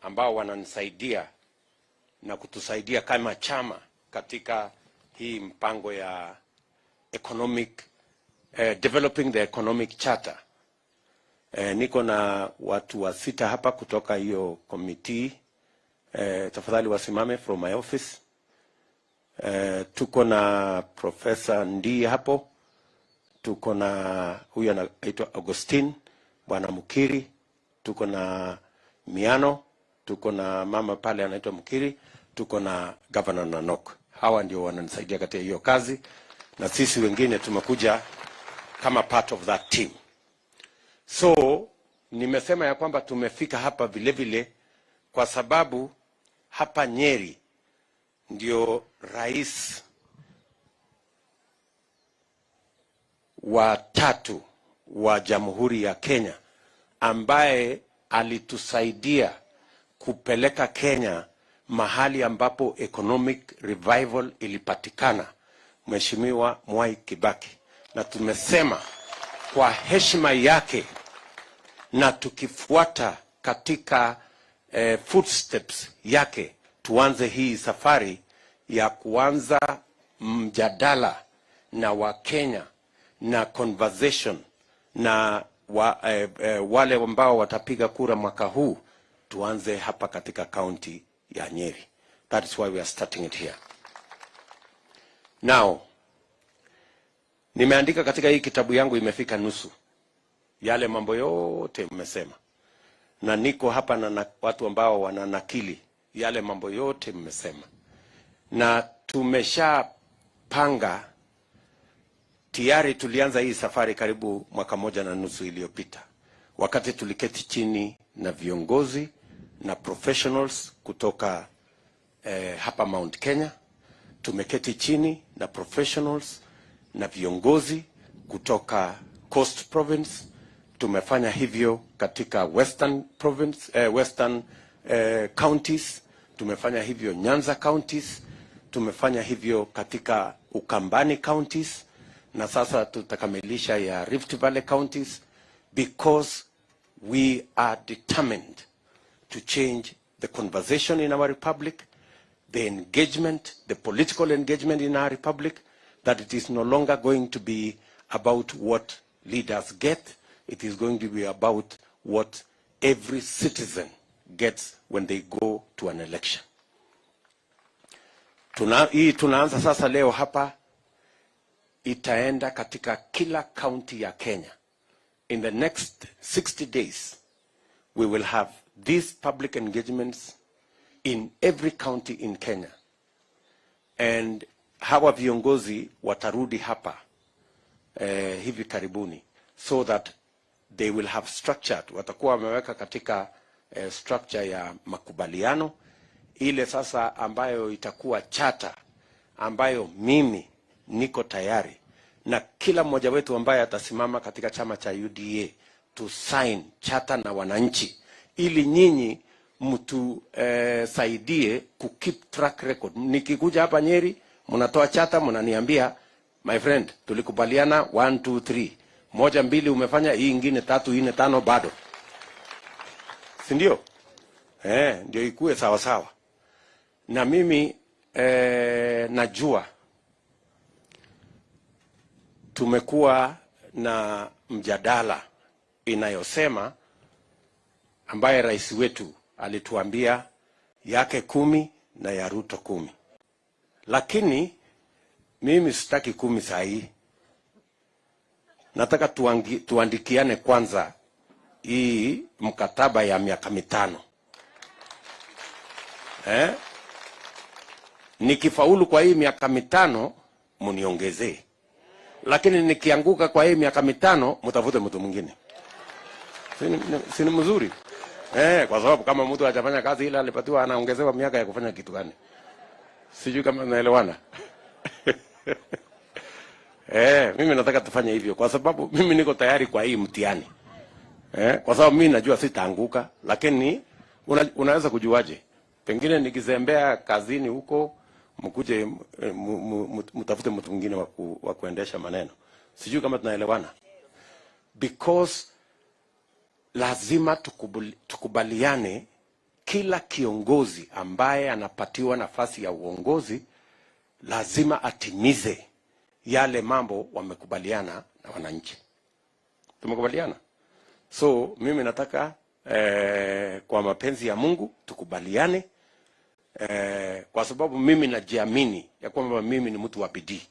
ambao wananisaidia na kutusaidia kama chama katika hii mpango ya economic developing the economic charter. Niko na watu wa 6 hapa kutoka hiyo committee. Tafadhali wasimame from my office. Tuko na Professor Ndii hapo. Tuko na huyu anaitwa Augustine, Bwana Mukiri. Tuko na Miano. Tuko na mama pale anaitwa Mukiri. Tuko na Governor Nanok. Hawa ndio wananisaidia katika hiyo kazi. Na sisi wengine tumekuja kama part of that team. So, nimesema ya kwamba tumefika hapa vile vile kwa sababu hapa Nyeri ndio rais wa 3 wa Jamhuri ya Kenya ambaye alitusaidia kupeleka Kenya mahali ambapo economic revival ilipatikana, Mheshimiwa Mwai Kibaki. Na tumesema kwa heshima yake na tukifuata katika footsteps yake, tuanze hii safari ya kuanza mjadala na Wakenya na conversation na wale ambao watapiga kura mwaka huu, tuanze hapa katika county ya Nyeri. That is why we are starting it here. Now, Nimeandika katika hii kitabu yangu, imefika nusu yale mambo yote mmesema, na niko hapa na watu ambao wananakili yale mambo yote mmesema, na tumeshapanga tayari. Tulianza hii safari karibu mwaka 1.5 iliyopita, wakati tuliketi chini na viongozi na professionals kutoka hapa Mount Kenya. Tumeketi chini na professionals na viongozi kutoka Coast Province. Tumefanya hivyo katika Western Province, Western counties. Tumefanya hivyo Nyanza counties. Tumefanya hivyo katika Ukambani counties, na sasa tutakamilisha ya Rift Valley counties, because we are determined to change the conversation in our republic, the engagement, the political engagement in our republic, that it is no longer going to be about what leaders get. It is going to be about what every citizen gets when they go to an election. Tunaanza sasa leo hapa, itaenda katika kila county ya Kenya. In the next 60 days, we will have these public engagements in every county in Kenya. And hawa viongozi watarudi hapa hivi karibuni, so that they will have structured, watakuwa wameweka katika structure ya makubaliano ile sasa, ambayo itakuwa charter, ambayo mimi niko tayari na kila mmoja wetu ambaye atasimama katika chama cha UDA to sign charter na wananchi, ili nyinyi mtu saidie ku keep track record. Nikikuja hapa Nyeri, mnatoa charter, mnaniambia my friend, tulikubaliana 1 2 3, 1 2 umefanya, hii ingine 3 4 5 bado, si ndio? Ndio ikue sawa sawa. Na mimi najua tumekuwa na mjadala inayosema, ambaye rais wetu alituambia yake 10 na ya Ruto 10. Lakini mimi sitaki 10 saa hii. Nataka tuandikiane kwanza hii mkataba ya miaka 5. Nikifaulu kwa hii miaka 5 muniongezee. Lakini nikianguka kwa hii miaka 5, mtafute mtu mwingine. Si ni mzuri? Kwa sababu kama mtu hajafanya kazi ile alipatiwa, anaongezewa miaka ya kufanya kitu gani? Sijui kama naelewana. Mimi nataka tufanye hivyo, kwa sababu mimi niko tayari kwa hii mtihani. Kwa sababu mimi najua sitaanguka, lakini unaweza kujuaje? Pengine nikizembea kazini huko, mkuje mtafute mtu mwingine wa kuendesha maneno. Sijui kama tunaelewana. Because lazima tukubaliane, kila kiongozi ambaye anapatiwa nafasi ya uongozi lazima atimize yale mambo wamekubaliana na wananchi. Tumekubaliana? So mimi nataka kwa mapenzi ya Mungu tukubaliane, kwa sababu mimi najiamini ya kwamba mimi ni mtu wa bidii,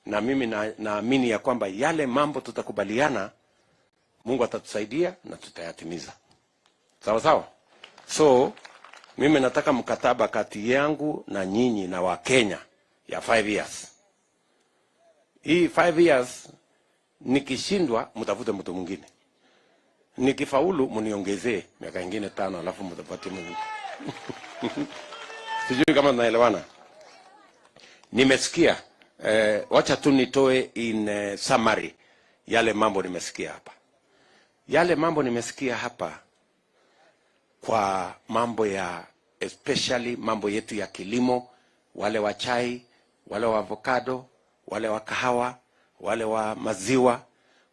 na mimi naamini ya kwamba yale mambo tutakubaliana, Mungu atatusaidia na tutayatimiza. Sawa sawa? So mimi nataka mkataba kati yangu na nyinyi na Wakenya ya 5 years. Hii 5 years nikishindwa, mtafute mtu mwingine. Nikifaulu, mniongezee miaka ingine 5, alafu mtapata mwingine. Sijui kama naelewana. Nimesikia, wacha tu nitoe in summary yale mambo nimesikia hapa. Yale mambo nimesikia hapa kwa mambo ya, especially mambo yetu ya kilimo, wale wa chai, wale wa avocado, wale wa kahawa, wale wa maziwa,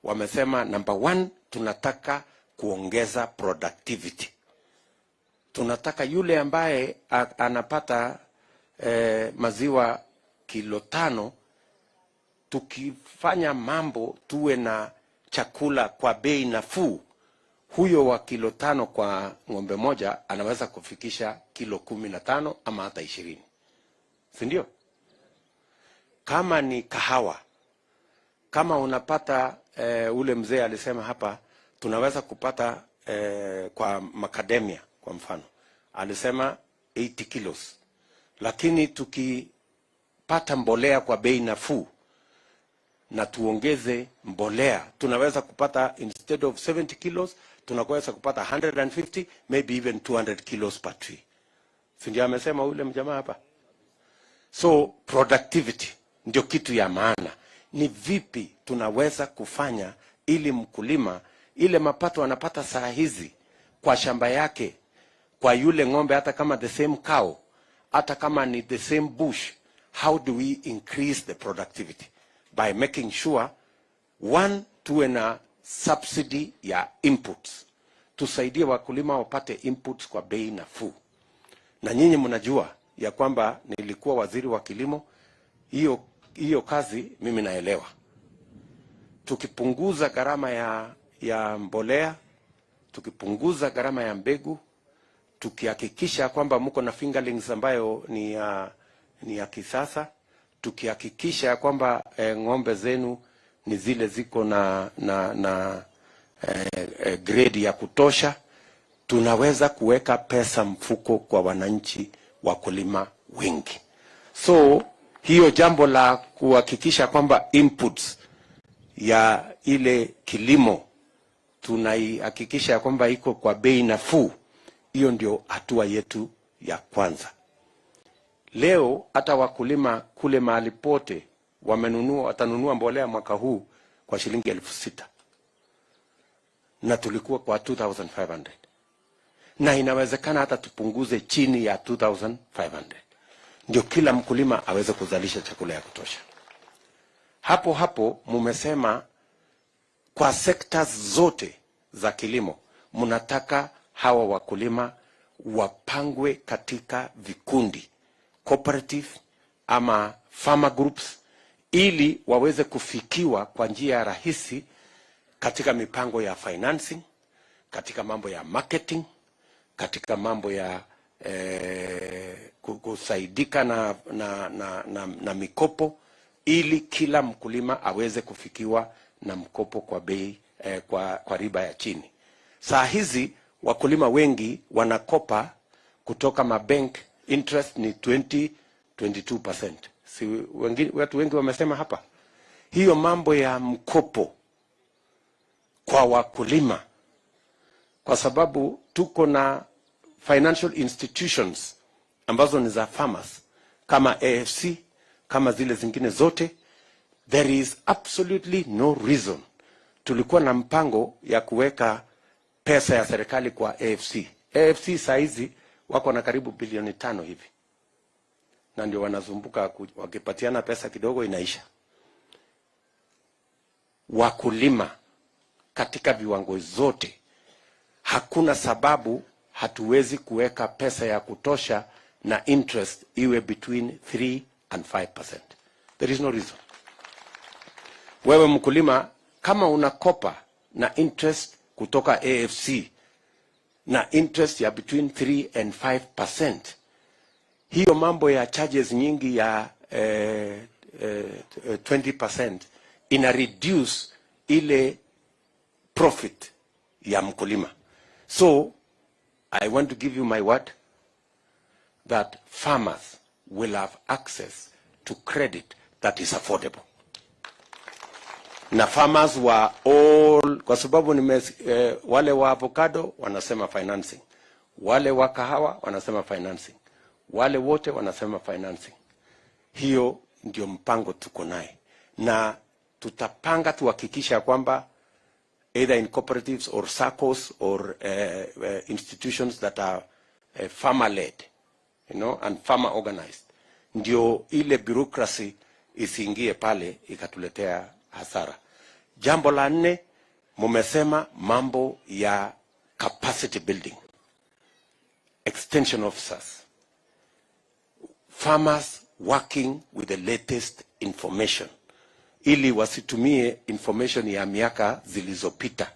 wamesema number 1, tunataka kuongeza productivity. Tunataka yule ambaye anapata maziwa kilo 5, tukifanya mambo tuwe na chakula kwa bei nafuu, huyo wa kilo 5 kwa ng'ombe moja anaweza kufikisha kilo 15 ama hata 20. Si ndio? Kama ni kahawa, kama unapata ule mzee alisema hapa tunaweza kupata kwa macadamia kwa mfano alisema 80 kilos, lakini tukipata mbolea kwa bei nafuu na tuongeze mbolea tunaweza kupata instead of 70 kilos tunaweza kupata 150 maybe even 200 kilos per tree. Sindio amesema ule mjamaa hapa? So productivity ndio kitu ya maana. Ni vipi tunaweza kufanya ili mkulima ile mapato anapata saa hizi kwa shamba yake, kwa yule ng'ombe, hata kama the same cow, hata kama ni the same bush, how do we increase the productivity? By making sure one, tuwe na subsidy ya inputs, tusaidie wakulima wapate inputs kwa bei nafuu. Na nyinyi mnajua ya kwamba nilikuwa waziri wa kilimo, hiyo kazi mimi naelewa. Tukipunguza gharama ya mbolea, tukipunguza gharama ya mbegu, tukihakikisha kwamba mko na fingerlings ambayo ni ya kisasa, tukihakikisha kwamba ng'ombe zenu ni zile ziko na grade ya kutosha, tunaweza kuweka pesa mfuko kwa wananchi wakulima wengi. So hiyo jambo la kuhakikisha kwamba inputs ya ile kilimo tunaihakikisha kwamba iko kwa bei nafuu, hiyo ndio hatua yetu ya kwanza. Leo hata wakulima kule mahali pote watanunua mbolea mwaka huu kwa shilingi 6,000 na tulikuwa kwa 2,500, na inawezekana hata tupunguze chini ya 2,500 ndio kila mkulima aweze kuzalisha chakula ya kutosha. Hapo mumesema kwa sectors zote za kilimo mnataka hawa wakulima wapangwe katika vikundi, cooperative ama farmer groups, ili waweze kufikiwa kwa njia rahisi katika mipango ya financing, katika mambo ya marketing, katika mambo ya kusaidika na mikopo, ili kila mkulima aweze kufikiwa na mkopo kwa bei kwa riba ya chini. Saa hizi wakulima wengi wanakopa kutoka mabank, interest ni 22%. Si watu wengi wamesema hapa. Hiyo mambo ya mkopo kwa wakulima, kwa sababu tuko na financial institutions ambazo ni za farmers kama AFC, kama zile zingine zote, there is absolutely no reason. Tulikuwa na mpango ya kuweka pesa ya serikali kwa AFC. AFC saizi wako na karibu bilioni 5 hivi, na ndio wanazumbuka wakipatiana pesa kidogo inaisha. Wakulima katika viwango zote, hakuna sababu hatuwezi kuweka pesa ya kutosha na interest iwe between 3 and 5%. There is no reason. Wewe mkulima kama unakopa na interest kutoka AFC na interest ya between 3 and 5%, hiyo mambo ya charges nyingi ya 20% ina reduce ile profit ya mkulima. So I want to give you my word that farmers will have access to credit that is affordable. Na farmers wa all, kwa sababu wale wa avocado wanasema financing, wale wa kahawa wanasema financing, wale wote wanasema financing. Hiyo ndio mpango tuko naye, na tutapanga tuhakikisha kwamba either in cooperatives or SACCOs or institutions that are farmer-led, and farmer-organized, ndio ile bureaucracy isiingie pale ikatuletea hasara. Jambo la 4, mumesema mambo ya capacity building, extension officers, farmers working with the latest information, ili wasitumie information ya miaka zilizopita,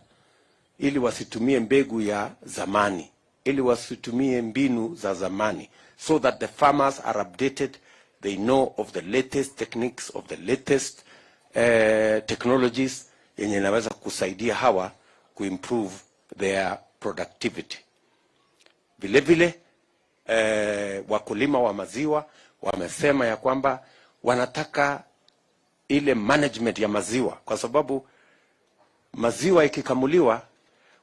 ili wasitumie mbegu ya zamani, ili wasitumie mbinu za zamani, so that the farmers are updated, they know of the latest techniques, of the latest technologies yenye inaweza kusaidia hawa kuimprove their productivity. Vile vile wakulima wa maziwa wamesema ya kwamba wanataka ile management ya maziwa, kwa sababu maziwa ikikamuliwa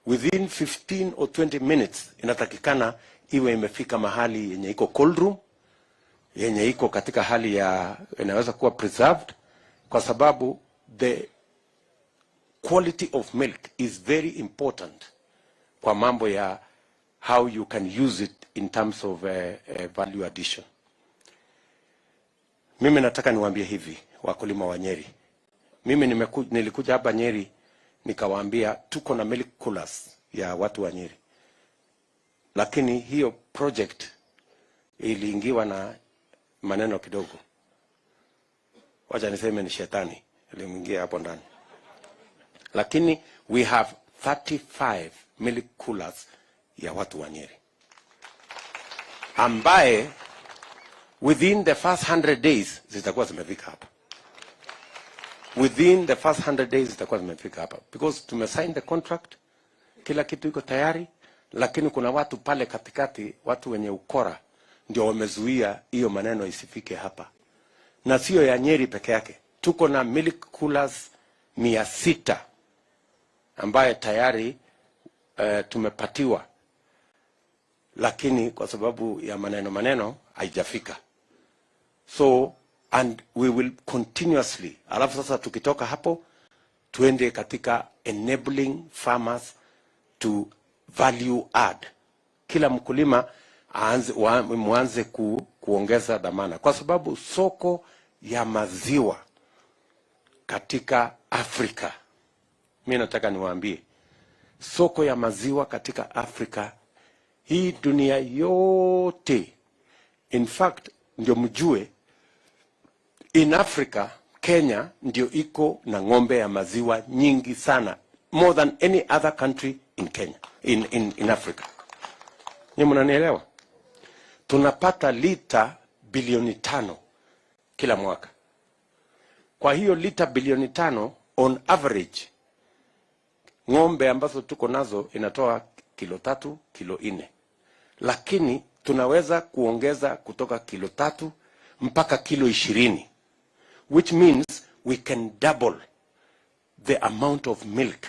within 15 or 20 minutes inatakikana iwe imefika mahali yenye iko cold room, yenye iko katika hali ya inaweza kuwa preserved, kwa sababu the quality of milk is very important kwa mambo ya how you can use it in terms of value addition. Mimi nataka niwaambie hivi wakulima wa Nyeri. Mimi nilikuja hapa Nyeri nikawaambia tuko na milk coolers ya watu wa Nyeri. Lakini hiyo project iliingiwa na maneno kidogo. Wacha niseme ni shetani iliingia hapo ndani. Lakini we have 35 milk coolers ya watu wa Nyeri, ambaye within the first 100 days zitakuwa zimefika hapa. Within the first 100 days zitakuwa zimefika hapa, because tumesign the contract, kila kitu iko tayari, lakini kuna watu pale katikati, watu wenye ukora ndio wamezuia hiyo maneno isifike hapa. Na sio ya Nyeri peke yake, tuko na milk coolers 600 ambaye tayari tumepatiwa, lakini kwa sababu ya maneno haijafika. So and we will continuously, alafu sasa tukitoka hapo tuende katika enabling farmers to value add. Kila mkulima mwanze kuongeza dhamana, kwa sababu soko ya maziwa katika Afrika, mimi nataka niwaambie, soko ya maziwa katika Afrika, hii dunia yote, in fact ndio mjue, in Africa, Kenya ndio iko na ng'ombe ya maziwa nyingi sana, more than any other country in Kenya, in Africa. Nyinyi mnanielewa? Tunapata lita bilioni 5 kila mwaka. Kwa hiyo lita bilioni 5 on average, ng'ombe ambazo tuko nazo inatoa kilo 3, kilo 4. Lakini tunaweza kuongeza kutoka kilo 3 mpaka kilo 20. Which means we can double the amount of milk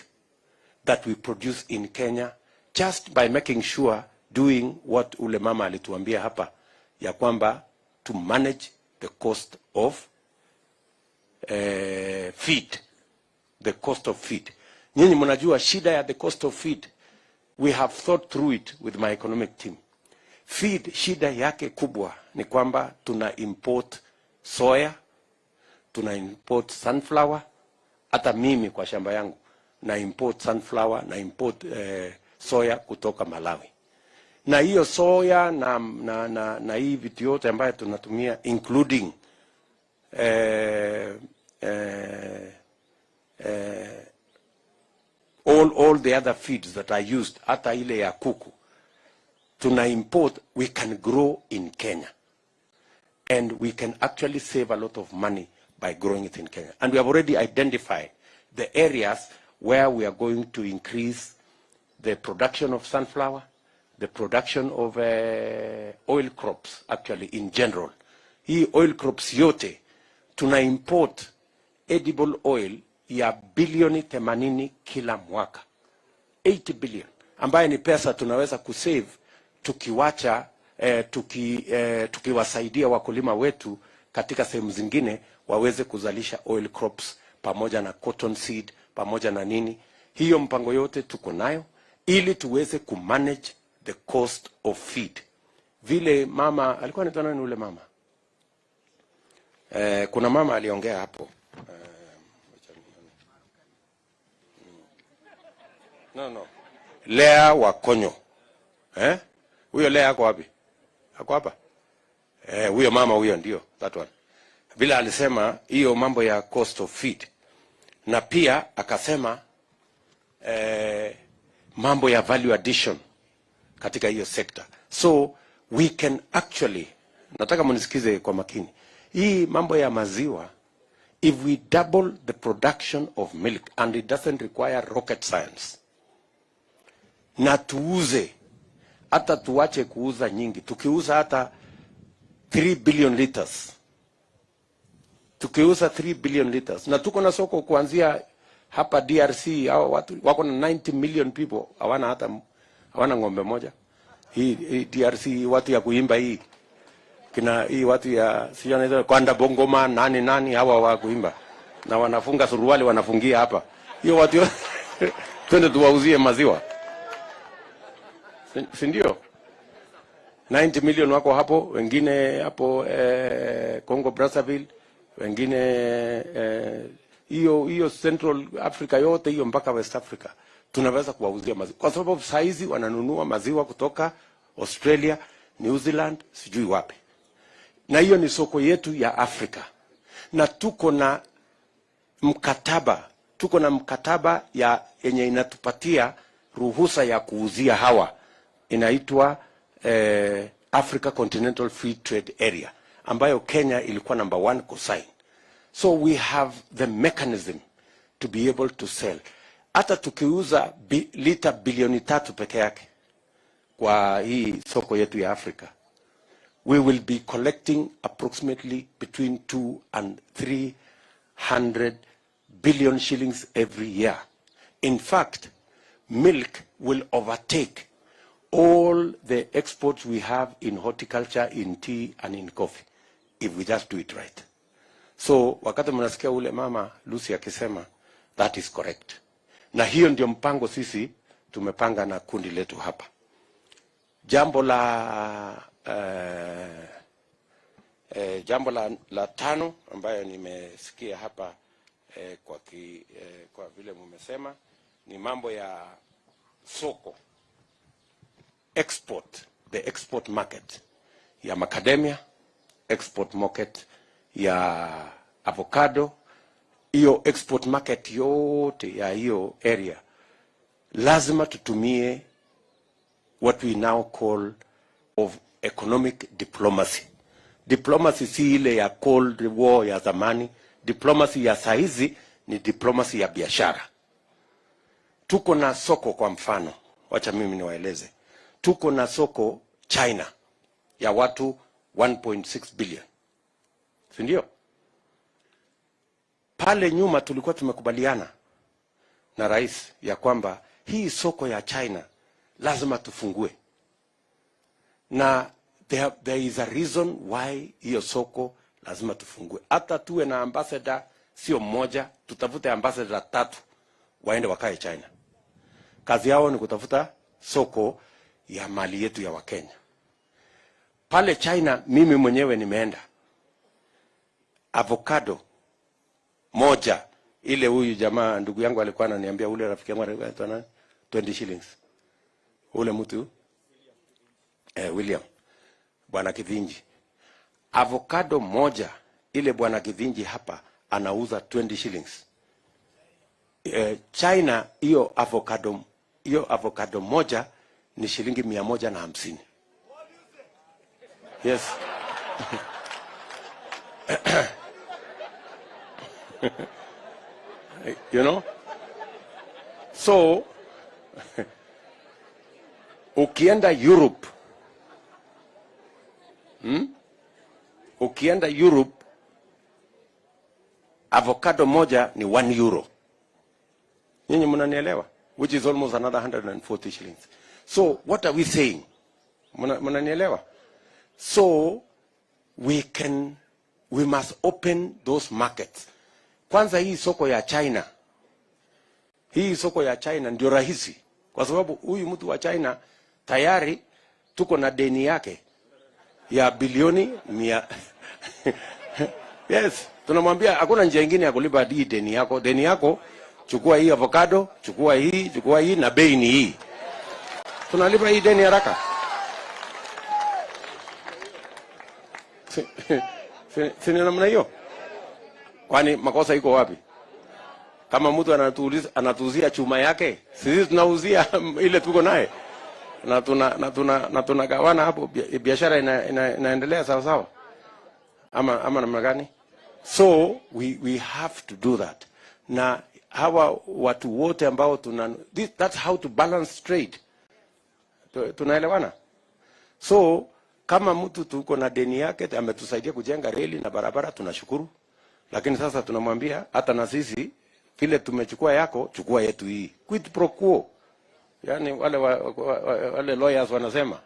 that we produce in Kenya just by making sure, doing what ule mama alituambia hapa, ya kwamba to manage the cost of feed. The cost of feed. Nyinyi mnajua shida ya the cost of feed. We have thought through it with my economic team. Feed, shida yake kubwa ni kwamba tuna import soya, tuna import sunflower. Hata mimi kwa shamba yangu na import sunflower, na import soya kutoka Malawi. Na hiyo soya na hii vitu yote ambayo tunatumia, including all the other feeds that are used, hata ile ya kuku, tuna import, we can grow in Kenya. And we can actually save a lot of money by growing it in Kenya. And we have already identified the areas where we are going to increase the production of sunflower, the production of oil crops, actually in general. Hii oil crops yote, tuna import edible oil ya bilioni 80 kila mwaka. 80 billion. Ambaye ni pesa tunaweza kusave tukiwacha, tukiwasaidia wakulima wetu katika sehemu zingine waweze kuzalisha oil crops pamoja na cotton seed pamoja na nini. Hiyo mpango yote tuko nayo ili tuweze kumanage the cost of feed. Vile mama alikuwa anaitwa nani ule mama? Kuna mama aliongea hapo. No. Lea Wakonyo. Huyo Lea ako wapi? Ako hapa? Huyo mama huyo ndio, that one. Vile alisema hiyo mambo ya cost of feed. Na pia akasema mambo ya value addition katika hiyo sector. So we can actually, nataka mnisikize kwa makini. Hii mambo ya maziwa If we double the production of milk, and it doesn't require rocket science, na tuuze, hata tuache kuuza nyingi, tukiuza hata 3 billion liters, tukiuza 3 billion liters, na tuko na soko kuanzia hapa DRC, hao watu wako na 90 million people, hawana ng'ombe moja. Hii DRC watu ya kuimba hii, kina hii watu ya sio kwanda bongoma nani hawa wa kuimba, na wanafunga suruali wanafungia hapa, hiyo watu twende tuwauzie maziwa, si ndio? 90 million wako hapo, wengine hapo Congo Brazzaville, wengine hiyo Central Africa yote hiyo mpaka West Africa tunaweza kuwauzia maziwa, kwa sababu saizi wananunua maziwa kutoka Australia, New Zealand, sijui wapi. Na hiyo ni soko yetu ya Afrika. Na tuko na mkataba ya yenye inatupatia ruhusa ya kuuzia hawa, inaitwa Africa Continental Free Trade Area, ambayo Kenya ilikuwa number 1 kusign. So we have the mechanism to be able to sell. Hata tukiuza lita bilioni 3 peke yake kwa hii soko yetu ya Afrika, we will be collecting approximately between 2 and 300 billion shillings every year. In fact, milk will overtake all the exports we have in horticulture, in tea and in coffee, if we just do it right. So wakati mnasikia ule mama Lucy akisema, that is correct. Na hiyo ndio mpango sisi tumepanga na kundi letu hapa. Jambo la tano ambayo nimesikia hapa kwa vile mmesema ni mambo ya soko, the export market ya macadamia, export market ya avocado. Hiyo export market yote ya hiyo area lazima tutumie what we now call of economic diplomacy. Diplomacy si ile ya Cold War ya zamani. Diplomacy ya saizi ni diplomacy ya biashara. Tuko na soko, kwa mfano, wacha mimi niwaeleze. Tuko na soko China ya watu 1.6 billion. Si ndio? Pale nyuma tulikuwa tumekubaliana na rais ya kwamba hii soko ya China lazima tufungue. Na there is a reason why hiyo soko lazima tufungue. Hata tuwe na ambassador sio mmoja, tutafute ambassador 3 waende wakae China. Kazi yao ni kutafuta soko ya mali yetu ya Wakenya. Pale China mimi mwenyewe nimeenda. Avocado moja, ile huyu jamaa ndugu yangu alikuwa ananiambia, ule rafiki yangu alikuwa nani, 20 shillings. Ule mtu William Bwana Kidhinji, avocado moja ile Bwana Kidhinji hapa anauza 20 shillings. China hiyo avocado moja ni shilingi 150. Yes. You know? So ukienda Europe, ukienda Europe, avocado moja ni 1 euro. Nyinyi mnanielewa? Which is almost another 140 shillings. So what are we saying? Mnanielewa? So we must open those markets. Kwanza hii soko ya China. Hii soko ya China ndio rahisi, kwa sababu huyu mtu wa China tayari tuko na deni yake ya bilioni 100. Yes, tunamwambia hakuna njia nyingine ya kulipa hii deni yako. Deni yako, chukua hii avocado, chukua hii na bei ni hii. Tunalipa hii deni haraka. Sina namna hiyo. Kwani makosa iko wapi? Kama mtu anatuuzia chuma yake, sisi tunauzia ile tuko naye. Na tunagawana hapo, biashara inaendelea sawa sawa. Ama namna gani? So we have to do that. Na hawa watu wote ambao that's how to balance trade. Tunaelewana? So kama mtu tuko na deni yake ametusaidia kujenga reli na barabara, tunashukuru. Lakini sasa tunamwambia hata na sisi vile tumechukua yako, chukua yetu hii. Quid pro quo. Yani wale lawyers wanasema,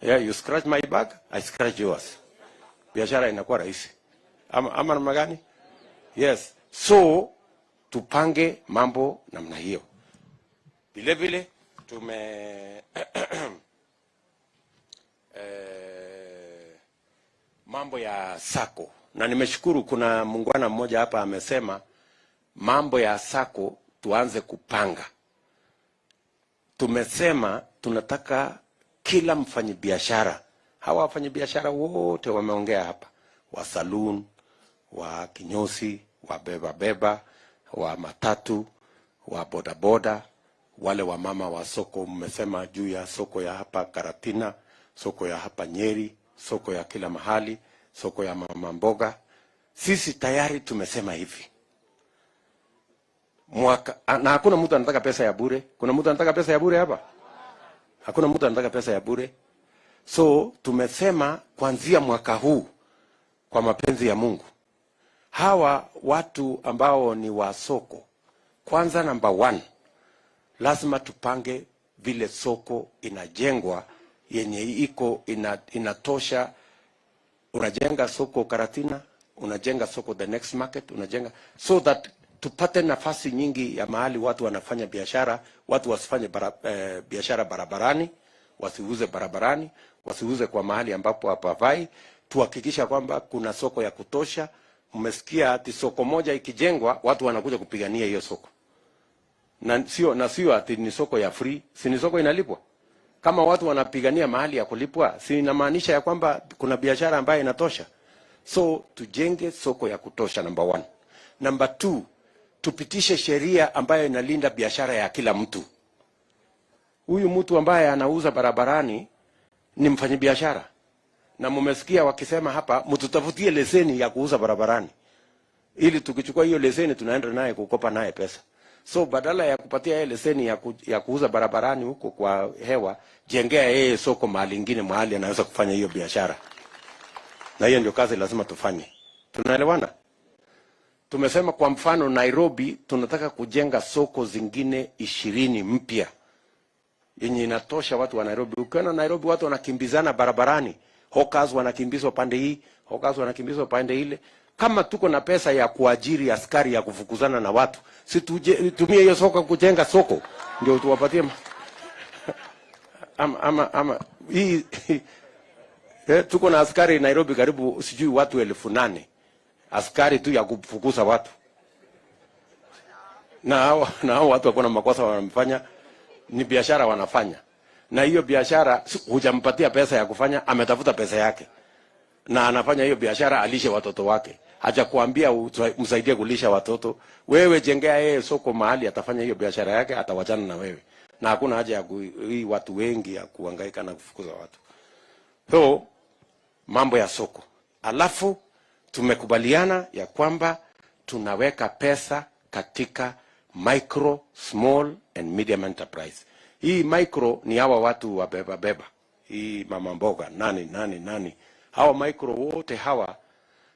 yeah, you scratch my back, I scratch yours. Biashara inakuwa rahisi. Ama namna gani? Yes. So tupange mambo namna hiyo. Vile vile mambo ya sako, na nimeshukuru kuna muungwana mmoja hapa amesema mambo ya sako tuanze kupanga. Tumesema tunataka kila mfanyabiashara, hawa wafanyabiashara wote wameongea hapa, wa saloon, wa kinyosi, wa beba, wa matatu, wa bodaboda, wale wa mama wa soko, mmesema juu ya soko ya hapa Karatina, soko ya hapa Nyeri, soko ya kila mahali, soko ya mama mboga. Sisi tayari tumesema hivi. Na hakuna mtu anataka pesa ya bure. Kuna mtu anataka pesa ya bure hapa? Hakuna mtu anataka pesa ya bure. So tumesema kuanzia mwaka huu, kwa mapenzi ya Mungu, hawa watu ambao ni wa soko, kwanza number 1, lazima tupange vile soko inajengwa yenye iko inatosha. Unajenga soko Karatina, unajenga soko the next market, unajenga so that tupate nafasi nyingi ya mahali watu wanafanya biashara. Watu wasifanye biashara barabarani, wasiuze barabarani, wasiuze kwa mahali ambapo hapafai. Tuhakikisha kwamba kuna soko ya kutosha. Mmesikia ati soko moja ikijengwa watu wanakuja kupigania hiyo soko. Na sio ati ni soko ya free, si ni soko inalipwa. Kama watu wanapigania mahali ya kulipwa, si inamaanisha ya kwamba kuna biashara ambayo inatosha. So tujenge soko ya kutosha, number 1. Number 2, tupitishe sheria ambayo inalinda biashara ya kila mtu. Huyu mtu ambaye anauza barabarani ni mfanyabiashara. Na mmesikia wakisema hapa, mtutafutie leseni ya kuuza barabarani. Ili tukichukua hiyo leseni tunaenda naye kukopa naye pesa. So badala ya kupatia yeye leseni ya kuuza barabarani huko kwa hewa, jengea yeye soko mahali ingine, mahali anaweza kufanya hiyo biashara. Na hiyo ndio kazi lazima tufanye. Tunaelewana? Tumesema kwa mfano Nairobi tunataka kujenga soko zingine 20 mpya yenye inatosha watu wa Nairobi. Ukiona Nairobi watu wanakimbizana barabarani, hawkers wanakimbizwa pande hii, hawkers wanakimbizwa pande ile. Kama tuko na pesa ya kuajiri askari ya kufukuzana na watu, si tumie hiyo soko kujenga soko ndio tuwapatie hii tuko na askari Nairobi karibu sijui watu 8,000 askari tu ya kufukuza watu. Na hao watu wako na makosa wanafanya, ni biashara wanafanya. Na hiyo biashara hujampatia pesa ya kufanya, ametafuta pesa yake. Na anafanya hiyo biashara alishe watoto wake. Haja kuambia msaidie kulisha watoto. Wewe jengea yeye soko mahali atafanya hiyo biashara yake, atawachana na wewe. Na hakuna haja ya hii watu wengi ya kuhangaika na kufukuza watu. So mambo ya soko. Alafu tumekubaliana ya kwamba tunaweka pesa katika micro, small and medium enterprise. Hii micro ni hawa watu wa beba. Hii mama mboga, nani. Hawa micro wote hawa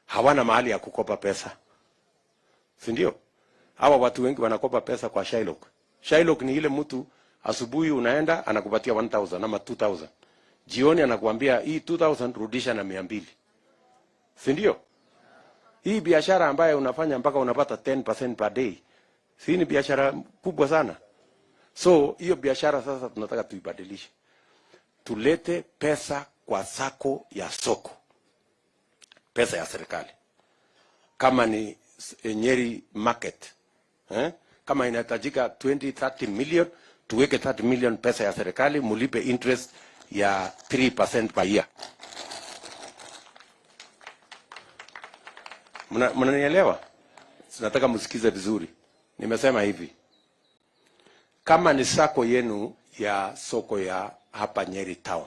hawana mahali ya kukopa pesa. Si ndio? Hawa watu wengi wanakopa pesa kwa Shylock. Shylock ni ile mtu asubuhi unaenda anakupatia 1,000 ama 2,000. Jioni anakuambia hii 2,000 rudisha na 200. Si ndio? Hii biashara ambayo unafanya mpaka unapata 10% per day. Si ni biashara kubwa sana. So hiyo biashara sasa tunataka tuibadilishe. Tulete pesa kwa sako ya soko. Pesa ya serikali. Kama ni Nyeri market, kama inahitajika 20-30 million, tuweke 30 million pesa ya serikali, mulipe interest ya 3% per year. Mnanielewa? Nataka msikize vizuri. Nimesema hivi. Kama ni sako yenu ya soko ya hapa Nyeri town,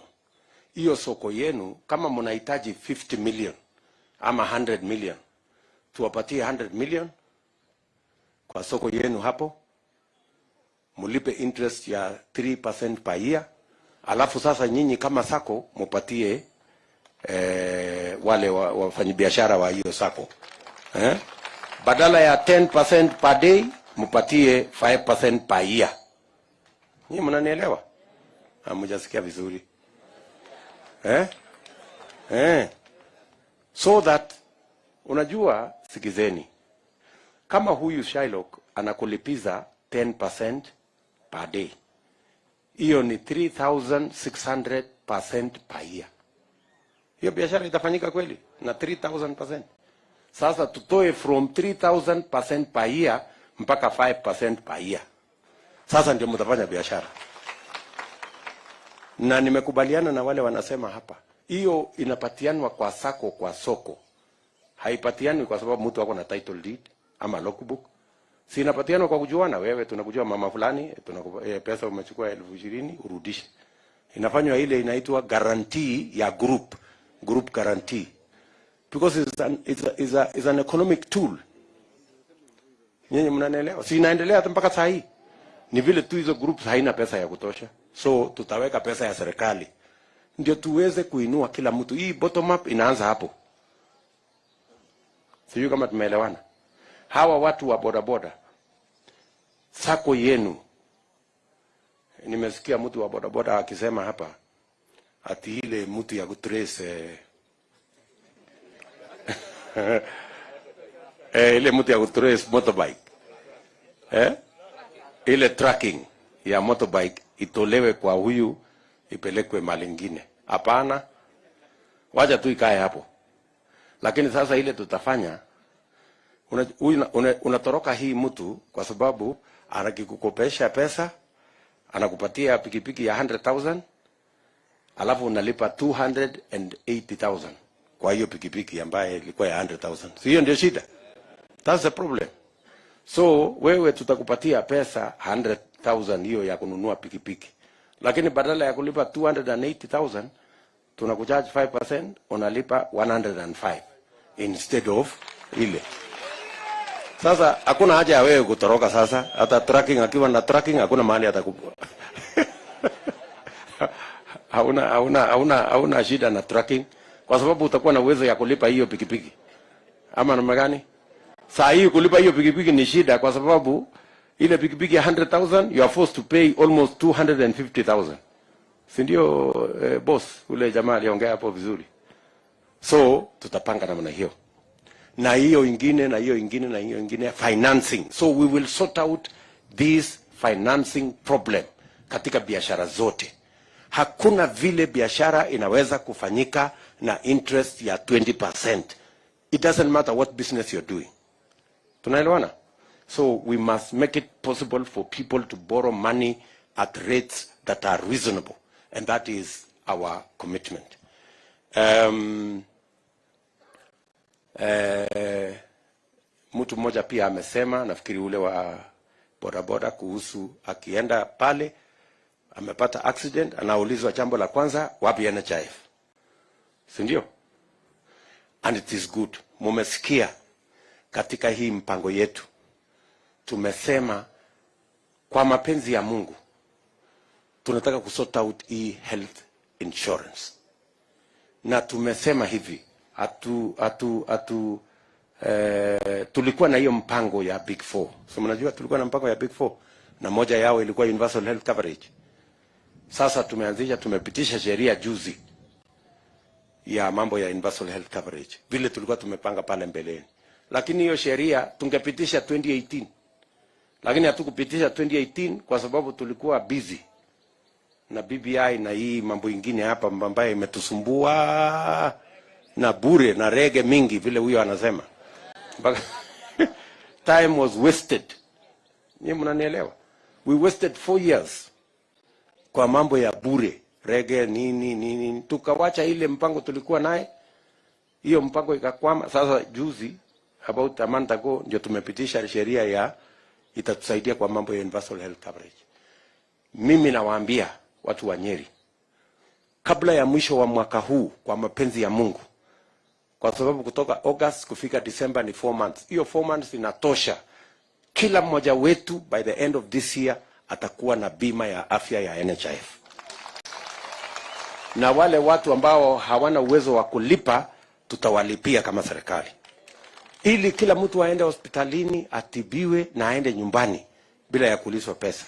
hiyo soko yenu kama mnahitaji 50 million ama 100 million, tuwapatie 100 million kwa soko yenu hapo, mulipe interest ya 3% per year, alafu sasa nyinyi kama sako mupatie wale wafanyabiashara wa hiyo sako badala ya 10% per day mupatie 5% per year. Nyinyi mnanielewa? Hamjasikia vizuri? So that unajua, sikizeni, kama huyu Shylock anakulipiza 10% per day, hiyo ni 3,600% per year. Hiyo biashara itafanyika kweli na 3,000%? Sasa tutoe from 3,000% per year mpaka 5% per year. Sasa ndio mtafanya biashara. Na nimekubaliana na wale wanasema hapa, hiyo inapatianwa kwa sako, kwa soko. Haipatianwi kwa sababu mtu wako na title deed ama logbook. Si inapatianwa kwa kujuana, wewe tunakujua mama fulani, pesa umechukua 20,000 urudishe. Inafanywa ile inaitwa guarantee ya group guarantee, because it's an economic tool. Nyinyi mnanielewa? Si inaendelea hata mpaka saa hii. Ni vile tu hizo groups haina pesa ya kutosha. So tutaweka pesa ya serikali ndio tuweze kuinua kila mtu. Hii bottom up inaanza hapo. Sijui kama tumeelewana. Hawa watu wa bodaboda, sako yenu, nimesikia mtu wa bodaboda akisema hapa ati ile mtu ya kutrace ile mtu ya kutrace motorbike, ile tracking ya motorbike itolewe kwa huyu ipelekwe mahali ingine. Hapana, wacha tu ikae hapo. Lakini sasa ile tutafanya, unatoroka hii mtu kwa sababu anakikukopesha pesa, anakupatia pikipiki ya 100,000, alafu unalipa 280,000 kwa hiyo pikipiki ambaye ilikuwa ya 100,000. So hiyo ndio shida. That's the problem. So wewe tutakupatia pesa 100,000 hiyo ya kununua pikipiki, lakini badala ya kulipa 280,000 tunakucharge 5%, unalipa 105 instead of ile. Sasa hakuna haja ya wewe kutoroka. Sasa hata tracking, akiwa na tracking hakuna mahali atakupa. hauna shida na tracking kwa sababu utakuwa na uwezo ya kulipa hiyo pikipiki. Ama namna gani? Saa hii kulipa hiyo pikipiki ni shida kwa sababu ile pikipiki ya 100,000 you are forced to pay almost 250,000. Si ndio boss ule jamaa aliongea hapo vizuri. So tutapanga namna hiyo. Na hiyo ingine na hiyo ingine na hiyo ingine, financing. So we will sort out this financing problem katika biashara zote. Hakuna vile biashara inaweza kufanyika na interest ya 20%. It doesn't matter what business you're doing. Tunaelewana? So we must make it possible for people to borrow money at rates that are reasonable, and that is our commitment. Mtu mmoja pia amesema, nafikiri ule wa bodaboda, kuhusu akienda pale amepata accident, anaulizwa jambo la kwanza, wapi NHIF? Si ndio? And it is good. Mumesikia katika hii mpango yetu tumesema kwa mapenzi ya Mungu tunataka kusort out health insurance. Na tumesema hivi, tulikuwa na hiyo mpango ya Big Four. So mnajua tulikuwa na mpango ya Big Four na moja yao ilikuwa universal health coverage. Sasa tumepitisha sheria juzi ya mambo ya universal health coverage, vile tulikuwa tumepanga pale mbeleni. Lakini hiyo sheria tungepitisha 2018. Lakini hatukupitisha 2018 kwa sababu tulikuwa busy na BBI na hii mambo ingine hapa ambayo imetusumbua na bure na rege mingi vile huyo anasema. Time was wasted. Nyinyi mnanielewa? We wasted 4 years kwa mambo ya bure, rege nini. Tukawacha ile mpango tulikuwa naye. Hiyo mpango ikakwama. Sasa juzi, about a month ago, ndio tumepitisha sheria ya itatusaidia kwa mambo ya universal health coverage. Mimi nawaambia watu wa Nyeri, kabla ya mwisho wa mwaka huu, kwa mapenzi ya Mungu, kwa sababu kutoka August kufika December ni 4 months. Hiyo 4 months inatosha. Kila mmoja wetu by the end of this year atakuwa na bima ya afya ya NHIF. Na wale watu ambao hawana uwezo wa kulipa tutawalipia kama serikali, ili kila mtu aende hospitalini atibiwe na aende nyumbani bila ya kulishwa pesa.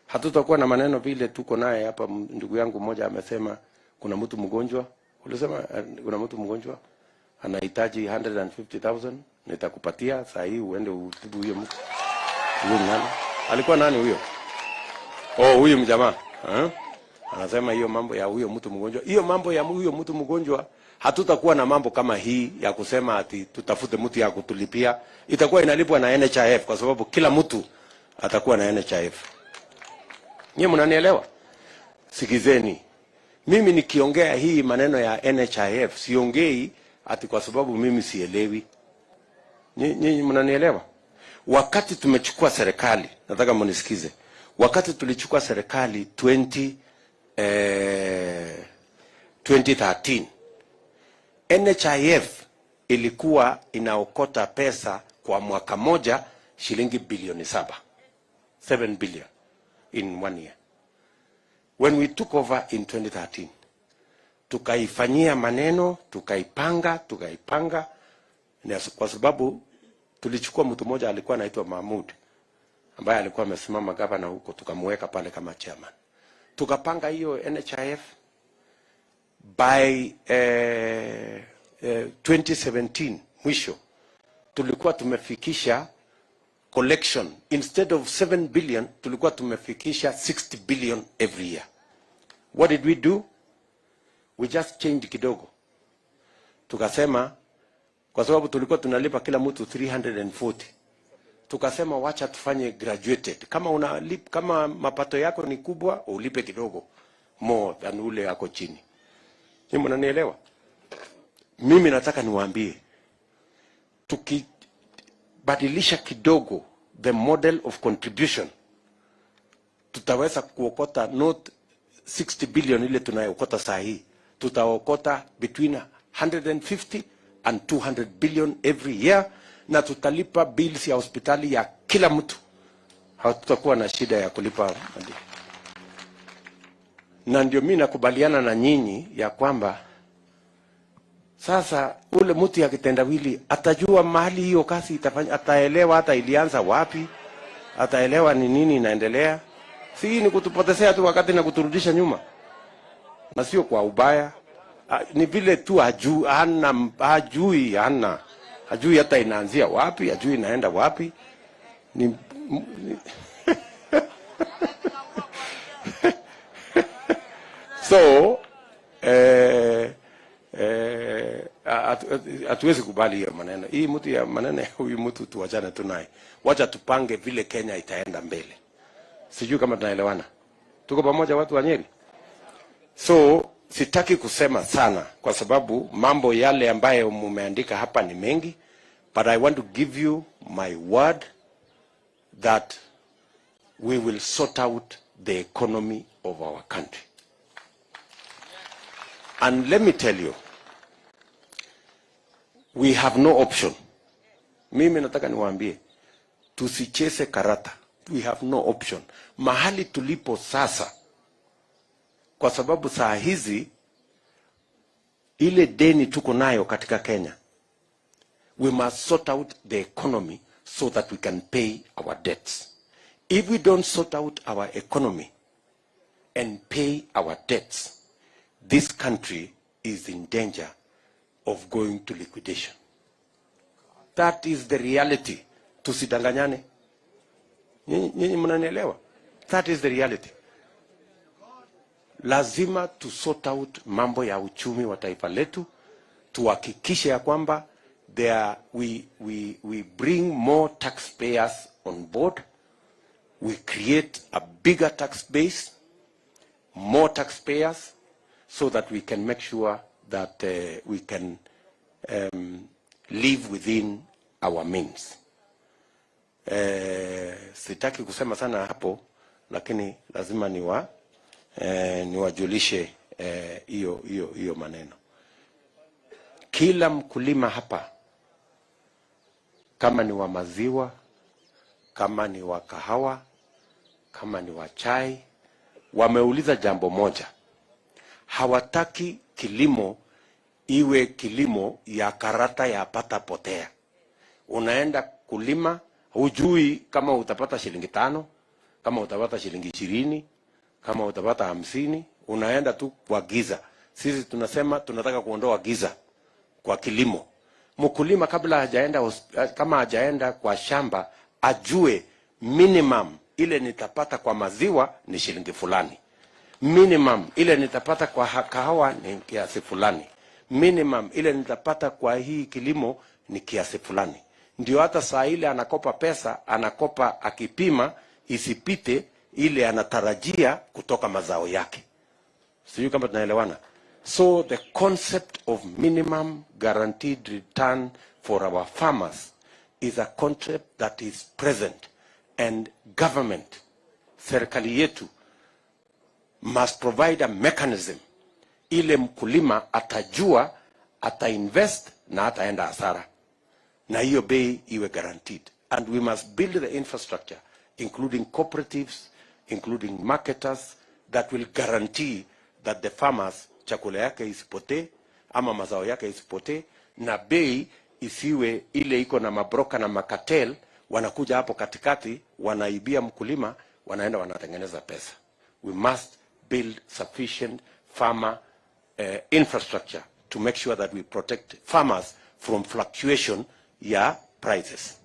Hatutakuwa na maneno vile tuko naye hapa. Ndugu yangu mmoja amesema kuna mtu mgonjwa, ulisema kuna mtu mgonjwa anahitaji 150,000, nitakupatia saa hii uende utibu huyo mtu. Huyo nani? Alikuwa nani huyo? Oh, huyo mjamaa. Anasema hiyo mambo ya huyo mtu mgonjwa. Hiyo mambo ya huyo mtu mgonjwa, hatutakuwa na mambo kama hii ya kusema ati tutafute mtu ya kutulipia. Itakuwa inalipwa na NHIF kwa sababu kila mtu atakuwa na NHIF. Nyinyi mnanielewa? Sikizeni. Mimi nikiongea hii maneno ya NHIF siongei ati kwa sababu mimi sielewi. Nyinyi mnanielewa? Wakati tumechukua serikali, nataka mnisikize. Wakati tulichukua serikali 2013, NHIF ilikuwa inaokota pesa kwa mwaka moja shilingi bilioni 7 billion in 1 year. When we took over in 2013, tukaifanyia maneno, tukaipanga, kwa sababu tulichukua mtu mmoja alikuwa anaitwa Mahmud, ambaye alikuwa amesimama gavana huko, tukamweka pale kama chairman. Tukapanga hiyo NHIF. By 2017 mwisho tulikuwa tumefikisha collection, instead of 7 billion tulikuwa tumefikisha 60 billion every year. What did we do? We just changed kidogo. Tukasema kwa sababu tulikuwa tunalipa kila mtu 340, tukasema wacha tufanye graduated. Kama mapato yako ni kubwa ulipe kidogo more than ule yako chini. Nyinyi mnanielewa? Mimi nataka niwaambie, tukibadilisha kidogo the model of contribution, tutaweza kuokota not 60 billion ile tunayokota saa hii. Tutaokota between 150 and 200 billion every year, na tutalipa bills ya hospitali ya kila mtu. Hatutakuwa na shida ya kulipa. Na ndio mimi nakubaliana na nyinyi ya kwamba sasa ule mtu ya kitendawili atajua mahali hiyo kazi itafanya, ataelewa hata ilianza wapi, ataelewa ni nini inaendelea. Si ni kutupotezea tu wakati na kuturudisha nyuma, na sio kwa ubaya. Ni vile tu hajui hata inaanzia wapi, hajui inaenda wapi. So hatuwezi kubali hiyo maneno. Hii mtu ya maneno huyu mtu tuachane tunaye. Wacha tupange vile Kenya itaenda mbele. Sijui kama tunaelewana. Tuko pamoja watu wa Nyeri? So sitaki kusema sana kwa sababu mambo yale ambayo mumeandika hapa ni mengi, but I want to give you my word that we will sort out the economy of our country. And let me tell you, we have no option. Mimi nataka niwaambie, tusicheze karata. We have no option. Mahali tulipo sasa, kwa sababu saa hizi ile deni tuko nayo katika Kenya, we must sort out the economy so that we can pay our debts. If we don't sort out our economy and pay our debts, this country is in danger of going to liquidation. That is the reality. Tusidanganyane. Nyinyi mnanielewa? That is the reality. Lazima to sort out mambo ya uchumi wa taifa letu, tuhakikishe ya kwamba we bring more taxpayers on board, we create a bigger tax base, more taxpayers, so that we can make sure that we can live within our means. Sitaki kusema sana hapo, lakini lazima niwajulishe hiyo maneno. kila mkulima hapa, kama ni wa maziwa, kama ni wa kahawa, kama ni wa chai, wameuliza jambo moja. Hawataki kilimo iwe kilimo ya karata ya pata potea. Unaenda kulima, hujui kama utapata shilingi 5, kama utapata shilingi 20, kama utapata 50, unaenda tu kwa giza. Sisi tunasema tunataka kuondoa giza kwa kilimo. Mkulima kabla hajaenda kwa shamba, ajue minimum ile nitapata kwa maziwa ni shilingi fulani. Minimum ile nitapata kwa kahawa ni kiasi fulani. Minimum ile nitapata kwa hii kilimo ni kiasi fulani. Ndio hata saa ile anakopa pesa, anakopa akipima isipite ile anatarajia kutoka mazao yake. Sijui kama tunaelewana. So the concept of minimum guaranteed return for our farmers is a concept that is present, and government, serikali yetu, must provide a mechanism ile mkulima atajua atainvest na ataenda hasara, na hiyo bei iwe guaranteed. And we must build the infrastructure, including cooperatives, including marketers, that will guarantee that the farmers chakula yake isipotee ama mazao yake isipotee, na bei isiwe ile iko na mabroka na makatel wanakuja hapo katikati, wanaibia mkulima, wanaenda wanatengeneza pesa. We must build sufficient farmer infrastructure to make sure that we protect farmers from fluctuation ya prices.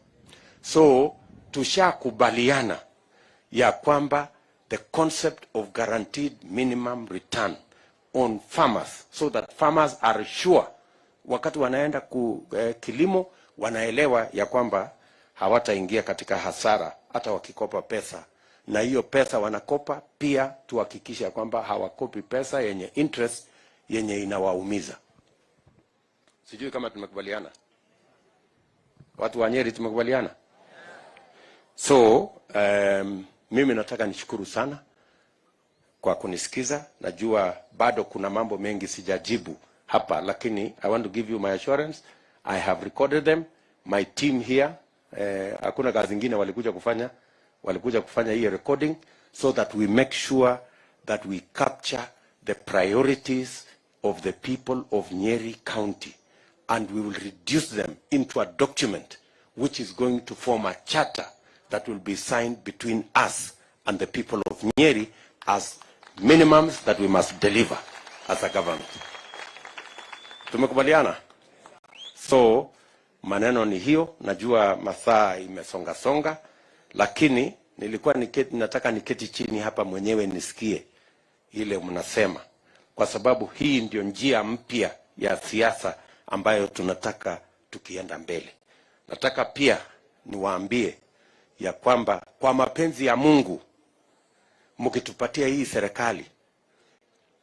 So tushakubaliana ya kwamba the concept of guaranteed minimum return on farmers, so that farmers are sure wakati wanaenda kilimo wanaelewa ya kwamba hawataingia katika hasara hata wakikopa pesa, na hiyo pesa wanakopa pia tuhakikisha kwamba hawakopi pesa yenye interest yenye inawaumiza. Sijui kama tumekubaliana. Watu wa Nyeri tumekubaliana. So mimi nataka nishukuru sana kwa kunisikiza. Najua bado kuna mambo mengi sijajibu hapa, lakini I want to give you my assurance. I have recorded them. My team here, hakuna kazi nyingine walikuja kufanya hii recording, so that we make sure that we capture the priorities of the people of Nyeri County, and we will reduce them into a document which is going to form a charter that will be signed between us and the people of Nyeri as minimums that we must deliver as a government. Tumekubaliana? So maneno ni hiyo. Najua masaa imesonga, lakini nilikuwa nataka niketi chini hapa mwenyewe nisikie ile mnasema, kwa sababu hii ndio njia mpya ya siasa ambayo tunataka tukienda mbele. Nataka pia niwaambie ya kwamba kwa mapenzi ya Mungu, mkitupatia hii serikali,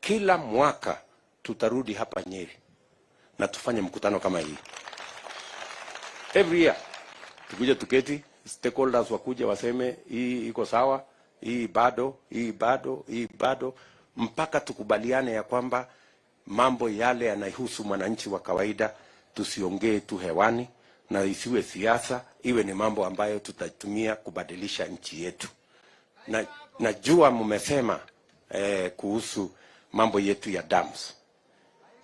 kila mwaka tutarudi hapa Nyeri na tufanye mkutano kama hii. Every year tukuje tuketi, stakeholders wakuja waseme hii iko sawa, hii bado, mpaka tukubaliane ya kwamba mambo yale yanahusu mwananchi wa kawaida tusiongee tu hewani, na isiwe siasa, iwe ni mambo ambayo tutatumia kubadilisha nchi yetu. Na najua mmesema kuhusu mambo yetu ya dams.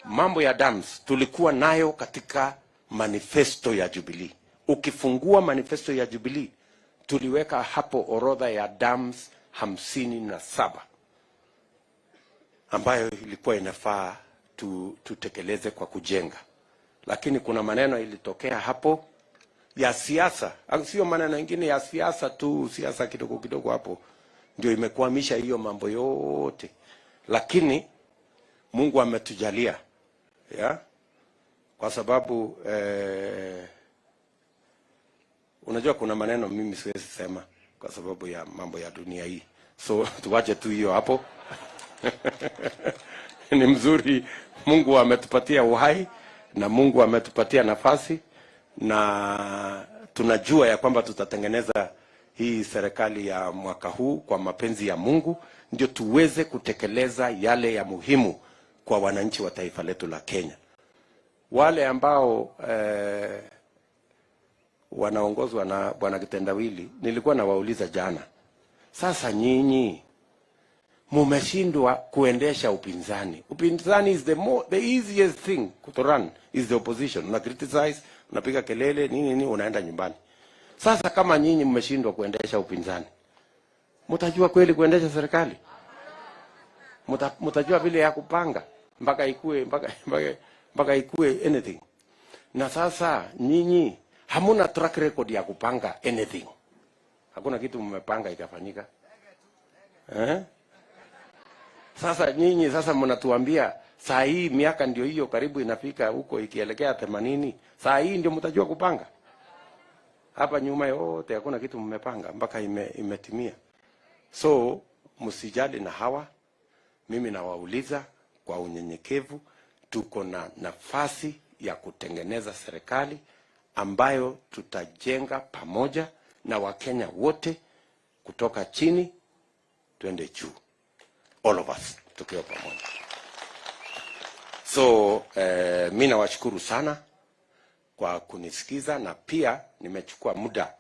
Mambo ya dams tulikuwa nayo katika manifesto ya Jubilee. Ukifungua manifesto ya Jubilee, tuliweka hapo orodha ya dams 57 ambayo ilikuwa inafaa tutekeleze kwa kujenga. Lakini kuna maneno ilitokea hapo ya siasa, sio maneno mengine ya siasa tu, siasa kidogo hapo ndio imekwamisha hiyo mambo yote. Lakini Mungu ametujalia, kwa sababu unajua kuna maneno mimi siwezi sema kwa sababu ya mambo ya dunia hii, so tuwache tu hiyo hapo. Ni mzuri, Mungu ametupatia uhai na Mungu ametupatia nafasi, na tunajua ya kwamba tutatengeneza hii serikali ya mwaka huu kwa mapenzi ya Mungu, ndio tuweze kutekeleza yale ya muhimu kwa wananchi wa taifa letu la Kenya. wale ambao wanaongozwa na bwana Kitendawili, nilikuwa nawauliza jana, sasa nyinyi mumeshindwa kuendesha upinzani. Upinzani is the easiest thing to run is the opposition. Una criticize, unapiga kelele, nini unaenda nyumbani. Sasa kama nyinyi mmeshindwa kuendesha upinzani, mtajua kweli kuendesha serikali? Mtajua vile ya kupanga mpaka ikue anything. Na sasa nyinyi hamuna track record ya kupanga anything. Hakuna kitu mmepanga ikafanyika. Sasa nyinyi mnatuambia saa hii miaka ndio hiyo karibu inafika huko ikielekea 80. Saa hii ndio mtajua kupanga. Hapa nyuma yote hakuna kitu mmepanga mpaka imetimia. So msijali na hawa. Mimi nawauliza kwa unyenyekevu, tuko na nafasi ya kutengeneza serikali ambayo tutajenga pamoja na Wakenya wote kutoka chini tuende juu. All of us tukiwa pamoja. So mimi nawashukuru sana kwa kunisikiza, na pia nimechukua muda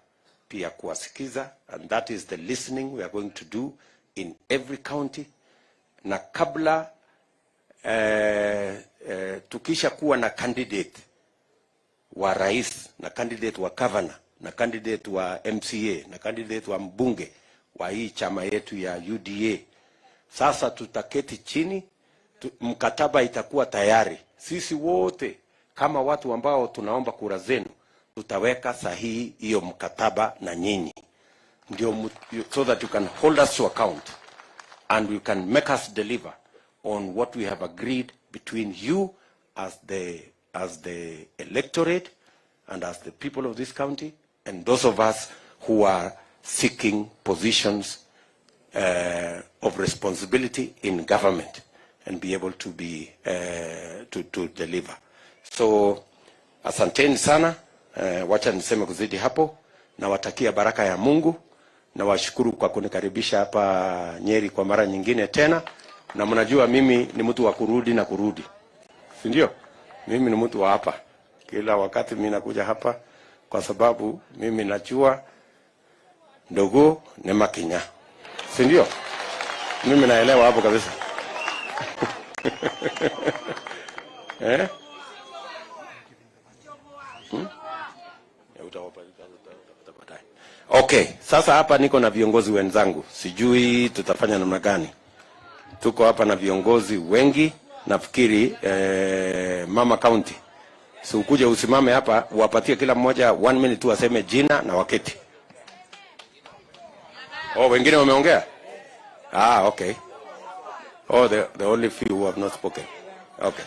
pia kuwasikiza, and that is the listening we are going to do in every county. Na kabla tukisha kuwa na candidate wa rais, na candidate wa governor, na candidate wa MCA, na candidate wa mbunge wa hii chama yetu ya UDA, sasa tutaketi chini, mkataba itakuwa tayari. Sisi wote kama watu ambao tunaomba kura zenu, tutaweka sahihi hiyo mkataba na nyinyi. Ndio so that you can hold us to account and you can make us deliver on what we have agreed between you as the electorate and as the people of this county, and those of us who are seeking positions of responsibility in government and be able to be to deliver. So asanteni sana, wacha niseme kuzidi hapo, na watakia baraka ya Mungu, na washukuru kwa kunikaribisha hapa Nyeri kwa mara nyingine tena. Na mnajua mimi ni mtu wa kurudi na kurudi, si ndio? Mimi ni mtu wa hapa, kila wakati mimi nakuja hapa kwa sababu mimi najua ndogo ni makinya, si ndio? Mimi naelewa hapo kabisa. Okay, sasa hapa niko na viongozi wenzangu. Sijui tutafanya namna gani. Tuko hapa na viongozi wengi, nafikiri Mama County. So ukuje usimame hapa, uwapatie kila mmoja 1 minute tu aseme jina na waketi. Oh, wengine wameongea? Okay. Oh, the only few who have not spoken. Okay.